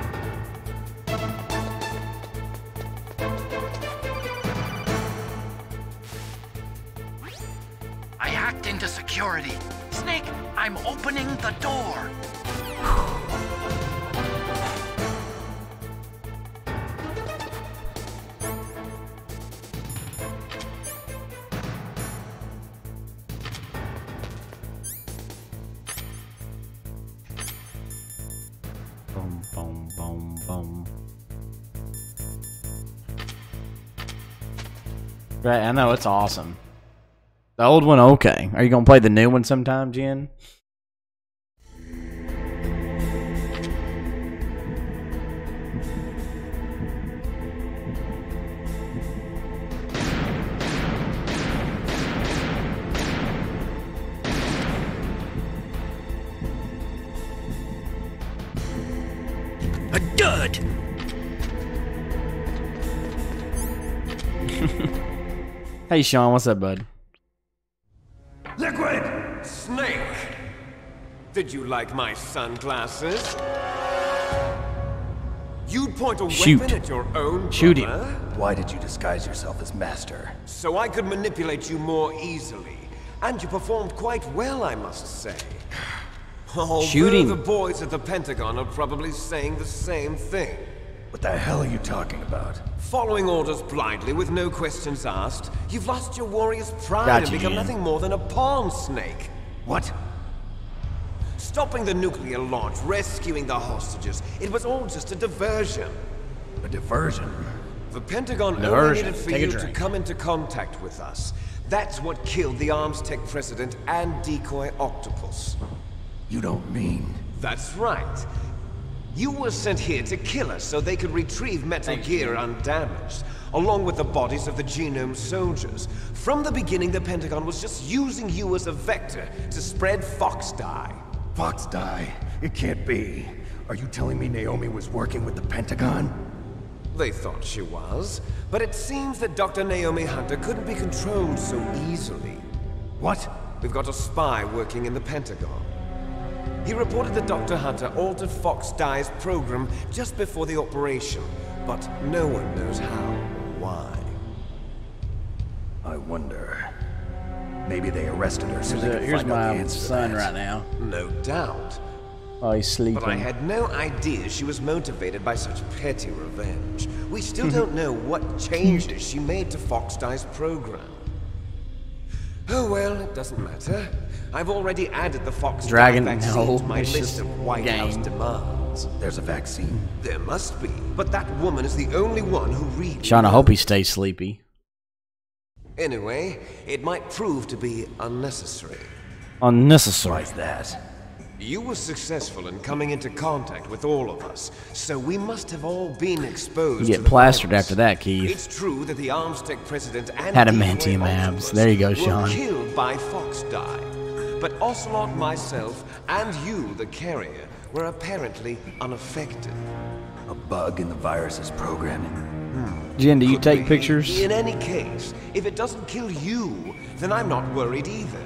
Speaker 2: I hacked into security. Snake, I'm opening the door.
Speaker 1: Boom, boom, boom, boom. Great, I know, it's awesome. The old one, okay. Are you gonna play the new one sometime, Jen?
Speaker 15: A dud!
Speaker 1: Hey, Sean, what's up, bud?
Speaker 14: Liquid!
Speaker 16: Snake! Did you like my sunglasses? You'd point a weapon at your own
Speaker 1: Shoot
Speaker 16: brother?
Speaker 1: him.
Speaker 9: Why did you disguise yourself as Master?
Speaker 16: So I could manipulate you more easily. And you performed quite well, I must say. Although the boys at the Pentagon are probably saying the same thing.
Speaker 9: What the hell are you talking about?
Speaker 16: Following orders blindly with no questions asked, you've lost your warrior's pride
Speaker 1: Gotcha,
Speaker 16: and become
Speaker 1: Jen.
Speaker 16: nothing more than a pawn snake.
Speaker 9: What?
Speaker 16: Stopping the nuclear launch, rescuing the hostages, it was all just a diversion.
Speaker 9: A diversion?
Speaker 16: The Pentagon only
Speaker 1: Diversion.
Speaker 16: needed for
Speaker 1: Take a
Speaker 16: you to
Speaker 1: drink.
Speaker 16: come into contact with us. That's what killed the Arms Tech president and decoy octopus.
Speaker 9: You don't mean...
Speaker 16: That's right. You were sent here to kill us so they could retrieve Metal Gear undamaged, along with the bodies of the Genome soldiers. From the beginning, the Pentagon was just using you as a vector to spread Fox dye.
Speaker 9: Fox dye? It can't be. Are you telling me Naomi was working with the Pentagon?
Speaker 16: They thought she was, but it seems that Dr. Naomi Hunter couldn't be controlled so easily.
Speaker 9: What?
Speaker 16: We've got a spy working in the Pentagon. He reported that Dr. Hunter altered Fox Dye's program just before the operation, but no one knows how or why.
Speaker 9: I wonder... Maybe they arrested her so they could
Speaker 1: Here's
Speaker 9: find out the
Speaker 1: my
Speaker 9: answer to
Speaker 1: son
Speaker 9: that.
Speaker 1: right now.
Speaker 16: No doubt.
Speaker 1: Oh, he's sleeping.
Speaker 16: But I had no idea she was motivated by such petty revenge. We still don't know what changes she made to Fox Dye's program. Oh well, it doesn't matter. I've already added the Fox
Speaker 1: Dragon,
Speaker 16: Dye vaccine
Speaker 1: no,
Speaker 16: to my
Speaker 1: it's
Speaker 16: list
Speaker 1: just
Speaker 16: of White House
Speaker 1: game.
Speaker 16: demands.
Speaker 9: There's a vaccine?
Speaker 16: There must be, but that woman is the only one who really
Speaker 1: Sean, I hope he stays sleepy.
Speaker 16: Anyway, it might prove to be unnecessary.
Speaker 1: Unnecessary.
Speaker 9: Why's that?
Speaker 16: You were successful in coming into contact with all of us, so we must have all been exposed
Speaker 1: You
Speaker 16: to
Speaker 1: get
Speaker 16: the
Speaker 1: plastered
Speaker 16: virus.
Speaker 1: after that, Keith.
Speaker 16: It's true that the Arms Tech president and
Speaker 1: Adamantium
Speaker 16: decoy
Speaker 1: abs.
Speaker 16: octopus
Speaker 1: There you go,
Speaker 16: were
Speaker 1: Sean.
Speaker 16: killed by Fox Dye. But Ocelot, myself, and you, the carrier, were apparently unaffected.
Speaker 9: A bug in the virus's programming?
Speaker 1: Jen, do you
Speaker 16: Could
Speaker 1: take
Speaker 16: be.
Speaker 1: pictures?
Speaker 16: In any case, if it doesn't kill you, then I'm not worried either.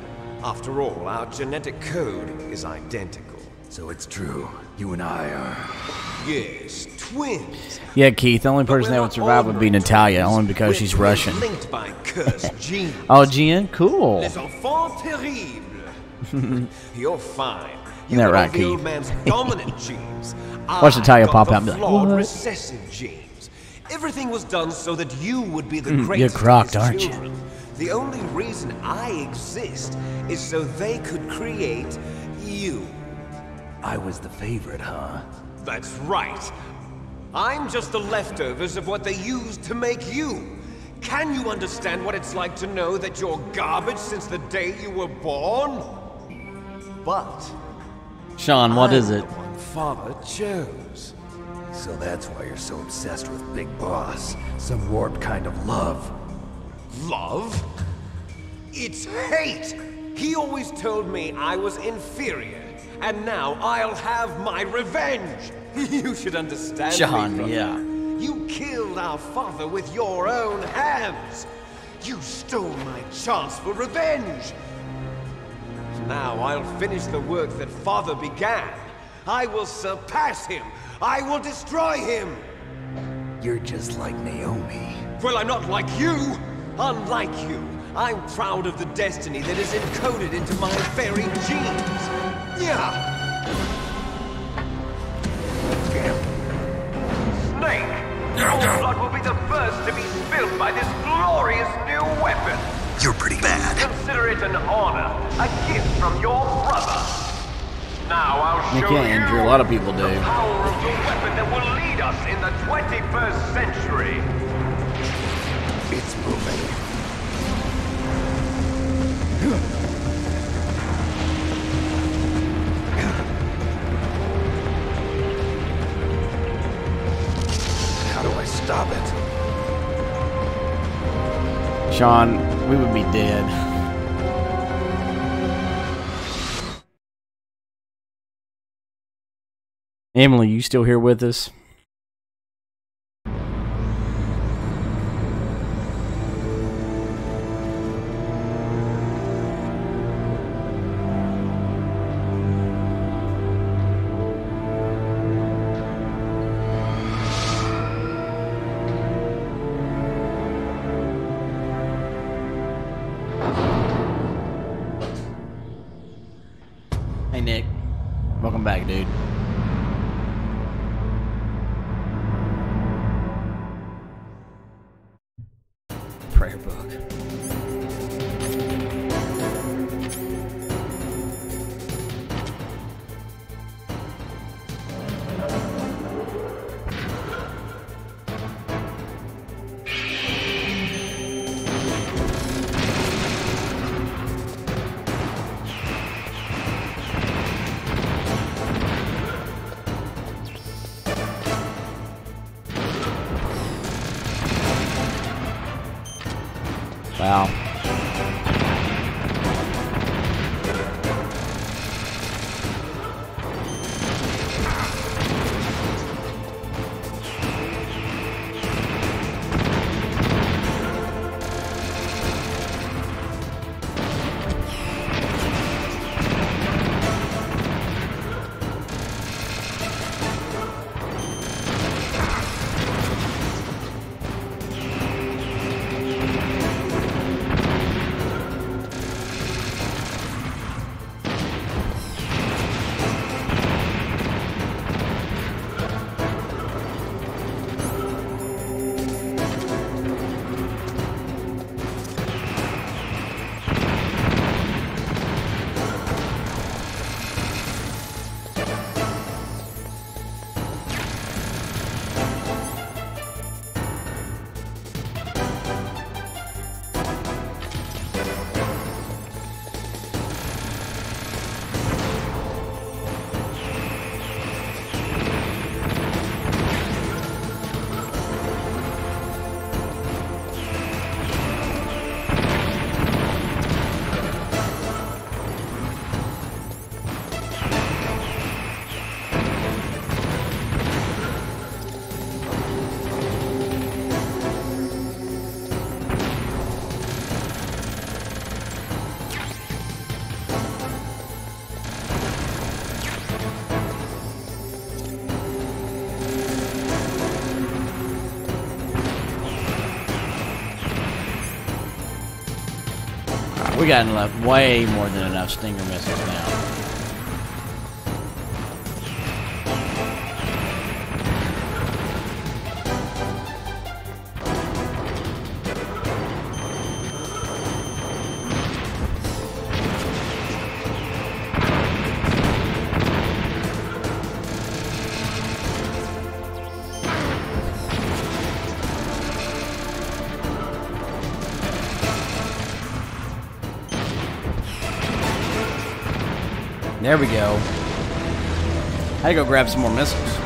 Speaker 16: After all, our genetic code is identical.
Speaker 9: So it's true. You and I are...
Speaker 16: Yes, twins.
Speaker 1: Yeah, Keith. The only
Speaker 16: But
Speaker 1: person
Speaker 16: we're
Speaker 1: that
Speaker 16: not
Speaker 1: would survive would be
Speaker 16: ordinary
Speaker 1: Natalia,
Speaker 16: twins.
Speaker 1: only because
Speaker 16: We're
Speaker 1: she's Russian.
Speaker 16: linked by cursed genes.
Speaker 1: Oh, Jen, cool.
Speaker 16: Les enfants terribles. You're fine. You
Speaker 1: Isn't that
Speaker 16: got
Speaker 1: right,
Speaker 16: all the old
Speaker 1: Keith?
Speaker 16: man's dominant genes.
Speaker 1: Watch Natalia
Speaker 16: I've got
Speaker 1: pop
Speaker 16: the
Speaker 1: out and be like,
Speaker 16: flawed
Speaker 1: "What?"
Speaker 16: recessive genes. Everything was done so that you would be the
Speaker 1: You're
Speaker 16: greatest of
Speaker 1: crocked,
Speaker 16: his
Speaker 1: aren't you?
Speaker 16: children. The only reason I exist is so they could create you.
Speaker 9: I was the favorite, huh?
Speaker 16: That's right. I'm just the leftovers of what they used to make you. Can you understand what it's like to know that you're garbage since the day you were born? But
Speaker 1: Sean, what
Speaker 16: I'm
Speaker 1: is it?
Speaker 16: the one Father chose.
Speaker 9: So that's why you're so obsessed with Big Boss. Some warped kind of love.
Speaker 16: Love? It's hate! He always told me I was inferior, and now I'll have my revenge! You should understand
Speaker 1: Sean,
Speaker 16: me, brother.
Speaker 1: yeah.
Speaker 16: You killed our father with your own hands! You stole my chance for revenge! Now I'll finish the work that father began. I will surpass him! I will destroy him!
Speaker 9: You're just like Naomi.
Speaker 16: Well, I'm not like you! Unlike you, I'm proud of the destiny that is encoded into my very genes! Yeah! Snake! Your blood will be the first to be spilled by this glorious new weapon!
Speaker 3: You're pretty bad.
Speaker 16: Consider it an honor, a gift from your brother! Now I'll show
Speaker 1: Yeah, Andrew, a lot of people do.
Speaker 16: the power of the weapon that will lead us in the 21st century!
Speaker 9: It's moving.
Speaker 1: Sean, we would be dead. Emily, you still here with us? Hey Nick, welcome back, dude. Prayer book. Wow. We got enough, way more than enough Stinger missiles now. There we go. I go grab some more missiles.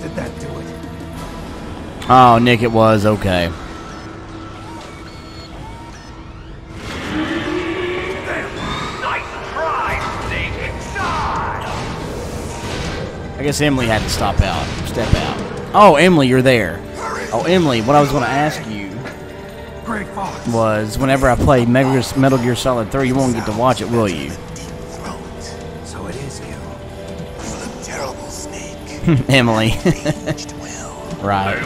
Speaker 14: Did that do it?
Speaker 1: Oh, Nick, it was okay. I guess Emily had to step out. Oh, Emily, you're there. Oh, Emily, what I was going to ask you was, whenever I play Metal Gear Solid 3, you won't get to watch it, will you?
Speaker 14: So it is you. You look terrible, Snake.
Speaker 1: Emily. Right.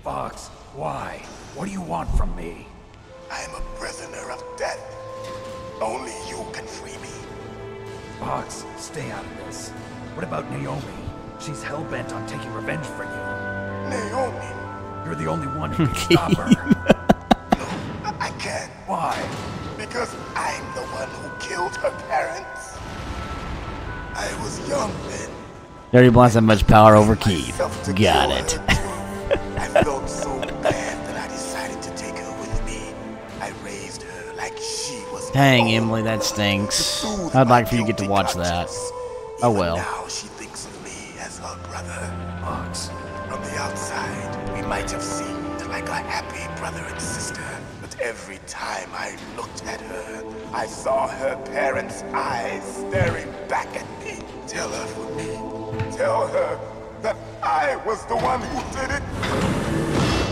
Speaker 14: Fox, why? What do you want from me?
Speaker 18: I am a prisoner of death. Only you can free me.
Speaker 14: Fox, stay out of this. What about Naomi? She's hell-bent on taking revenge for you.
Speaker 18: Naomi?
Speaker 14: You're the only one who can stop her.
Speaker 18: No, I can't.
Speaker 14: Why?
Speaker 18: Because I'm the one who killed her parents. I was young then.
Speaker 1: Dirty Blondes have much power over Keith. Got it.
Speaker 18: I felt so bad that I decided to take her with me. I raised her like she was.
Speaker 1: Dang, Emily, that stinks. I'd like for you to get to watch that. Oh well.
Speaker 18: Now she thinks of me as her brother. Fox. From the outside, we might have seemed like a happy brother and sister. But every time I looked at her, I saw her parents' eyes staring back at me. Tell her for me. Tell her that I was the one who did it.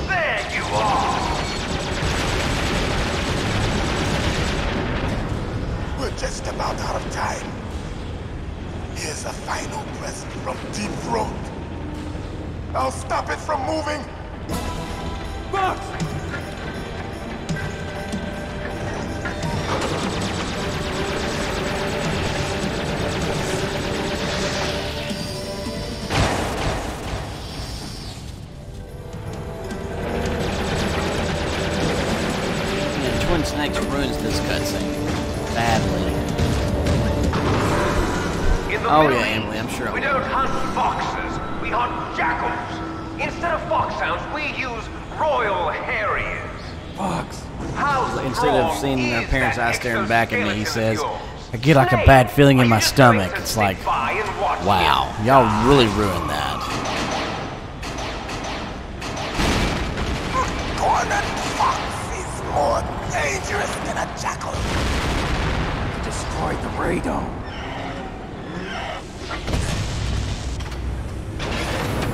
Speaker 5: There you are!
Speaker 18: We're just about out of time. Here's a final present from Deep Throat. I'll stop it from moving.
Speaker 5: Fox!
Speaker 1: Twin Snakes ruins this cutscene badly. Oh yeah, Emily, I'm sure.
Speaker 16: We don't hunt foxes, we hunt jackals. Instead of foxhounds, we use Royal Harriers.
Speaker 1: Fox.
Speaker 16: How
Speaker 1: Instead of seeing their parents' eyes staring back at me, he says, I get like a bad feeling in my stomach. It's like, wow, y'all really ruined that.
Speaker 18: Cornered fox is more dangerous than a jackal.
Speaker 5: Destroyed the radome.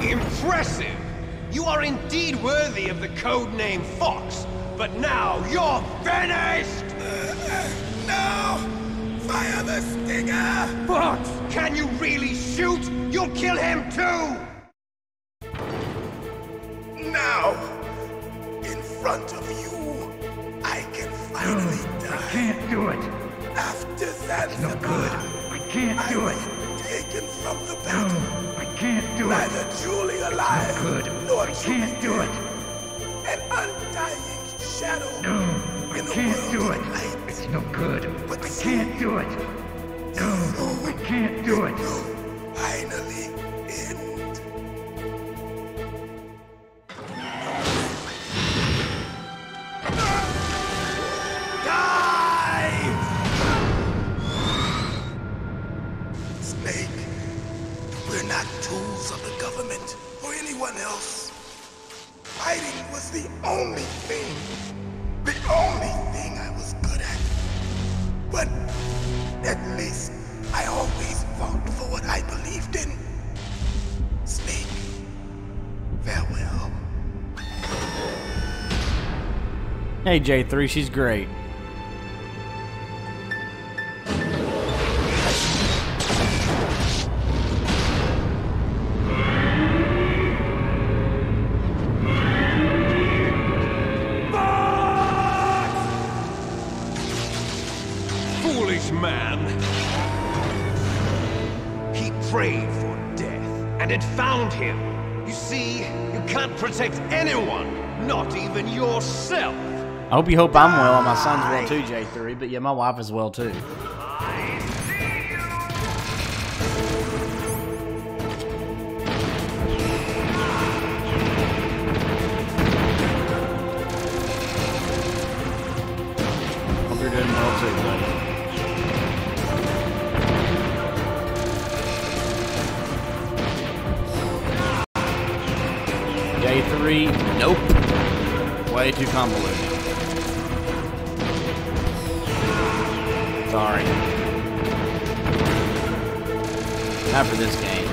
Speaker 13: Impressive! You are indeed worthy of the codename Fox, but now you're finished!
Speaker 18: No! Fire the stinger!
Speaker 13: Fox! Can you really shoot? You'll kill him too!
Speaker 18: Now! In front of you, I can finally die.
Speaker 5: I can't do it.
Speaker 18: After that,
Speaker 5: No good. I can't do it.
Speaker 18: Taken from the battle.
Speaker 5: I can't do it.
Speaker 18: Neither Julie alive,
Speaker 5: No good.
Speaker 18: nor
Speaker 5: I can't do it.
Speaker 18: An undying shadow.
Speaker 5: No, I can't do it. It's no good. I can't do it. No, I can't do it.
Speaker 18: Finally end. Snake, we're not tools of the government or anyone else. Fighting was the only thing I was good at. But at least I always fought for what I believed in. Snake, farewell.
Speaker 1: Hey J3, she's great.
Speaker 13: Foolish man! He prayed for death, and it found him. You see, you can't protect anyone, not even yourself.
Speaker 1: I hope you hope I'm well, and my son's well too, J3, but yeah, my wife is well too. Hope you're doing well too, buddy. J3, nope. Way too convoluted. Sorry. Not for this game.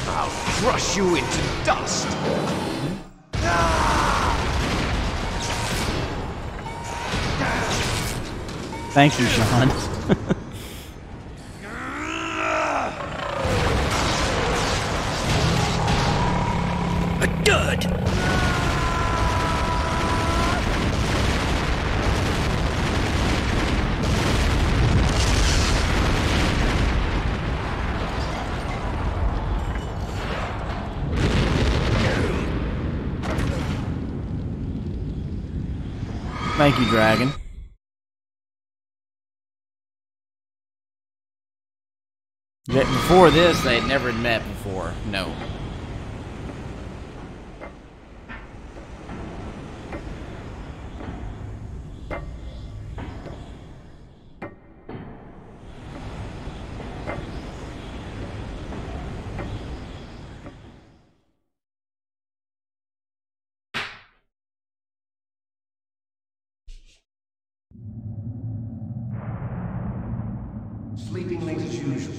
Speaker 16: I'll crush you into dust.
Speaker 1: Thank you, Sean.
Speaker 15: A dud!
Speaker 1: Thank you, Dragon. Yet before this, they had never met before. No.
Speaker 9: Sleeping late as usual.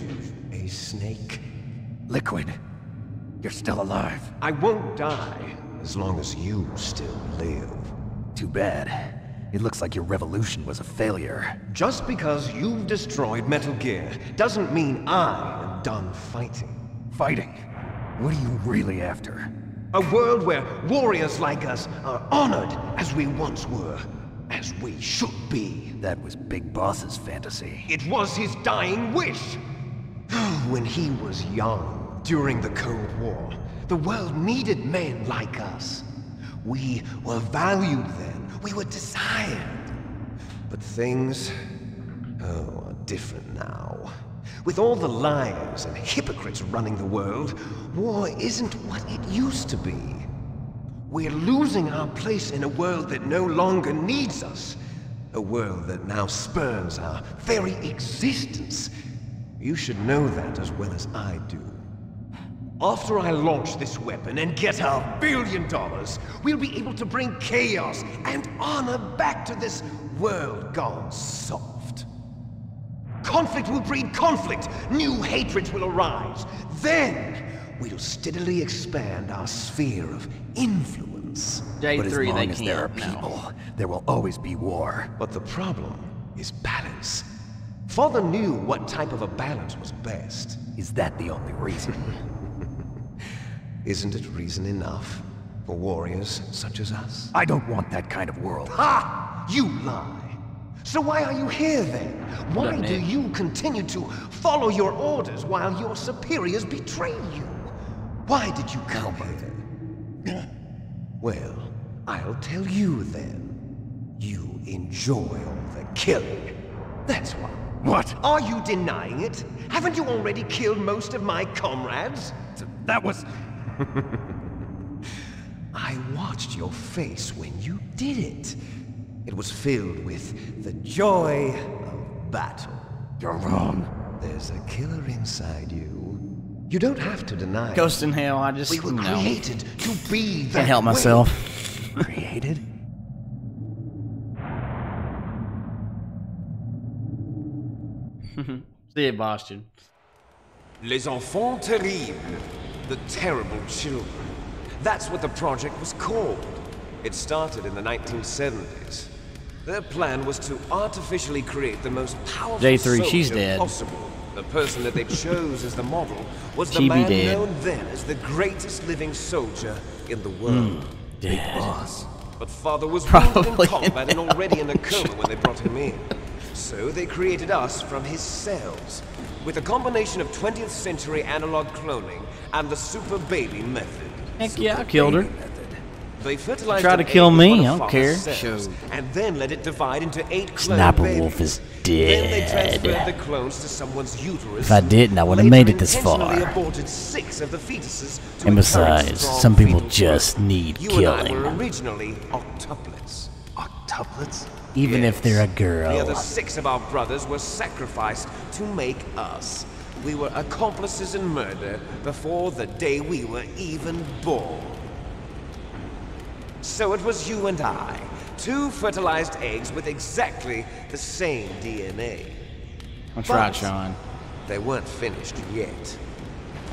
Speaker 9: A snake. Liquid. You're still alive.
Speaker 16: I won't die as long as you still live.
Speaker 9: Too bad. It looks like your revolution was a failure.
Speaker 16: Just because you've destroyed Metal Gear doesn't mean I am done fighting.
Speaker 9: Fighting? What are you really after?
Speaker 16: A world where warriors like us are honored as we once were. As we should be.
Speaker 9: That was Big Boss's fantasy.
Speaker 16: It was his dying wish! When he was young, during the Cold War, the world needed men like us. We were valued then. We were desired. But things, are different now. With all the liars and hypocrites running the world, war isn't what it used to be. We're losing our place in a world that no longer needs us. A world that now spurns our very existence. You should know that as well as I do. After I launch this weapon and get our $1 billion, we'll be able to bring chaos and honor back to this world gone soft. Conflict will breed conflict. New hatreds will arise. Then we'll steadily expand our sphere of influence.
Speaker 1: J3,
Speaker 9: but as long
Speaker 1: they
Speaker 9: as there are
Speaker 1: can't
Speaker 9: people, there will always be war.
Speaker 16: But the problem is balance. Father knew what type of a balance was best.
Speaker 9: Is that the only reason?
Speaker 16: Isn't it reason enough for warriors such as us?
Speaker 9: I don't want that kind of world.
Speaker 16: Ha! You lie! So why are you here then? Why do you continue to follow your orders while your superiors betray you? Why did you come here? Well, I'll tell you then. You enjoy all the killing. That's why.
Speaker 9: What?
Speaker 16: Are you denying it? Haven't you already killed most of my comrades?
Speaker 9: That was...
Speaker 16: I watched your face when you did it. It was filled with the joy of battle.
Speaker 9: You're wrong.
Speaker 16: There's a killer inside you. You don't have to deny it.
Speaker 1: Ghost in Hell, I just,
Speaker 16: we were created to be that
Speaker 1: can't help
Speaker 16: way.
Speaker 1: myself.
Speaker 9: Created?
Speaker 1: See it, Boston.
Speaker 16: Les enfants terribles. The terrible children. That's what the project was called. It started in the 1970s. Their plan was to artificially create the most powerful
Speaker 1: J3, she's
Speaker 16: soldier
Speaker 1: dead.
Speaker 16: possible. The person that they chose as the model was the
Speaker 1: She be
Speaker 16: man
Speaker 1: dead.
Speaker 16: known then as the greatest living soldier in the world.
Speaker 1: Big
Speaker 16: Boss. But Father was
Speaker 1: Probably
Speaker 16: wounded in combat and already in a coma when they brought him in. So they created us from his cells, with a combination of 20th century analog cloning and the super baby method.
Speaker 1: Heck yeah, I killed her.
Speaker 16: They fertilized
Speaker 1: Try to
Speaker 16: an
Speaker 1: kill
Speaker 16: egg with
Speaker 1: me,
Speaker 16: one of
Speaker 1: I don't
Speaker 16: Father's
Speaker 1: care.
Speaker 16: cells, and then let it divide into 8 clone
Speaker 1: Sniper
Speaker 16: babies.
Speaker 1: Wolf is
Speaker 16: Then they
Speaker 1: dead.
Speaker 16: transferred the clones to someone's uterus.
Speaker 1: If I didn't, I wouldn't have
Speaker 16: Later
Speaker 1: made it this
Speaker 16: intentionally
Speaker 1: far.
Speaker 16: aborted 6 of the fetuses to
Speaker 1: And
Speaker 16: encourage
Speaker 1: besides,
Speaker 16: strong
Speaker 1: some people
Speaker 16: fetal
Speaker 1: just
Speaker 16: growth.
Speaker 1: need
Speaker 16: You and I
Speaker 1: killing.
Speaker 16: were originally octuplets.
Speaker 9: Octuplets?
Speaker 1: Even if they're a
Speaker 16: The
Speaker 1: girl.
Speaker 16: other 6 of our brothers were sacrificed to make us. We were accomplices in murder before the day we were even born. So it was you and I, 2 fertilized eggs with exactly the same DNA.
Speaker 1: That's right,
Speaker 16: But
Speaker 1: Sean.
Speaker 16: they weren't finished yet.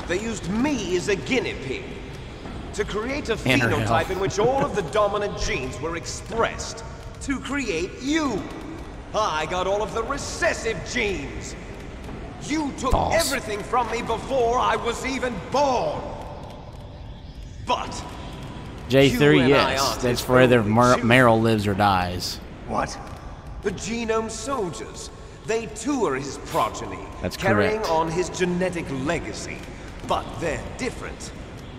Speaker 16: They used me as a guinea pig to create a
Speaker 1: In her
Speaker 16: phenotype
Speaker 1: health.
Speaker 16: in which all of the dominant genes were expressed to create you. I got all of the recessive genes. You took
Speaker 1: False.
Speaker 16: everything from me before I was even born. But
Speaker 1: J3,
Speaker 16: you and I
Speaker 1: yes.
Speaker 16: aren't
Speaker 1: That's
Speaker 16: his
Speaker 1: for whether
Speaker 16: only
Speaker 1: Meryl lives or dies.
Speaker 18: What?
Speaker 16: The Genome Soldiers. They too are his progeny,
Speaker 1: That's
Speaker 16: carrying
Speaker 1: correct.
Speaker 16: on his genetic legacy. But they're different.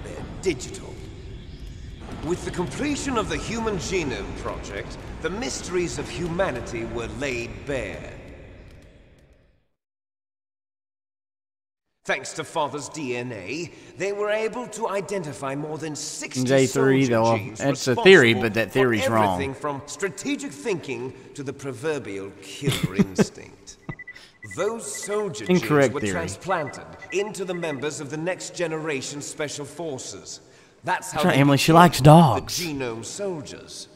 Speaker 16: They're digital. With the completion of the Human Genome Project, the mysteries of humanity were laid bare. Thanks to Father's DNA, they were able to identify more than 60
Speaker 1: J3,
Speaker 16: soldier
Speaker 1: though,
Speaker 16: genes
Speaker 1: it's a theory,
Speaker 16: responsible
Speaker 1: but that
Speaker 16: for
Speaker 1: theory's wrong.
Speaker 16: everything from strategic thinking to the proverbial killer instinct. Those soldier
Speaker 1: Incorrect
Speaker 16: genes were
Speaker 1: theory.
Speaker 16: transplanted into the members of the next generation special forces. That's how
Speaker 1: That's right,
Speaker 16: they
Speaker 1: Emily, she
Speaker 16: became
Speaker 1: likes dogs.
Speaker 16: The Genome Soldiers.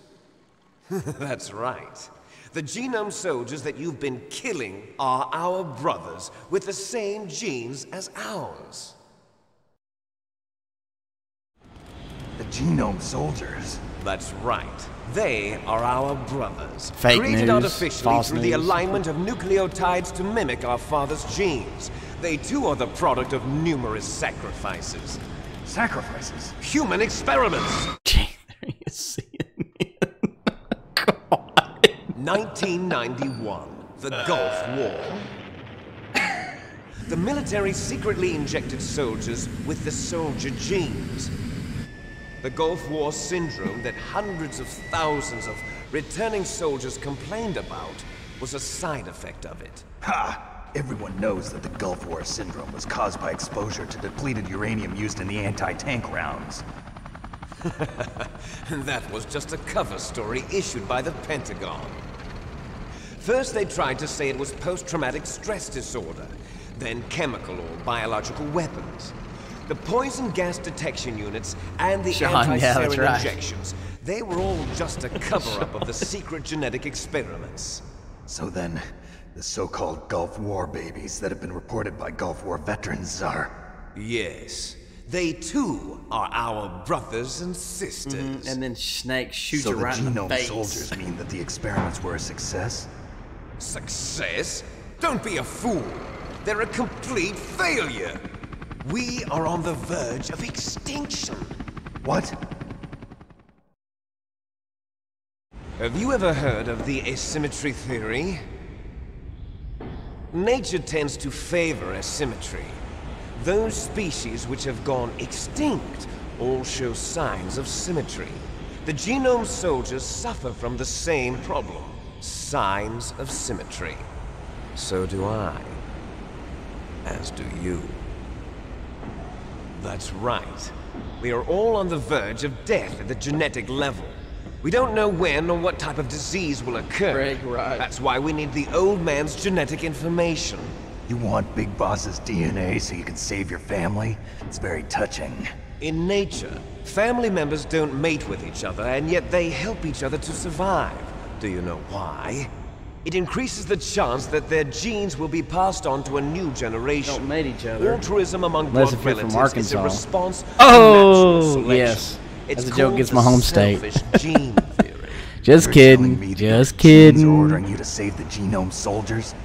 Speaker 16: That's right. The Genome Soldiers that you've been killing are our brothers with the same genes as ours.
Speaker 18: The Genome Soldiers?
Speaker 16: That's right. They are our brothers.
Speaker 1: Fake
Speaker 16: created
Speaker 1: news,
Speaker 16: artificially
Speaker 1: false
Speaker 16: through the
Speaker 1: news.
Speaker 16: alignment of nucleotides to mimic our father's genes. They too are the product of numerous sacrifices.
Speaker 18: Sacrifices?
Speaker 16: Human experiments! 1991, the Gulf War. The military secretly injected soldiers with the soldier genes. The Gulf War syndrome that hundreds of thousands of returning soldiers complained about was a side effect of it.
Speaker 3: Ha! Everyone knows that the Gulf War syndrome was caused by exposure to depleted uranium used in the anti-tank rounds.
Speaker 16: That was just a cover story issued by the Pentagon. First they tried to say it was post-traumatic stress disorder, then chemical or biological weapons. The poison gas detection units and the
Speaker 1: Sean, yeah, that's
Speaker 16: anti-sarin
Speaker 1: right.
Speaker 16: injections, they were all just a cover-up of the secret genetic experiments.
Speaker 3: So then, the so-called Gulf War babies that have been reported by Gulf War veterans are...
Speaker 16: Yes. They too are our brothers and sisters.
Speaker 1: And then Snake shoots
Speaker 3: So
Speaker 1: her
Speaker 3: the
Speaker 1: right in the
Speaker 3: Genome
Speaker 1: face.
Speaker 3: Soldiers mean that the experiments were a success?
Speaker 16: Success? Don't be a fool. They're a complete failure. We are on the verge of extinction.
Speaker 3: What?
Speaker 16: Have you ever heard of the asymmetry theory? Nature tends to favor asymmetry. Those species which have gone extinct all show signs of symmetry. The Genome Soldiers suffer from the same problem. Signs of symmetry. So do I. As do you. That's right. We are all on the verge of death at the genetic level. We don't know when or what type of disease will occur.
Speaker 1: Greg, right.
Speaker 16: That's why we need the old man's genetic information.
Speaker 3: You want Big Boss's DNA so you can save your family? It's very touching.
Speaker 16: In nature, family members don't mate with each other, and yet they help each other to survive. Do you know why? It increases the chance that their genes will be passed on to a new generation.
Speaker 1: Don't mate each other.
Speaker 16: Altruism among
Speaker 1: Unless
Speaker 16: blood
Speaker 1: if you're from
Speaker 16: relatives is a
Speaker 1: Arkansas.
Speaker 16: response to
Speaker 1: Oh,
Speaker 16: natural selection.
Speaker 1: yes.
Speaker 16: It's
Speaker 1: As the joke
Speaker 16: called
Speaker 1: gets
Speaker 16: the
Speaker 1: my home state.
Speaker 16: selfish gene theory.
Speaker 1: Just
Speaker 3: You're
Speaker 1: kidding.
Speaker 3: telling me that
Speaker 1: Just
Speaker 3: your genes
Speaker 1: kidding.
Speaker 3: are ordering you to save the Genome Soldiers?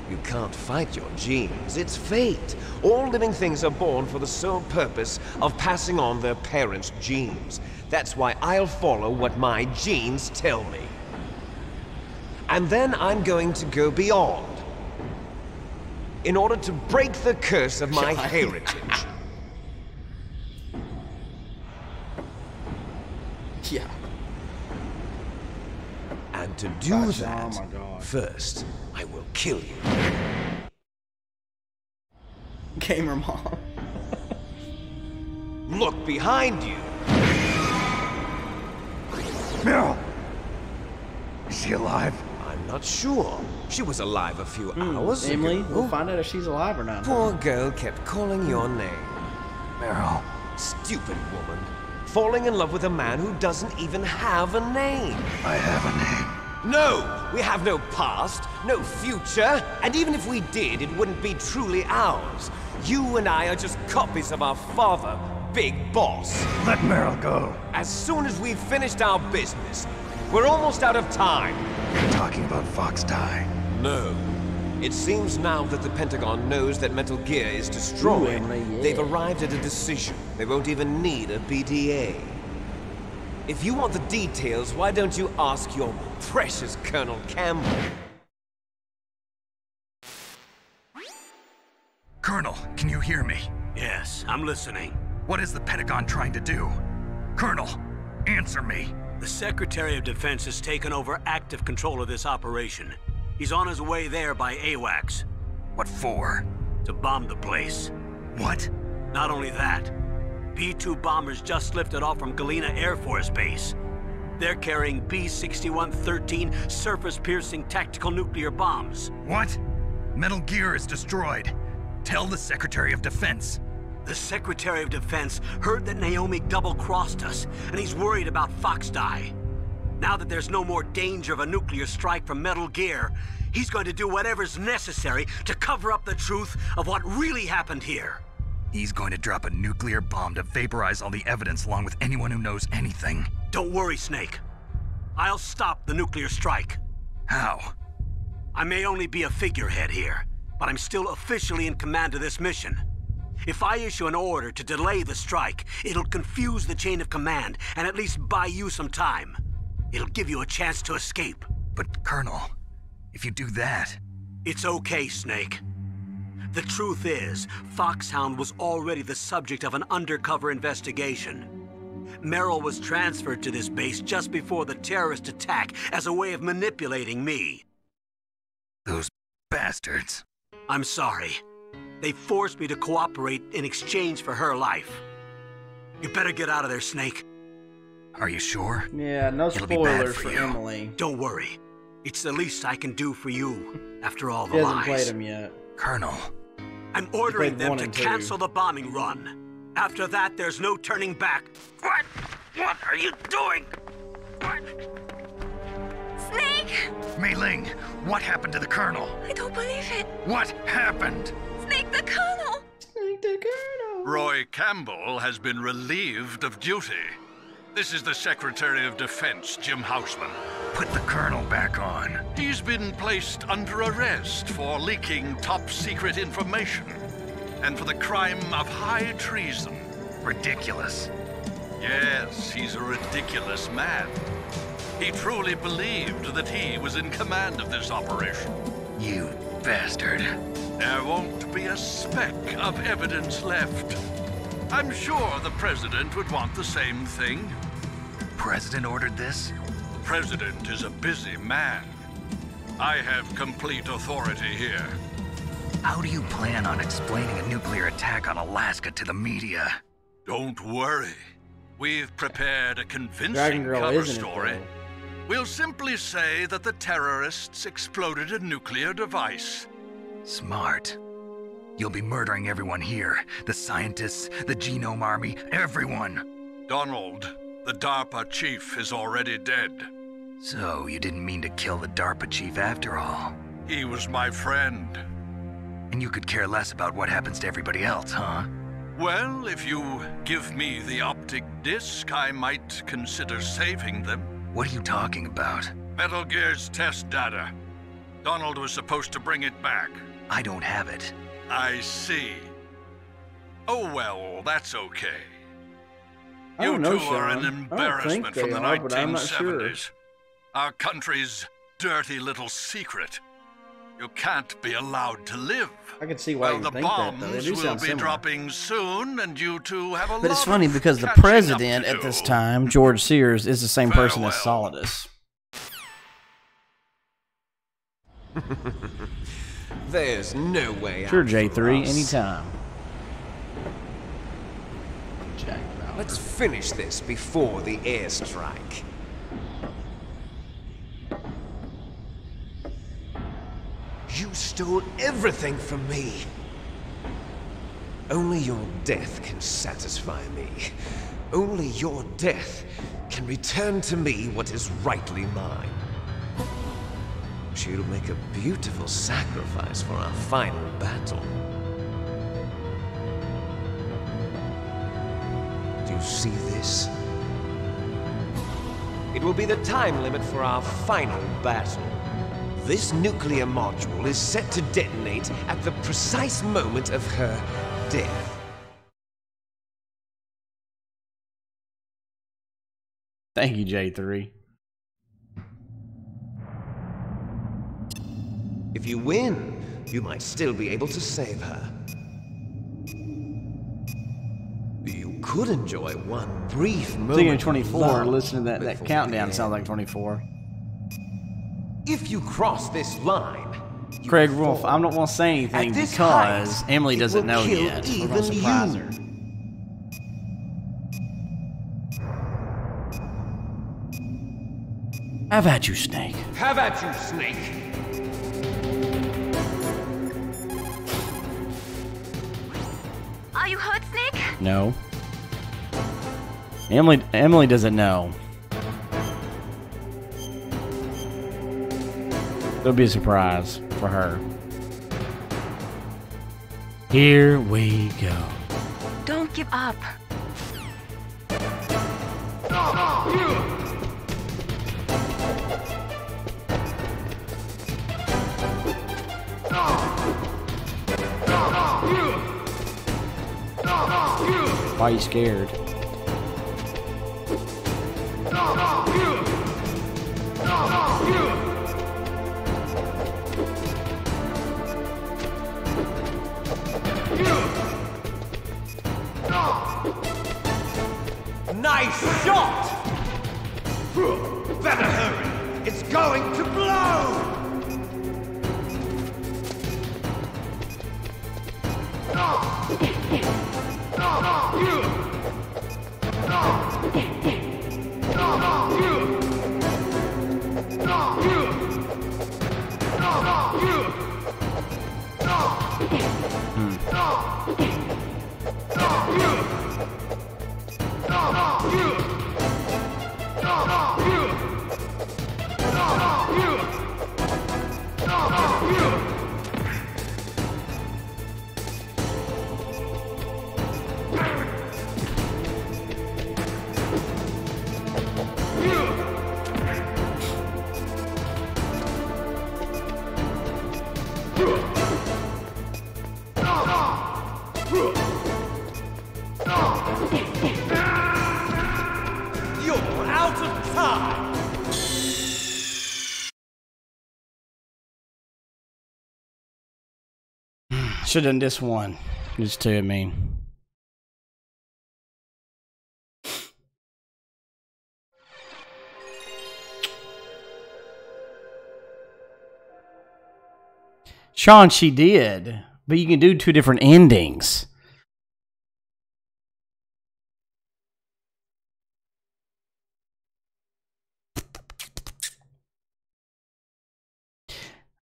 Speaker 16: You can't fight your genes. It's fate. All living things are born for the sole purpose of passing on their parents' genes. That's why I'll follow what my genes tell me. And then I'm going to go beyond. In order to break the curse of my heritage.
Speaker 1: Yeah.
Speaker 16: And to do
Speaker 1: Gosh,
Speaker 16: that,
Speaker 1: oh my God.
Speaker 16: first, I will kill you.
Speaker 1: Gamer mom.
Speaker 16: Look behind you.
Speaker 3: Meryl! Is she alive?
Speaker 16: I'm not sure. She was alive a few hours
Speaker 1: Emily,
Speaker 16: ago.
Speaker 1: we'll find out if she's alive or not.
Speaker 16: Poor girl kept calling your name.
Speaker 3: Meryl.
Speaker 16: Stupid woman. Falling in love with a man who doesn't even have a name.
Speaker 3: I have a name.
Speaker 16: No! We have no past, no future, and even if we did, it wouldn't be truly ours. You and I are just copies of our father, Big Boss.
Speaker 14: Let Meryl go.
Speaker 16: As soon as we've finished our business, we're almost out of time.
Speaker 3: You're talking about Fox Die.
Speaker 16: No. It seems now that the Pentagon knows that Metal Gear is destroyed. They've arrived at a decision. They won't even need a BDA. If you want the details, why don't you ask your precious Colonel Campbell?
Speaker 3: Colonel, can you hear me?
Speaker 7: Yes, I'm listening.
Speaker 3: What is the Pentagon trying to do? Colonel, answer me.
Speaker 7: The Secretary of Defense has taken over active control of this operation. He's on his way there by AWACS.
Speaker 3: What for?
Speaker 7: To bomb the place.
Speaker 3: What?
Speaker 7: Not only that, B-2 bombers just lifted off from Galena Air Force Base. They're carrying B-6113 surface-piercing tactical nuclear bombs.
Speaker 3: What? Metal Gear is destroyed. Tell the Secretary of Defense.
Speaker 7: The Secretary of Defense heard that Naomi double-crossed us, and he's worried about Fox Die. Now that there's no more danger of a nuclear strike from Metal Gear, he's going to do whatever's necessary to cover up the truth of what really happened here.
Speaker 3: He's going to drop a nuclear bomb to vaporize all the evidence along with anyone who knows anything.
Speaker 7: Don't worry, Snake. I'll stop the nuclear strike.
Speaker 3: How?
Speaker 7: I may only be a figurehead here, but I'm still officially in command of this mission. If I issue an order to delay the strike, it'll confuse the chain of command and at least buy you some time. It'll give you a chance to escape.
Speaker 3: But, Colonel, if you do that...
Speaker 7: It's okay, Snake. The truth is, Foxhound was already the subject of an undercover investigation. Meryl was transferred to this base just before the terrorist attack as a way of manipulating me.
Speaker 3: Those bastards.
Speaker 7: I'm sorry. They forced me to cooperate in exchange for her life. You better get out of there, Snake.
Speaker 3: Are you sure?
Speaker 1: Yeah, no spoilers for Emily.
Speaker 7: Don't worry. It's the least I can do for you, after all the
Speaker 1: He hasn't
Speaker 7: lies.
Speaker 1: played him yet.
Speaker 3: Colonel.
Speaker 7: I'm ordering them to cancel the bombing run. After that, there's no turning back. What? What are you doing? What?
Speaker 12: Snake!
Speaker 3: Mei Ling, what happened to the Colonel?
Speaker 12: I don't believe it.
Speaker 3: What happened?
Speaker 12: Snake the Colonel!
Speaker 1: Snake the Colonel!
Speaker 19: Roy Campbell has been relieved of duty. This is the Secretary of Defense, Jim Houseman.
Speaker 3: Put the Colonel back on.
Speaker 19: He's been placed under arrest for leaking top-secret information and for the crime of high treason.
Speaker 3: Ridiculous.
Speaker 19: Yes, he's a ridiculous man. He truly believed that he was in command of this operation.
Speaker 3: You bastard.
Speaker 19: There won't be a speck of evidence left. I'm sure the President would want the same thing.
Speaker 3: President ordered this?
Speaker 19: The President is a busy man. I have complete authority here.
Speaker 3: How do you plan on explaining a nuclear attack on Alaska to the media?
Speaker 19: Don't worry. We've prepared a convincing cover story. We'll simply say that the terrorists exploded a nuclear device.
Speaker 3: Smart. You'll be murdering everyone here. The scientists, the Genome Army, everyone.
Speaker 19: Donald, the DARPA chief, is already dead.
Speaker 3: So, you didn't mean to kill the DARPA chief after all?
Speaker 19: He was my friend.
Speaker 3: And you could care less about what happens to everybody else, huh?
Speaker 19: Well, if you give me the optic disc, I might consider saving them.
Speaker 3: What are you talking about?
Speaker 19: Metal Gear's test data. Donald was supposed to bring it back.
Speaker 3: I don't have it.
Speaker 19: I see. Oh well, that's okay.
Speaker 1: I
Speaker 19: You
Speaker 1: don't know,
Speaker 19: two are an
Speaker 1: Sean.
Speaker 19: embarrassment from the
Speaker 1: are, but I'm not sure.
Speaker 19: 1970s. Our country's dirty little secret. You can't be allowed to live.
Speaker 1: I can see why you think that, though. They do
Speaker 19: The bombs will
Speaker 1: sound
Speaker 19: be
Speaker 1: similar.
Speaker 19: dropping soon, and you two have a
Speaker 1: But it's
Speaker 19: lot
Speaker 1: funny
Speaker 19: of
Speaker 1: because the
Speaker 19: catching up
Speaker 1: president
Speaker 19: to
Speaker 1: at this
Speaker 19: do.
Speaker 1: time, George Sears, is the same person as Solidus.
Speaker 16: There's no way
Speaker 1: Sure,
Speaker 16: out for
Speaker 1: J3,
Speaker 16: us.
Speaker 1: anytime.
Speaker 16: Let's finish this before the airstrike. You stole everything from me. Only your death can satisfy me. Only your death can return to me what is rightly mine. She'll make a beautiful sacrifice for our final battle. you see this? It will be the time limit for our final battle. This nuclear module is set to detonate at the precise moment of her death.
Speaker 1: Thank you, J3.
Speaker 16: If you win, you might still be able to save her. You could enjoy one brief moment.
Speaker 1: Thinking of 24, listen to that countdown sounds like 24.
Speaker 16: If you cross this line,
Speaker 1: Craig Wolf, I don't want to say anything because Emily doesn't know yet. We're going to surprise her. Have at you, Snake.
Speaker 16: Have at you, Snake.
Speaker 12: Are you hurt, Snake?
Speaker 1: No. Emily doesn't know. It'll be a surprise for her. Here we go.
Speaker 12: Don't give up.
Speaker 1: Why are you scared?
Speaker 16: Nice shot! Better hurry! It's going to blow! You're out of time!
Speaker 1: Should have done this one. Just two, I mean. Sean, she did. But you can do two different endings.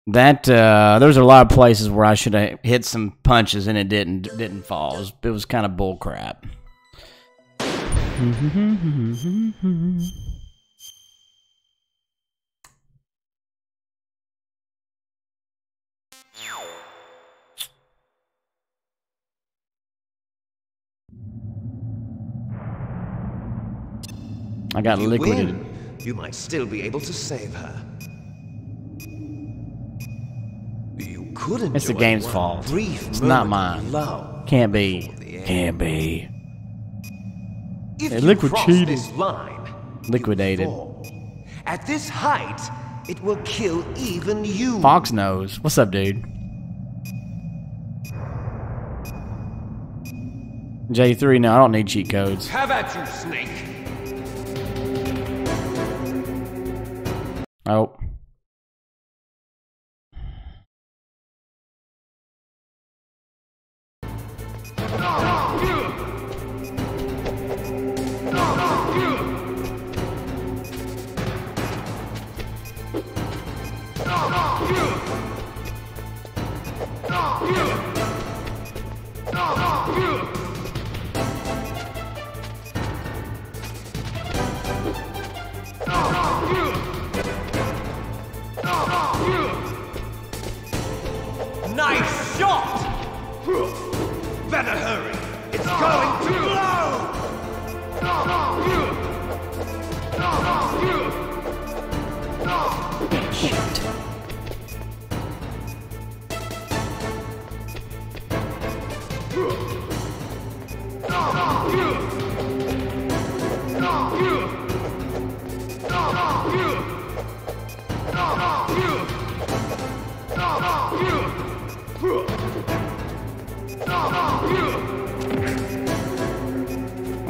Speaker 1: That there's a lot of places where I should have hit some punches and it didn't fall. It was kind of bull crap. I got liquidated.
Speaker 16: You might still be able to save her. You could enjoy
Speaker 1: It's the game's fault. It's not mine. Can't be. Can't be.
Speaker 16: If
Speaker 1: Liquid
Speaker 16: you cross
Speaker 1: cheated.
Speaker 16: this line,
Speaker 1: Liquidated.
Speaker 16: at this height, it will kill even you.
Speaker 1: Fox knows. What's up, dude? J3, no, I don't need cheat codes.
Speaker 16: Have at you, Snake.
Speaker 1: Oh.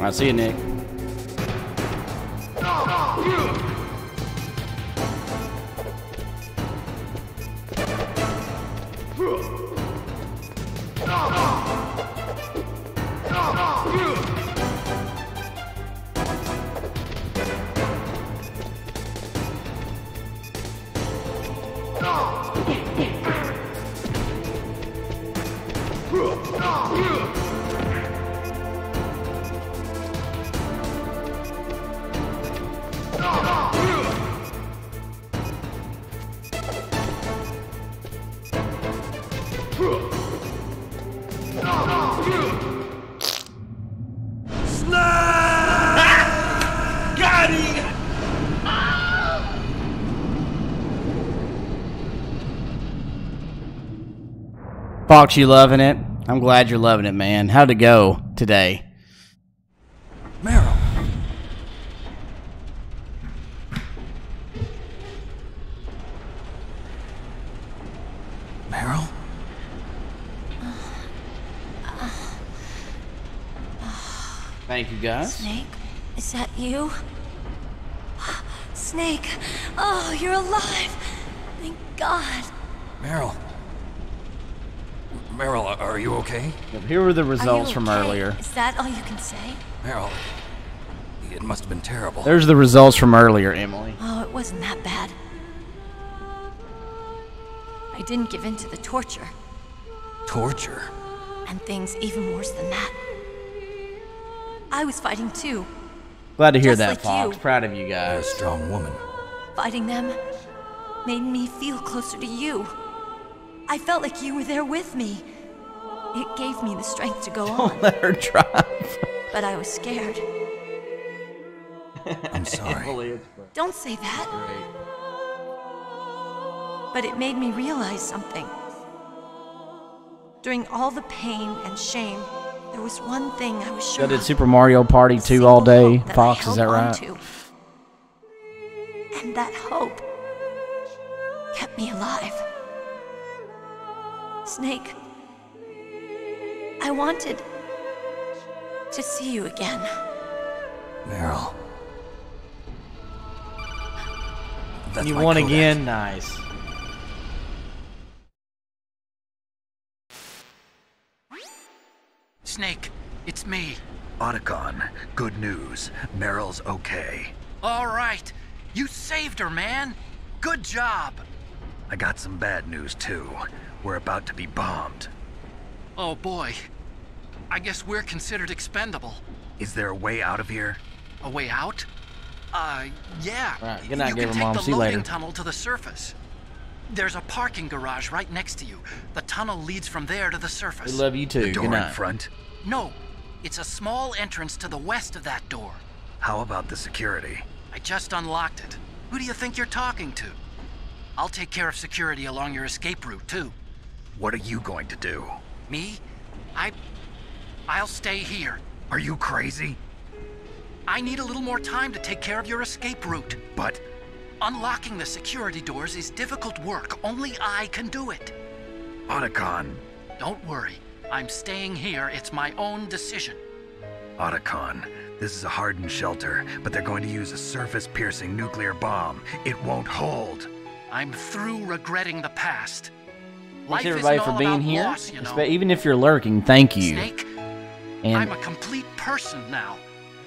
Speaker 1: I see you, Nick. Fox, you loving it? I'm glad you're loving it, man. How'd it go today?
Speaker 9: Meryl. Meryl?
Speaker 1: Thank you, guys.
Speaker 12: Snake, is that you? Snake, oh, you're alive. Thank God.
Speaker 9: Meryl. Meryl, are you okay?
Speaker 1: Here were the results from
Speaker 12: okay?
Speaker 1: earlier.
Speaker 12: Is that all you can say?
Speaker 9: Meryl, it must have been terrible.
Speaker 1: There's the results from earlier, Emily.
Speaker 12: Oh, it wasn't that bad. I didn't give in to the torture.
Speaker 9: Torture?
Speaker 12: And things even worse than that. I was fighting too.
Speaker 1: Glad to hear
Speaker 12: Just
Speaker 1: that,
Speaker 12: like
Speaker 1: Fox.
Speaker 12: you.
Speaker 1: Proud of you guys.
Speaker 9: You're a strong woman.
Speaker 12: Fighting them made me feel closer to you. I felt like you were there with me. It gave me the strength to go on.
Speaker 1: Don't let her drive.
Speaker 12: But I was scared.
Speaker 9: I'm sorry.
Speaker 12: Don't say that. But it made me realize something. During all the pain and shame, there was one thing I was sure
Speaker 1: I did
Speaker 12: of.
Speaker 1: Super Mario Party 2 all day. Fox, is that right?
Speaker 12: To. And that hope kept me alive. Snake, I wanted to see you again.
Speaker 9: Meryl. That's
Speaker 1: You
Speaker 9: my
Speaker 1: won
Speaker 9: Kodak.
Speaker 1: again? Nice.
Speaker 2: Snake, it's me.
Speaker 3: Otacon, good news. Meryl's okay.
Speaker 2: All right. You saved her, man. Good job.
Speaker 3: I got some bad news, too. We're about to be bombed.
Speaker 2: Oh, boy. I guess we're considered expendable.
Speaker 3: Is there a way out of here?
Speaker 2: A way out? Yeah.
Speaker 1: All right, good night,
Speaker 2: You
Speaker 1: Gamer
Speaker 2: can
Speaker 1: Mom.
Speaker 2: take
Speaker 1: See
Speaker 2: the
Speaker 1: you
Speaker 2: loading
Speaker 1: later.
Speaker 2: tunnel to the surface. There's a parking garage right next to you. The tunnel leads from there to the surface.
Speaker 1: We love you too.
Speaker 3: The
Speaker 1: Good
Speaker 3: door in
Speaker 1: night.
Speaker 3: front?
Speaker 2: No, it's a small entrance to the west of that door.
Speaker 3: How about the security?
Speaker 2: I just unlocked it. Who do you think you're talking to? I'll take care of security along your escape route, too.
Speaker 3: What are you going to do?
Speaker 2: Me? I'll stay here.
Speaker 3: Are you crazy?
Speaker 2: I need a little more time to take care of your escape route.
Speaker 3: But
Speaker 2: unlocking the security doors is difficult work. Only I can do it.
Speaker 3: Otacon.
Speaker 2: Don't worry. I'm staying here. It's my own decision.
Speaker 3: Otacon, this is a hardened shelter, but they're going to use a surface-piercing nuclear bomb. It won't hold.
Speaker 2: I'm through regretting the past.
Speaker 1: Thanks
Speaker 2: Life
Speaker 1: everybody
Speaker 2: isn't
Speaker 1: for
Speaker 2: all
Speaker 1: being
Speaker 2: about
Speaker 1: here.
Speaker 2: loss, you know.
Speaker 1: Even if you're lurking, thank you.
Speaker 2: Snake,
Speaker 1: And
Speaker 2: I'm a complete person now.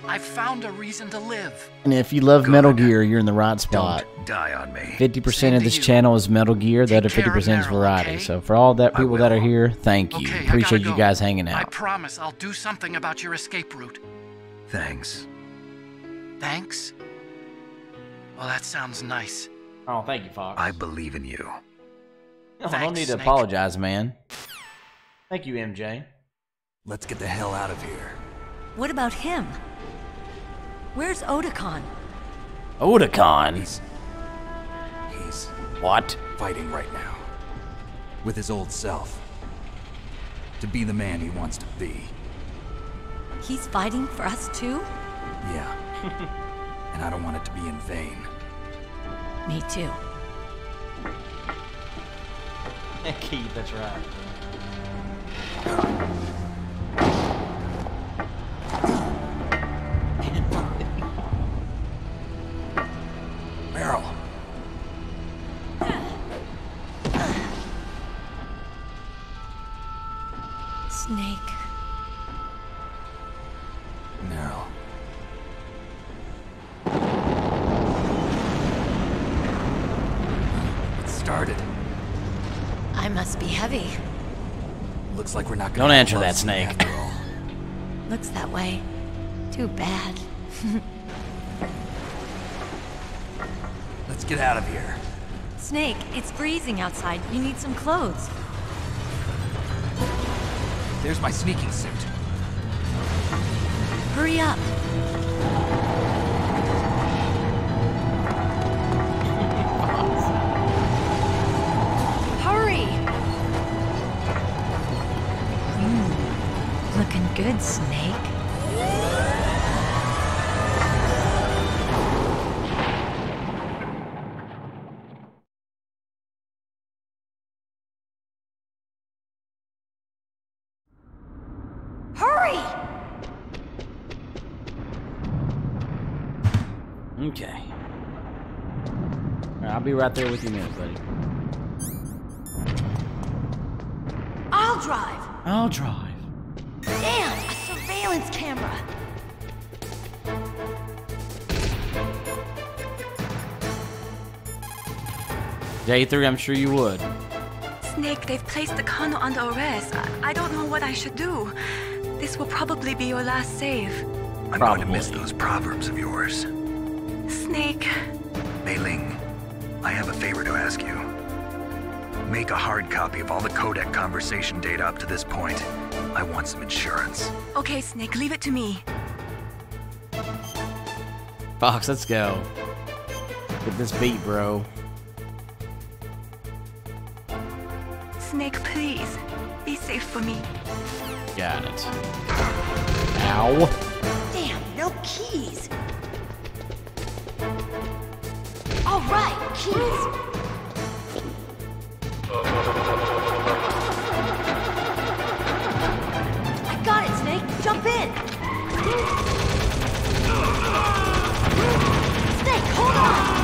Speaker 2: I've found a reason to live.
Speaker 1: And if you love Metal Gear, you're in the right spot.
Speaker 3: Don't die on me.
Speaker 1: 50% of this channel is Metal Gear. The other 50% is variety. So for all that people that are here, thank you.
Speaker 2: Okay, I
Speaker 1: Appreciate
Speaker 2: gotta
Speaker 1: you
Speaker 2: go.
Speaker 1: guys hanging
Speaker 2: I
Speaker 1: out.
Speaker 2: promise I'll do something about your escape route.
Speaker 3: Thanks.
Speaker 2: Thanks? Well, that sounds nice.
Speaker 1: Oh, thank you, Fox.
Speaker 3: I believe in you.
Speaker 1: No, I don't
Speaker 2: Thanks,
Speaker 1: need to
Speaker 2: Snake.
Speaker 1: apologize, man. Thank you, MJ.
Speaker 9: Let's get the hell out of here.
Speaker 12: What about him? Where's Otacon?
Speaker 1: Otacon?
Speaker 9: He's
Speaker 1: what?
Speaker 9: Fighting right now. With his old self. To be the man he wants to be.
Speaker 12: He's fighting for us too?
Speaker 9: Yeah. And I don't want it to be in vain.
Speaker 12: Me too.
Speaker 1: Keith, that's right.
Speaker 9: No. It started.
Speaker 20: I must be heavy.
Speaker 9: Looks like we're not gonna
Speaker 1: Don't answer
Speaker 9: love
Speaker 1: that, Snake.
Speaker 9: after all.
Speaker 20: Looks that way. Too bad.
Speaker 9: Let's get out of here.
Speaker 10: Snake, it's freezing outside. You need some clothes.
Speaker 9: There's my sneaking suit.
Speaker 10: Hurry up. Hurry! Looking good, Snake.
Speaker 20: Hurry!
Speaker 1: Okay. Alright, I'll be right there with you, man, buddy.
Speaker 20: I'll drive.
Speaker 1: I'll drive.
Speaker 20: Damn, a surveillance camera.
Speaker 1: J3, I'm sure you would.
Speaker 12: Snake, they've placed the Colonel under arrest. I don't know what I should do. This will probably be your last save.
Speaker 3: I'm going to miss those proverbs of yours.
Speaker 12: Snake.
Speaker 3: Mei Ling, I have a favor to ask you. Make a hard copy of all the codec conversation data up to this point. I want some insurance.
Speaker 12: Okay, Snake, leave it to me.
Speaker 1: Fox, let's go. Get this beat, bro.
Speaker 12: Snake, please. Be safe for me.
Speaker 1: Got it. Ow.
Speaker 20: Damn, no keys. All right, keys. I got it, Snake. Jump in. Snake, hold on.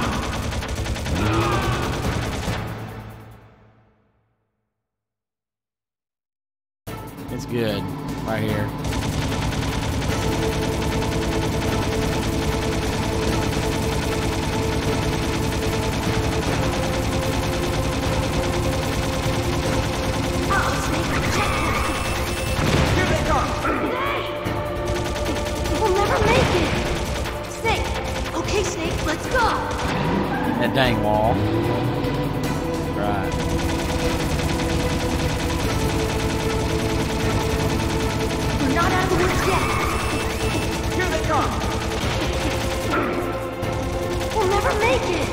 Speaker 1: It's good. Right here.
Speaker 20: Here they come. We'll never make it. Snake. Okay, Snake, let's go.
Speaker 1: That dang wall. Right.
Speaker 20: We're not out of the woods yet. Here they come. We'll never make it.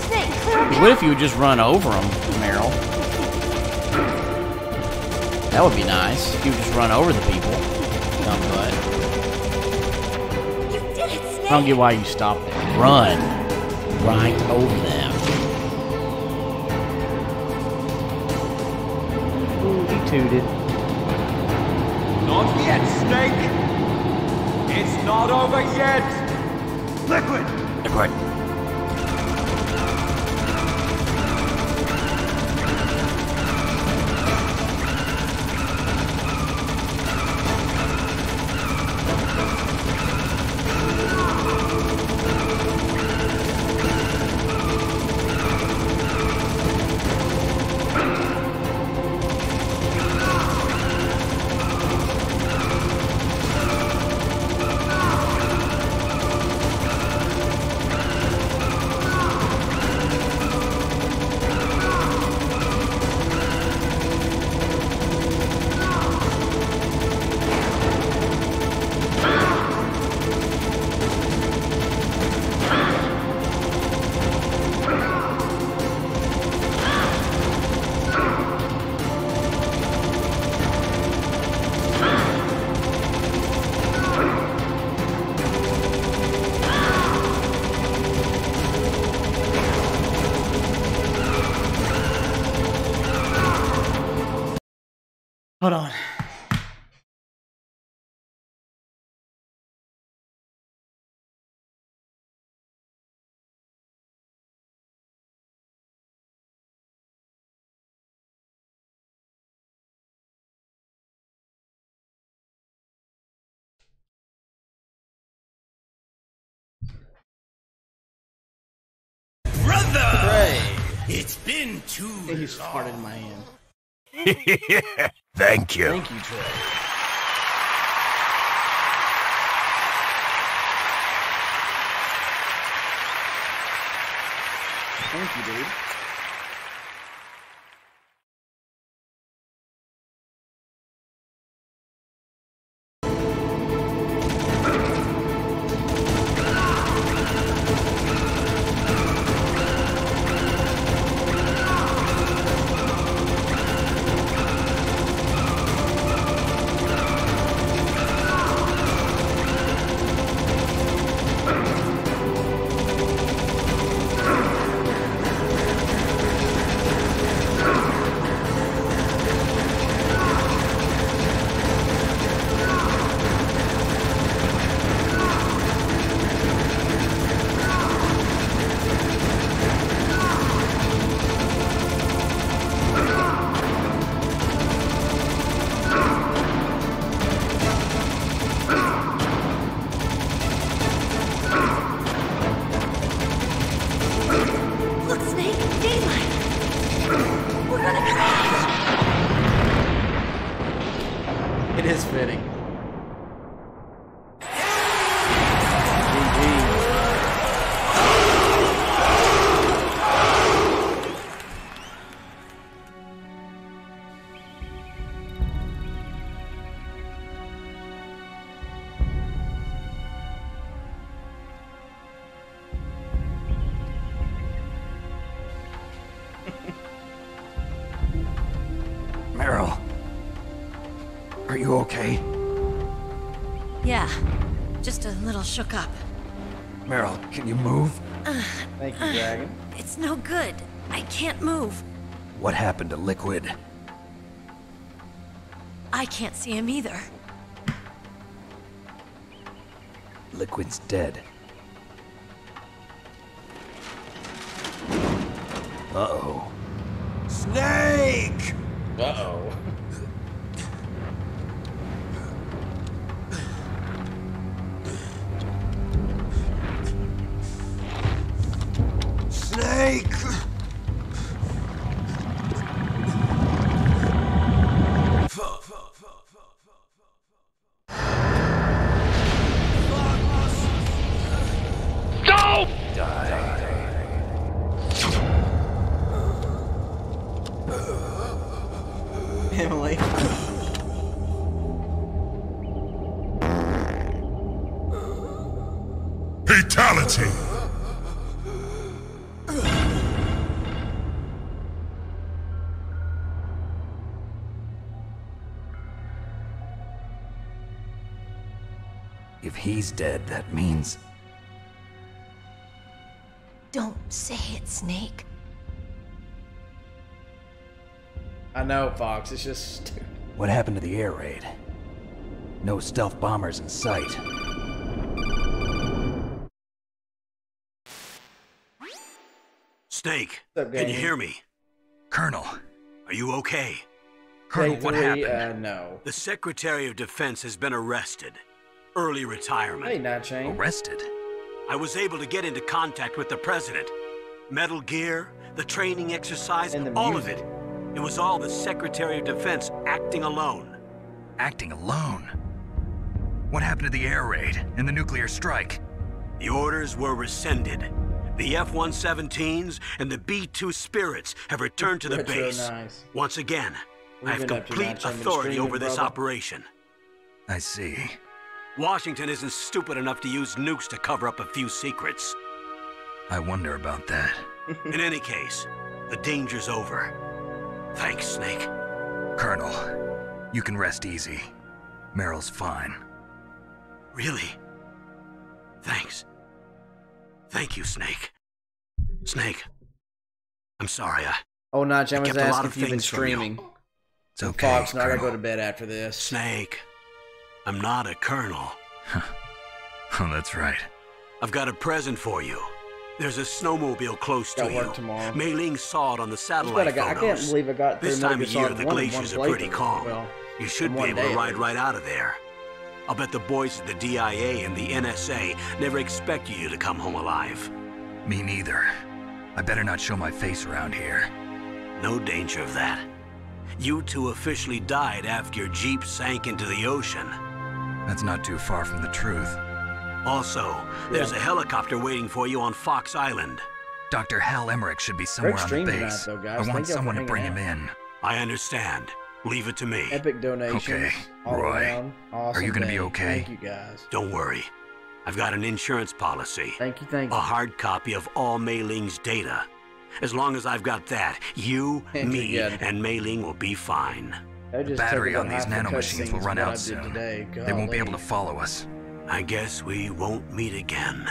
Speaker 20: Snake, clear a
Speaker 1: What if you would just run over them, Meryl? That would be nice. You would just run over the people. Dumb butt.
Speaker 20: You did it, Snake.
Speaker 1: I don't get why you stopped there. Run right over them. Ooh, he tooted.
Speaker 21: Not yet, Snake! It's not over yet!
Speaker 18: Liquid!
Speaker 1: Liquid.
Speaker 14: It's been too long.
Speaker 1: He's farted in my hand.
Speaker 14: Thank you.
Speaker 1: Thank you, Trey. Thank you, dude.
Speaker 3: Meryl, are you okay?
Speaker 10: Yeah, just a little shook up.
Speaker 3: Meryl, can you move?
Speaker 1: Thank you, Dragon.
Speaker 10: It's no good. I can't move.
Speaker 3: What happened to Liquid?
Speaker 10: I can't see him either.
Speaker 3: Liquid's dead. Uh-oh.
Speaker 15: Snake!
Speaker 1: Uh-oh.
Speaker 15: Snake!
Speaker 20: Go!
Speaker 1: Emily.
Speaker 14: Fatality!
Speaker 3: If he's dead, that means...
Speaker 10: Don't say it, Snake.
Speaker 1: I know, Fox. It's just...
Speaker 3: What happened to the air raid? No stealth bombers in sight.
Speaker 7: Snake,
Speaker 1: What's up,
Speaker 7: can you
Speaker 1: gang?
Speaker 7: hear me?
Speaker 3: Colonel.
Speaker 7: Are you okay?
Speaker 3: Colonel, what happened?
Speaker 1: No.
Speaker 7: The Secretary of Defense has been arrested. Early retirement.
Speaker 1: Hey, Nightshade.
Speaker 3: Arrested?
Speaker 7: I was able to get into contact with the President. Metal Gear, the training exercise,
Speaker 1: And the
Speaker 7: all
Speaker 1: music.
Speaker 7: of it. It was all the Secretary of Defense acting alone.
Speaker 3: Acting alone? What happened to the air raid and the nuclear strike?
Speaker 7: The orders were rescinded. The F-117s and the B-2 Spirits have returned to the
Speaker 1: Retro
Speaker 7: base.
Speaker 1: nice.
Speaker 7: Once again,
Speaker 1: What
Speaker 7: I
Speaker 1: have
Speaker 7: have
Speaker 1: you been up to,
Speaker 7: complete
Speaker 1: Nightshade? Been
Speaker 7: authority
Speaker 1: streaming,
Speaker 7: over this
Speaker 1: brother?
Speaker 7: operation.
Speaker 3: I see.
Speaker 7: Washington isn't stupid enough to use nukes to cover up a few secrets.
Speaker 3: I wonder about that.
Speaker 7: In any case, the danger's over. Thanks, Snake.
Speaker 3: Colonel, you can rest easy. Meryl's fine.
Speaker 7: Really? Thanks. Thank you, Snake. Snake, I'm sorry.
Speaker 1: Oh, Nightshade was
Speaker 7: kept a lot
Speaker 1: asking
Speaker 7: of
Speaker 1: if you've been
Speaker 7: things from you.
Speaker 1: streaming.
Speaker 3: It's okay,
Speaker 1: Fox, now I gotta
Speaker 3: Colonel.
Speaker 1: go to bed after this.
Speaker 7: Snake, I'm not a colonel.
Speaker 3: Oh, that's right.
Speaker 7: I've got a present for you. There's a snowmobile close to
Speaker 1: Got
Speaker 7: you.
Speaker 1: work tomorrow.
Speaker 7: Mei Ling saw it on the
Speaker 1: I
Speaker 7: satellite
Speaker 1: can't
Speaker 7: photos.
Speaker 1: believe I got through
Speaker 7: This time of
Speaker 1: Metal
Speaker 7: year,
Speaker 1: Gear
Speaker 7: the
Speaker 1: Solid 1 in
Speaker 7: glaciers
Speaker 1: one
Speaker 7: are pretty
Speaker 1: playthrough.
Speaker 7: calm.
Speaker 1: Well,
Speaker 7: You should
Speaker 1: in
Speaker 7: be
Speaker 1: one
Speaker 7: able
Speaker 1: day,
Speaker 7: to
Speaker 1: at
Speaker 7: ride
Speaker 1: least.
Speaker 7: right out of there. I'll bet the boys at the DIA and the NSA never expected you to come home alive.
Speaker 3: Me neither. I better not show my face around here.
Speaker 7: No danger of that. You two officially died after your Jeep sank into the ocean.
Speaker 3: That's not too far from the truth.
Speaker 7: Also, there's a helicopter waiting for you on Fox Island.
Speaker 3: Dr. Hal Emmerich should be somewhere on the base.
Speaker 1: Though, guys.
Speaker 3: I want someone to bring him in.
Speaker 7: I understand. Leave it to me.
Speaker 1: Epic donations.
Speaker 3: Okay,
Speaker 1: all
Speaker 3: Roy.
Speaker 1: Around. Awesome
Speaker 3: Are you gonna
Speaker 1: day.
Speaker 3: be okay?
Speaker 1: Thank you, guys.
Speaker 7: Don't worry. I've got an insurance policy.
Speaker 1: Thank you.
Speaker 7: A hard copy of all Mei Ling's data. As long as I've got that, you, me, and Mei Ling will be fine.
Speaker 3: The battery on these nanomachines will run out soon. They won't be able to follow us.
Speaker 7: I guess we won't meet again.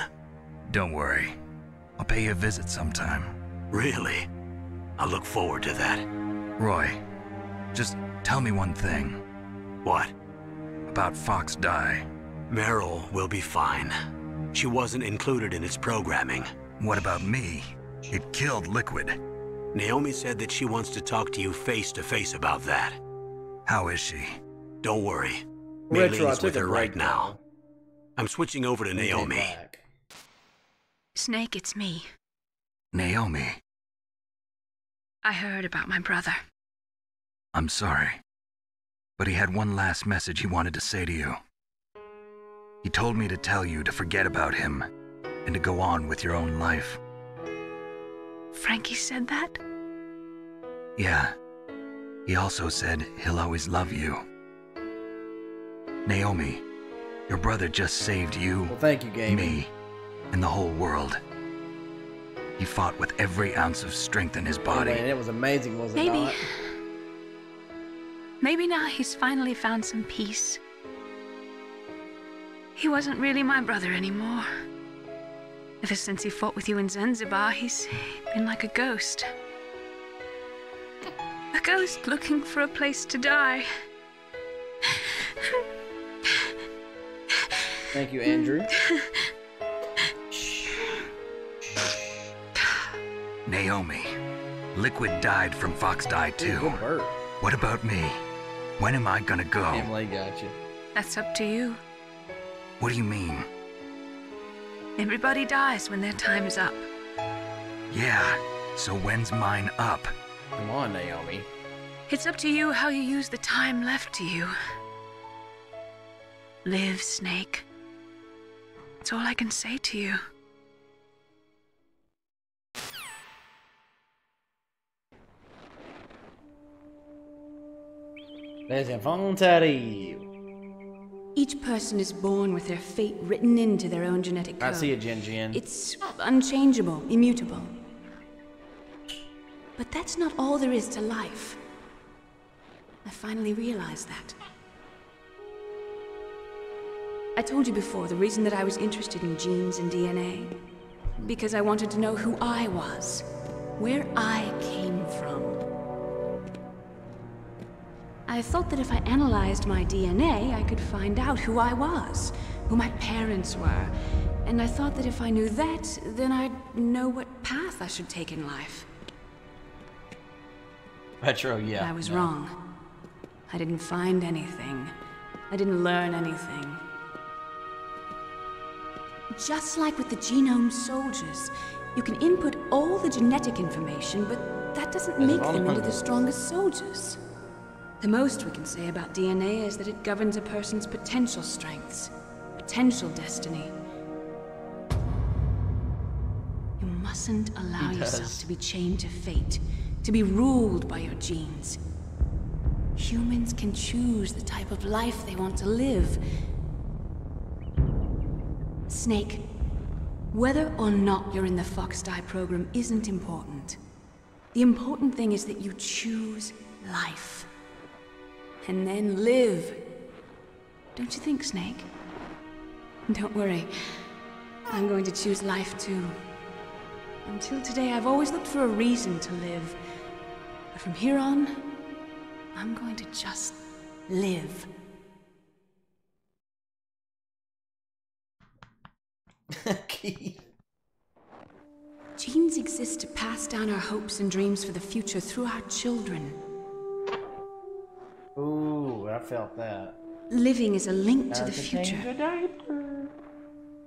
Speaker 3: Don't worry. I'll pay you a visit sometime.
Speaker 7: Really? I look forward to that.
Speaker 3: Roy, just tell me one thing.
Speaker 7: What?
Speaker 3: About Fox Die.
Speaker 7: Meryl will be fine. She wasn't included in its programming.
Speaker 3: What about me? It killed Liquid.
Speaker 7: Naomi said that she wants to talk to you face to face about that.
Speaker 3: How is she?
Speaker 7: Don't worry. Mei Ling's with her right now. I'm switching over to Naomi.
Speaker 12: Snake, it's me.
Speaker 3: Naomi.
Speaker 12: I heard about my brother.
Speaker 3: I'm sorry. But he had one last message he wanted to say to you. He told me to tell you to forget about him and to go on with your own life.
Speaker 12: Frankie said that?
Speaker 3: Yeah. He also said he'll always love you. Naomi, your brother just saved you,
Speaker 1: well, thank you, Gabe.
Speaker 3: Me, and the whole world. He fought with every ounce of strength in his body.
Speaker 1: And it was amazing, wasn't it not?
Speaker 12: Maybe now he's finally found some peace. He wasn't really my brother anymore. Ever since he fought with you in Zanzibar, he's been like a ghost. A ghost looking for a place to die.
Speaker 1: Thank you, Andrew.
Speaker 3: Naomi, Liquid died from Fox Die too.
Speaker 1: Good bird.
Speaker 3: What about me? When am I gonna go?
Speaker 1: Emily got you.
Speaker 12: That's up to you.
Speaker 3: What do you mean?
Speaker 12: Everybody dies when their time's up.
Speaker 3: Yeah, so when's mine up?
Speaker 1: Come on, Naomi.
Speaker 12: It's up to you how you use the time left to you. Live, Snake. That's all I can say to you.
Speaker 1: Les Infanterie.
Speaker 8: Each person is born with their fate written into their own genetic code.
Speaker 1: I see it, Jin.
Speaker 8: It's unchangeable, immutable. But that's not all there is to life. I finally realized that. I told you before the reason that I was interested in genes and DNA. Because I wanted to know who I was, where I came from. I thought that if I analyzed my DNA, I could find out who I was, who my parents were. And I thought that if I knew that, then I'd know what path I should take in life.
Speaker 1: Petro, yeah.
Speaker 8: But I was wrong. I didn't find anything. I didn't learn anything. Just like with the genome soldiers, you can input all the genetic information, but that doesn't make them into the strongest soldiers. The most we can say about DNA is that it governs a person's potential strengths, potential destiny. You mustn't allow yourself to be chained to fate, to be ruled by your genes. Humans can choose the type of life they want to live. Snake, whether or not you're in the Fox Die program isn't important. The important thing is that you choose life. And then live. Don't you think, Snake? Don't worry. I'm going to choose life too. Until today, I've always looked for a reason to live. But from here on, I'm going to just live.
Speaker 1: Keith.
Speaker 8: Genes exist to pass down our hopes and dreams for the future through our children.
Speaker 1: Ooh, I felt that.
Speaker 8: Living is a link to the future.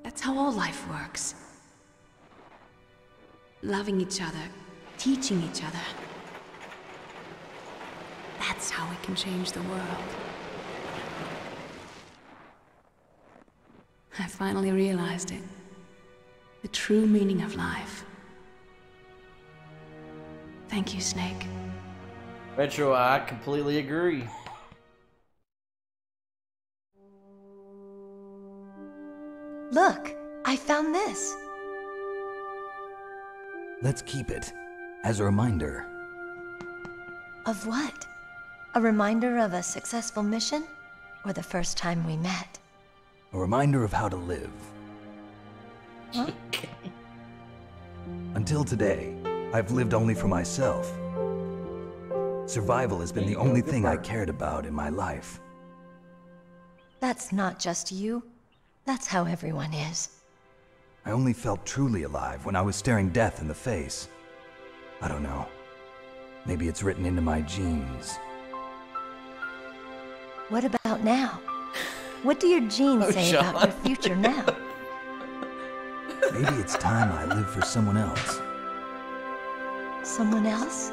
Speaker 8: That's how all life works. loving each other, teaching each other. That's how we can change the world. I finally realized it. The true meaning of life. Thank you, Snake.
Speaker 1: Retro, I completely agree.
Speaker 11: Look, I found this.
Speaker 9: Let's keep it as a reminder.
Speaker 11: Of what? A reminder of a successful mission? Or the first time we met?
Speaker 9: A reminder of how to live.
Speaker 11: Huh?
Speaker 9: Until today, I've lived only for myself. Survival has been the only thing I cared about in my life.
Speaker 11: That's not just you. That's how everyone is.
Speaker 9: I only felt truly alive when I was staring death in the face. I don't know. Maybe it's written into my genes.
Speaker 11: What about now? What do your genes say about your future now?
Speaker 9: Maybe it's time I live for someone else.
Speaker 11: Someone else?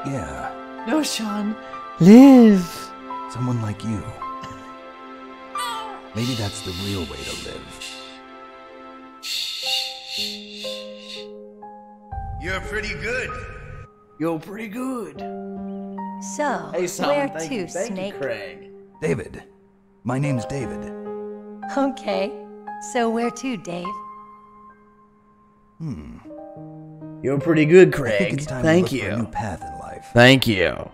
Speaker 9: Yeah.
Speaker 1: No, Sean. Live.
Speaker 9: Someone like you. Maybe that's the real way to live.
Speaker 15: You're pretty good.
Speaker 1: You're pretty good.
Speaker 11: So,
Speaker 1: Hey, Sam,
Speaker 11: where
Speaker 1: thank
Speaker 11: to,
Speaker 1: you,
Speaker 11: Snake?
Speaker 1: Craig.
Speaker 9: David. My name's David.
Speaker 11: Okay. So where to, Dave?
Speaker 1: You're pretty good,
Speaker 9: I
Speaker 1: Craig.
Speaker 9: think it's time
Speaker 1: Thank
Speaker 9: to look for
Speaker 1: you.
Speaker 9: a new path in life.
Speaker 1: Thank you.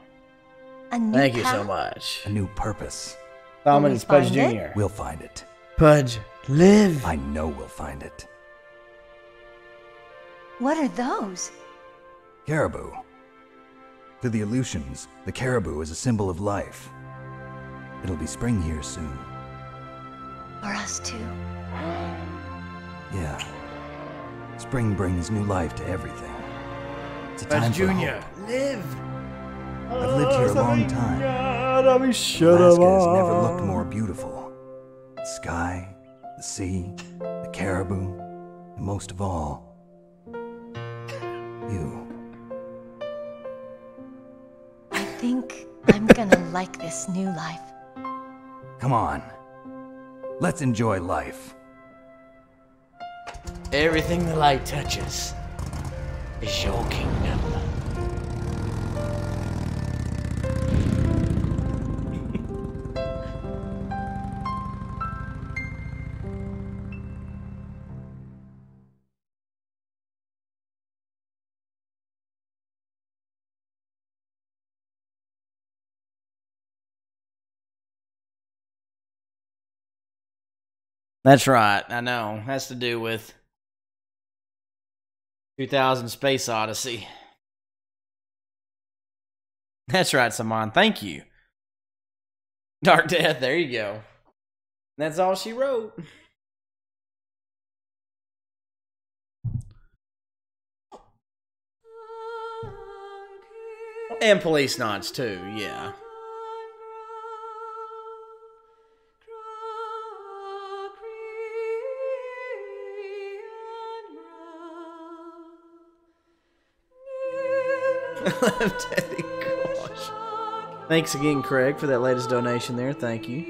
Speaker 11: A new
Speaker 1: Thank you so
Speaker 11: path?
Speaker 1: much.
Speaker 9: A new purpose.
Speaker 1: Solomon
Speaker 11: we
Speaker 1: is Pudge
Speaker 11: find it?
Speaker 1: Jr.
Speaker 9: We'll find it.
Speaker 1: Pudge, live.
Speaker 9: I know we'll find it.
Speaker 11: What are those?
Speaker 9: Caribou. To the Aleutians, the caribou is a symbol of life. It'll be spring here soon.
Speaker 11: For us too.
Speaker 9: Yeah. Spring brings new life to everything. It's a time
Speaker 1: Pudge
Speaker 9: for
Speaker 1: Jr.
Speaker 9: hope.
Speaker 1: Live.
Speaker 9: I've lived here a long time.
Speaker 1: Shut
Speaker 9: Alaska has never looked more beautiful. The sky, the sea, the caribou, and most of all, you.
Speaker 11: I think I'm gonna like this new life.
Speaker 9: Come on. Let's enjoy life.
Speaker 1: Everything the light touches is your kingdom. That's right. I know. Has to do with 2000 Space Odyssey. That's right, Saman. Thank you. Dark Death. There you go. That's all she wrote. And Police Nods too. Yeah. Teddy, gosh. Thanks again, Craig, for that latest donation there. Thank you.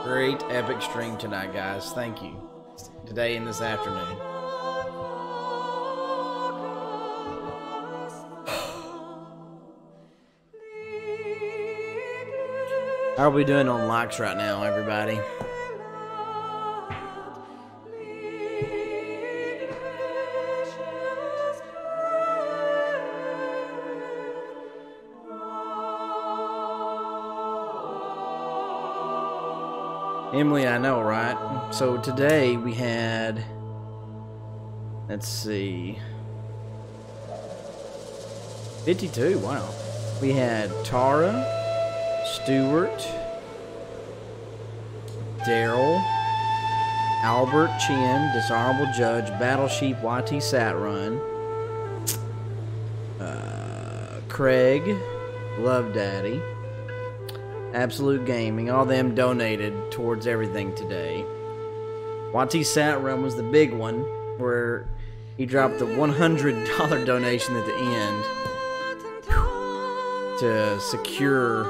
Speaker 1: Great epic stream tonight, guys. Thank you. Today and this afternoon. How are we doing on likes right now, everybody? Emily, I know, right? So today we had, let's see, 52, wow. We had Tara, Stewart, Daryl, Albert Chin, Dishonorable Judge, Battle Sheep, YT Satrun, Craig, Love Daddy, Absolute Gaming, all them donated towards everything today. YT Satrun was the big one, where he dropped the $100 donation at the end to secure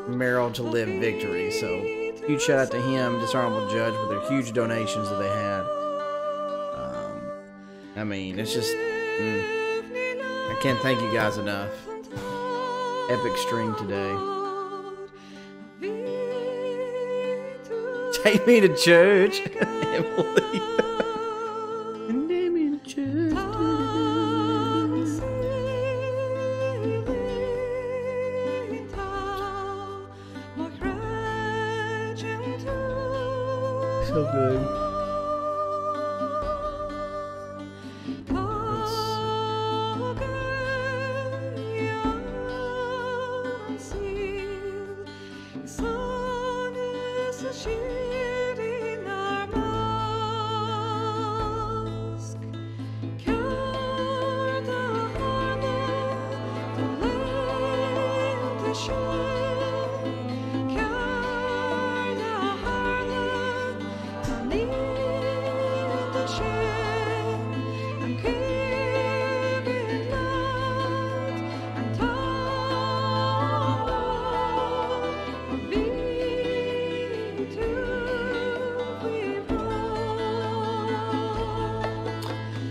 Speaker 1: Meryl to Live victory. So huge shout out to him, Dishonorable Judge, with their huge donations that they had. I mean, it's just I can't thank you guys enough. Epic stream today. Take me to church, Emily. Take me to church. So good.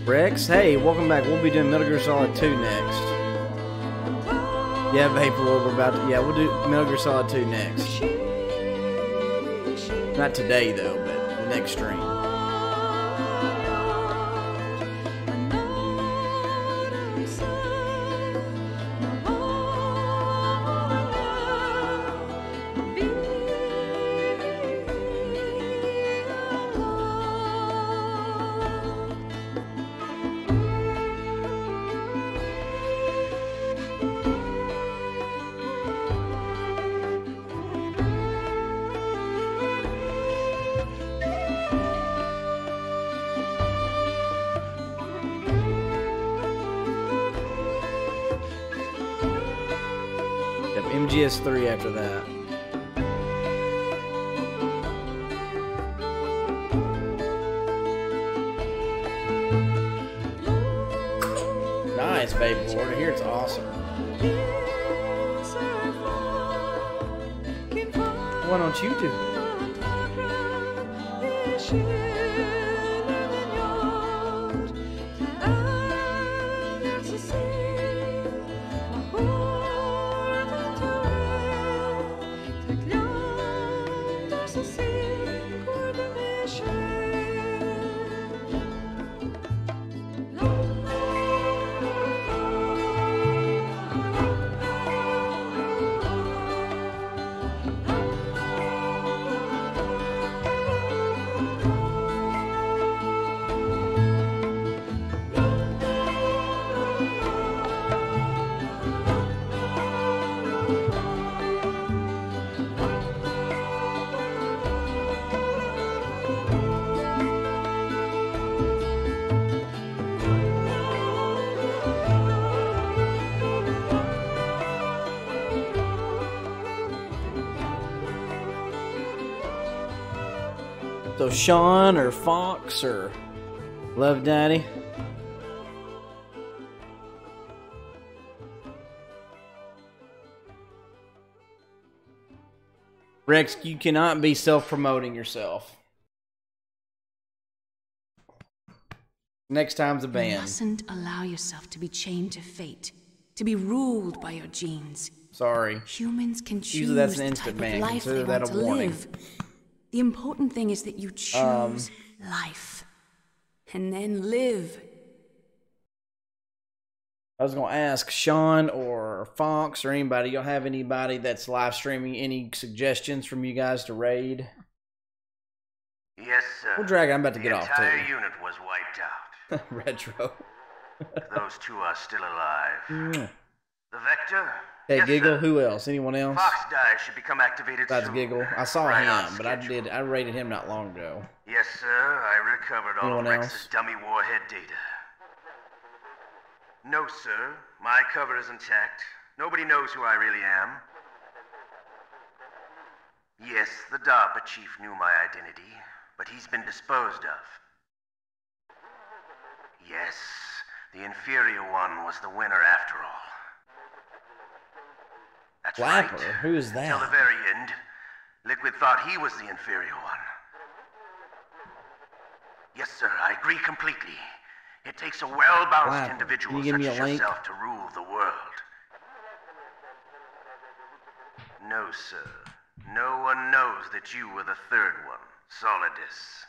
Speaker 1: Rex, hey, welcome back. We'll be doing Metal Gear Solid 2 next. Yeah, Vaporlord, we're about to... Yeah, we'll do Metal Gear Solid 2 next. Not today, though, but the next stream. MGS3 after that. Nice, Vaporlord. I hear it's awesome. Why don't you do it? So Sean or Fox or Love Daddy. Rex, you cannot be self-promoting yourself. Next time's a ban.
Speaker 8: You mustn't allow yourself to be chained to fate, to be ruled by your genes.
Speaker 1: Sorry.
Speaker 8: Humans can choose
Speaker 1: usually that's an
Speaker 8: the
Speaker 1: instant
Speaker 8: type
Speaker 1: ban.
Speaker 8: of life
Speaker 1: Consider
Speaker 8: they
Speaker 1: that
Speaker 8: want
Speaker 1: a
Speaker 8: to
Speaker 1: warning.
Speaker 8: live. The important thing is that you choose life. And then live.
Speaker 1: I was going to ask Sean or Fox or anybody, y'all have anybody that's live streaming, any suggestions from you guys to raid?
Speaker 6: Yes, sir.
Speaker 1: Well, Dragon, I'm about to get off too.
Speaker 6: The entire unit was wiped out.
Speaker 1: Retro.
Speaker 6: Those two are still alive. The Vector?
Speaker 1: Hey,
Speaker 6: Yes,
Speaker 1: Giggle,
Speaker 6: sir.
Speaker 1: who else? Anyone else?
Speaker 6: Fox Dive should become activated
Speaker 1: Besides
Speaker 6: soon.
Speaker 1: Giggle. I saw
Speaker 6: Right on
Speaker 1: him, but I rated him not long ago.
Speaker 6: Yes, sir. I recovered all
Speaker 1: Anyone
Speaker 6: of Rex's
Speaker 1: else?
Speaker 6: dummy warhead data. No, sir. My cover is intact. Nobody knows who I really am. Yes, the DARPA chief knew my identity, but he's been disposed of. Yes, the inferior one was the winner after all. That's
Speaker 1: Flapper?
Speaker 6: right.
Speaker 1: Who is that?
Speaker 6: Till the very end, Liquid thought he was the inferior one. Yes, sir, I agree completely. It takes a well-balanced individual such as yourself to rule the world. No, sir. No one knows that you were the third one, Solidus.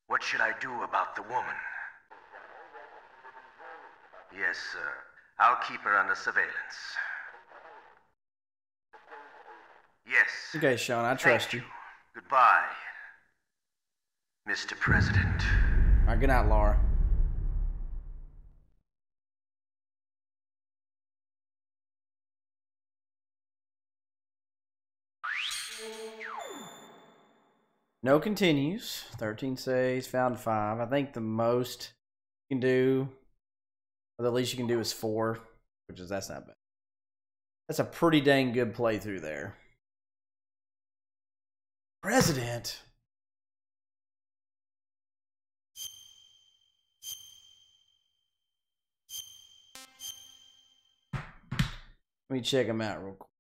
Speaker 6: What should I do about the woman? Yes, sir. I'll keep her under surveillance. Yes.
Speaker 1: Okay, Sean, I trust you.
Speaker 6: Goodbye, Mr. President.
Speaker 1: All right, good night, Laura. No continues. 13 saves, found 5. I think the most you can do, or the least you can do, is 4, that's not bad. That's a pretty dang good playthrough there. President. Let me check him out real quick.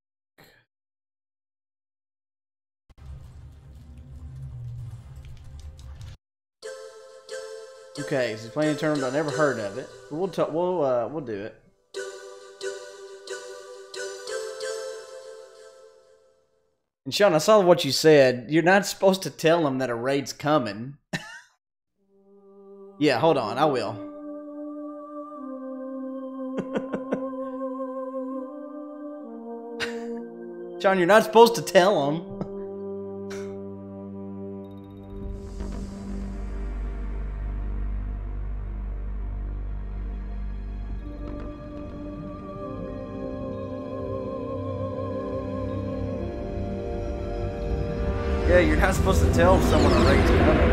Speaker 1: Okay, so he's playing terms. I never heard of it. But we'll do it. And Sean, I saw what you said. You're not supposed to tell him that a raid's coming. Yeah, hold on. I will. Sean, you're not supposed to tell him. Yeah, you're not supposed to tell someone a raid's coming,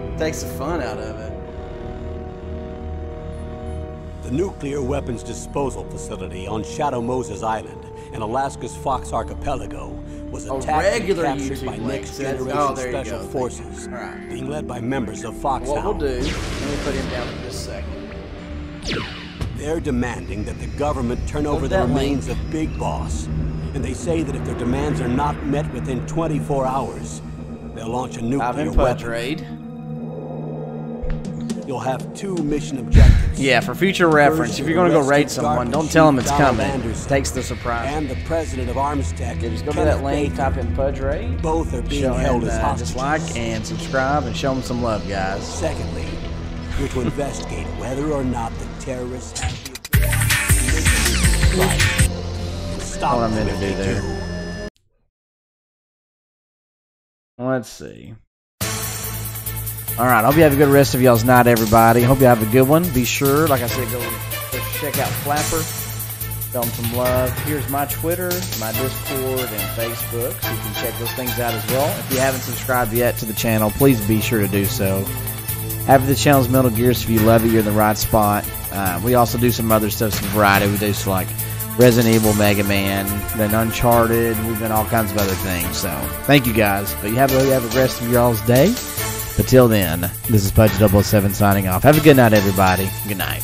Speaker 1: bro. Takes the fun out of it.
Speaker 7: The nuclear weapons disposal facility on Shadow Moses Island in Alaska's Fox Archipelago was attacked and captured by Next Generation Special Forces, being led by members of Foxhound.
Speaker 1: What we'll do, let me put him down for just a second.
Speaker 7: They're demanding that the government turn over the remains of Big Boss. And they say that if their demands are not met within 24 hours, they'll launch a nuclear weapon raid. You'll have 2 mission objectives.
Speaker 1: Yeah, for future reference, if you're going to go raid someone, don't tell them it's coming. Takes the surprise.
Speaker 7: And the president of Armstech.
Speaker 1: Yeah, just go to that link, type in Pudge raid.
Speaker 7: Both are being held as hostages.
Speaker 1: Just like and subscribe and show them some love, guys.
Speaker 7: Secondly, you're to investigate whether or not the terrorists have the
Speaker 1: Stop what I meant to do there. Let's see. Alright, hope you have a good rest of y'all's night, everybody. Hope you have a good one. Be sure, like I said, go check out Flapper. Show them some love. Here's my Twitter, my Discord, and Facebook, so you can check those things out as well. If you haven't subscribed yet to the channel, please be sure to do so. After the channel's Metal Gear, so if you love it, you're in the right spot. We also do some other stuff, some variety. We do some, like Resident Evil, Mega Man, then Uncharted. We've done all kinds of other things. So thank you guys. But you have the rest of y'all's day. But till then, this is Pudge007 signing off. Have a good night, everybody. Good night.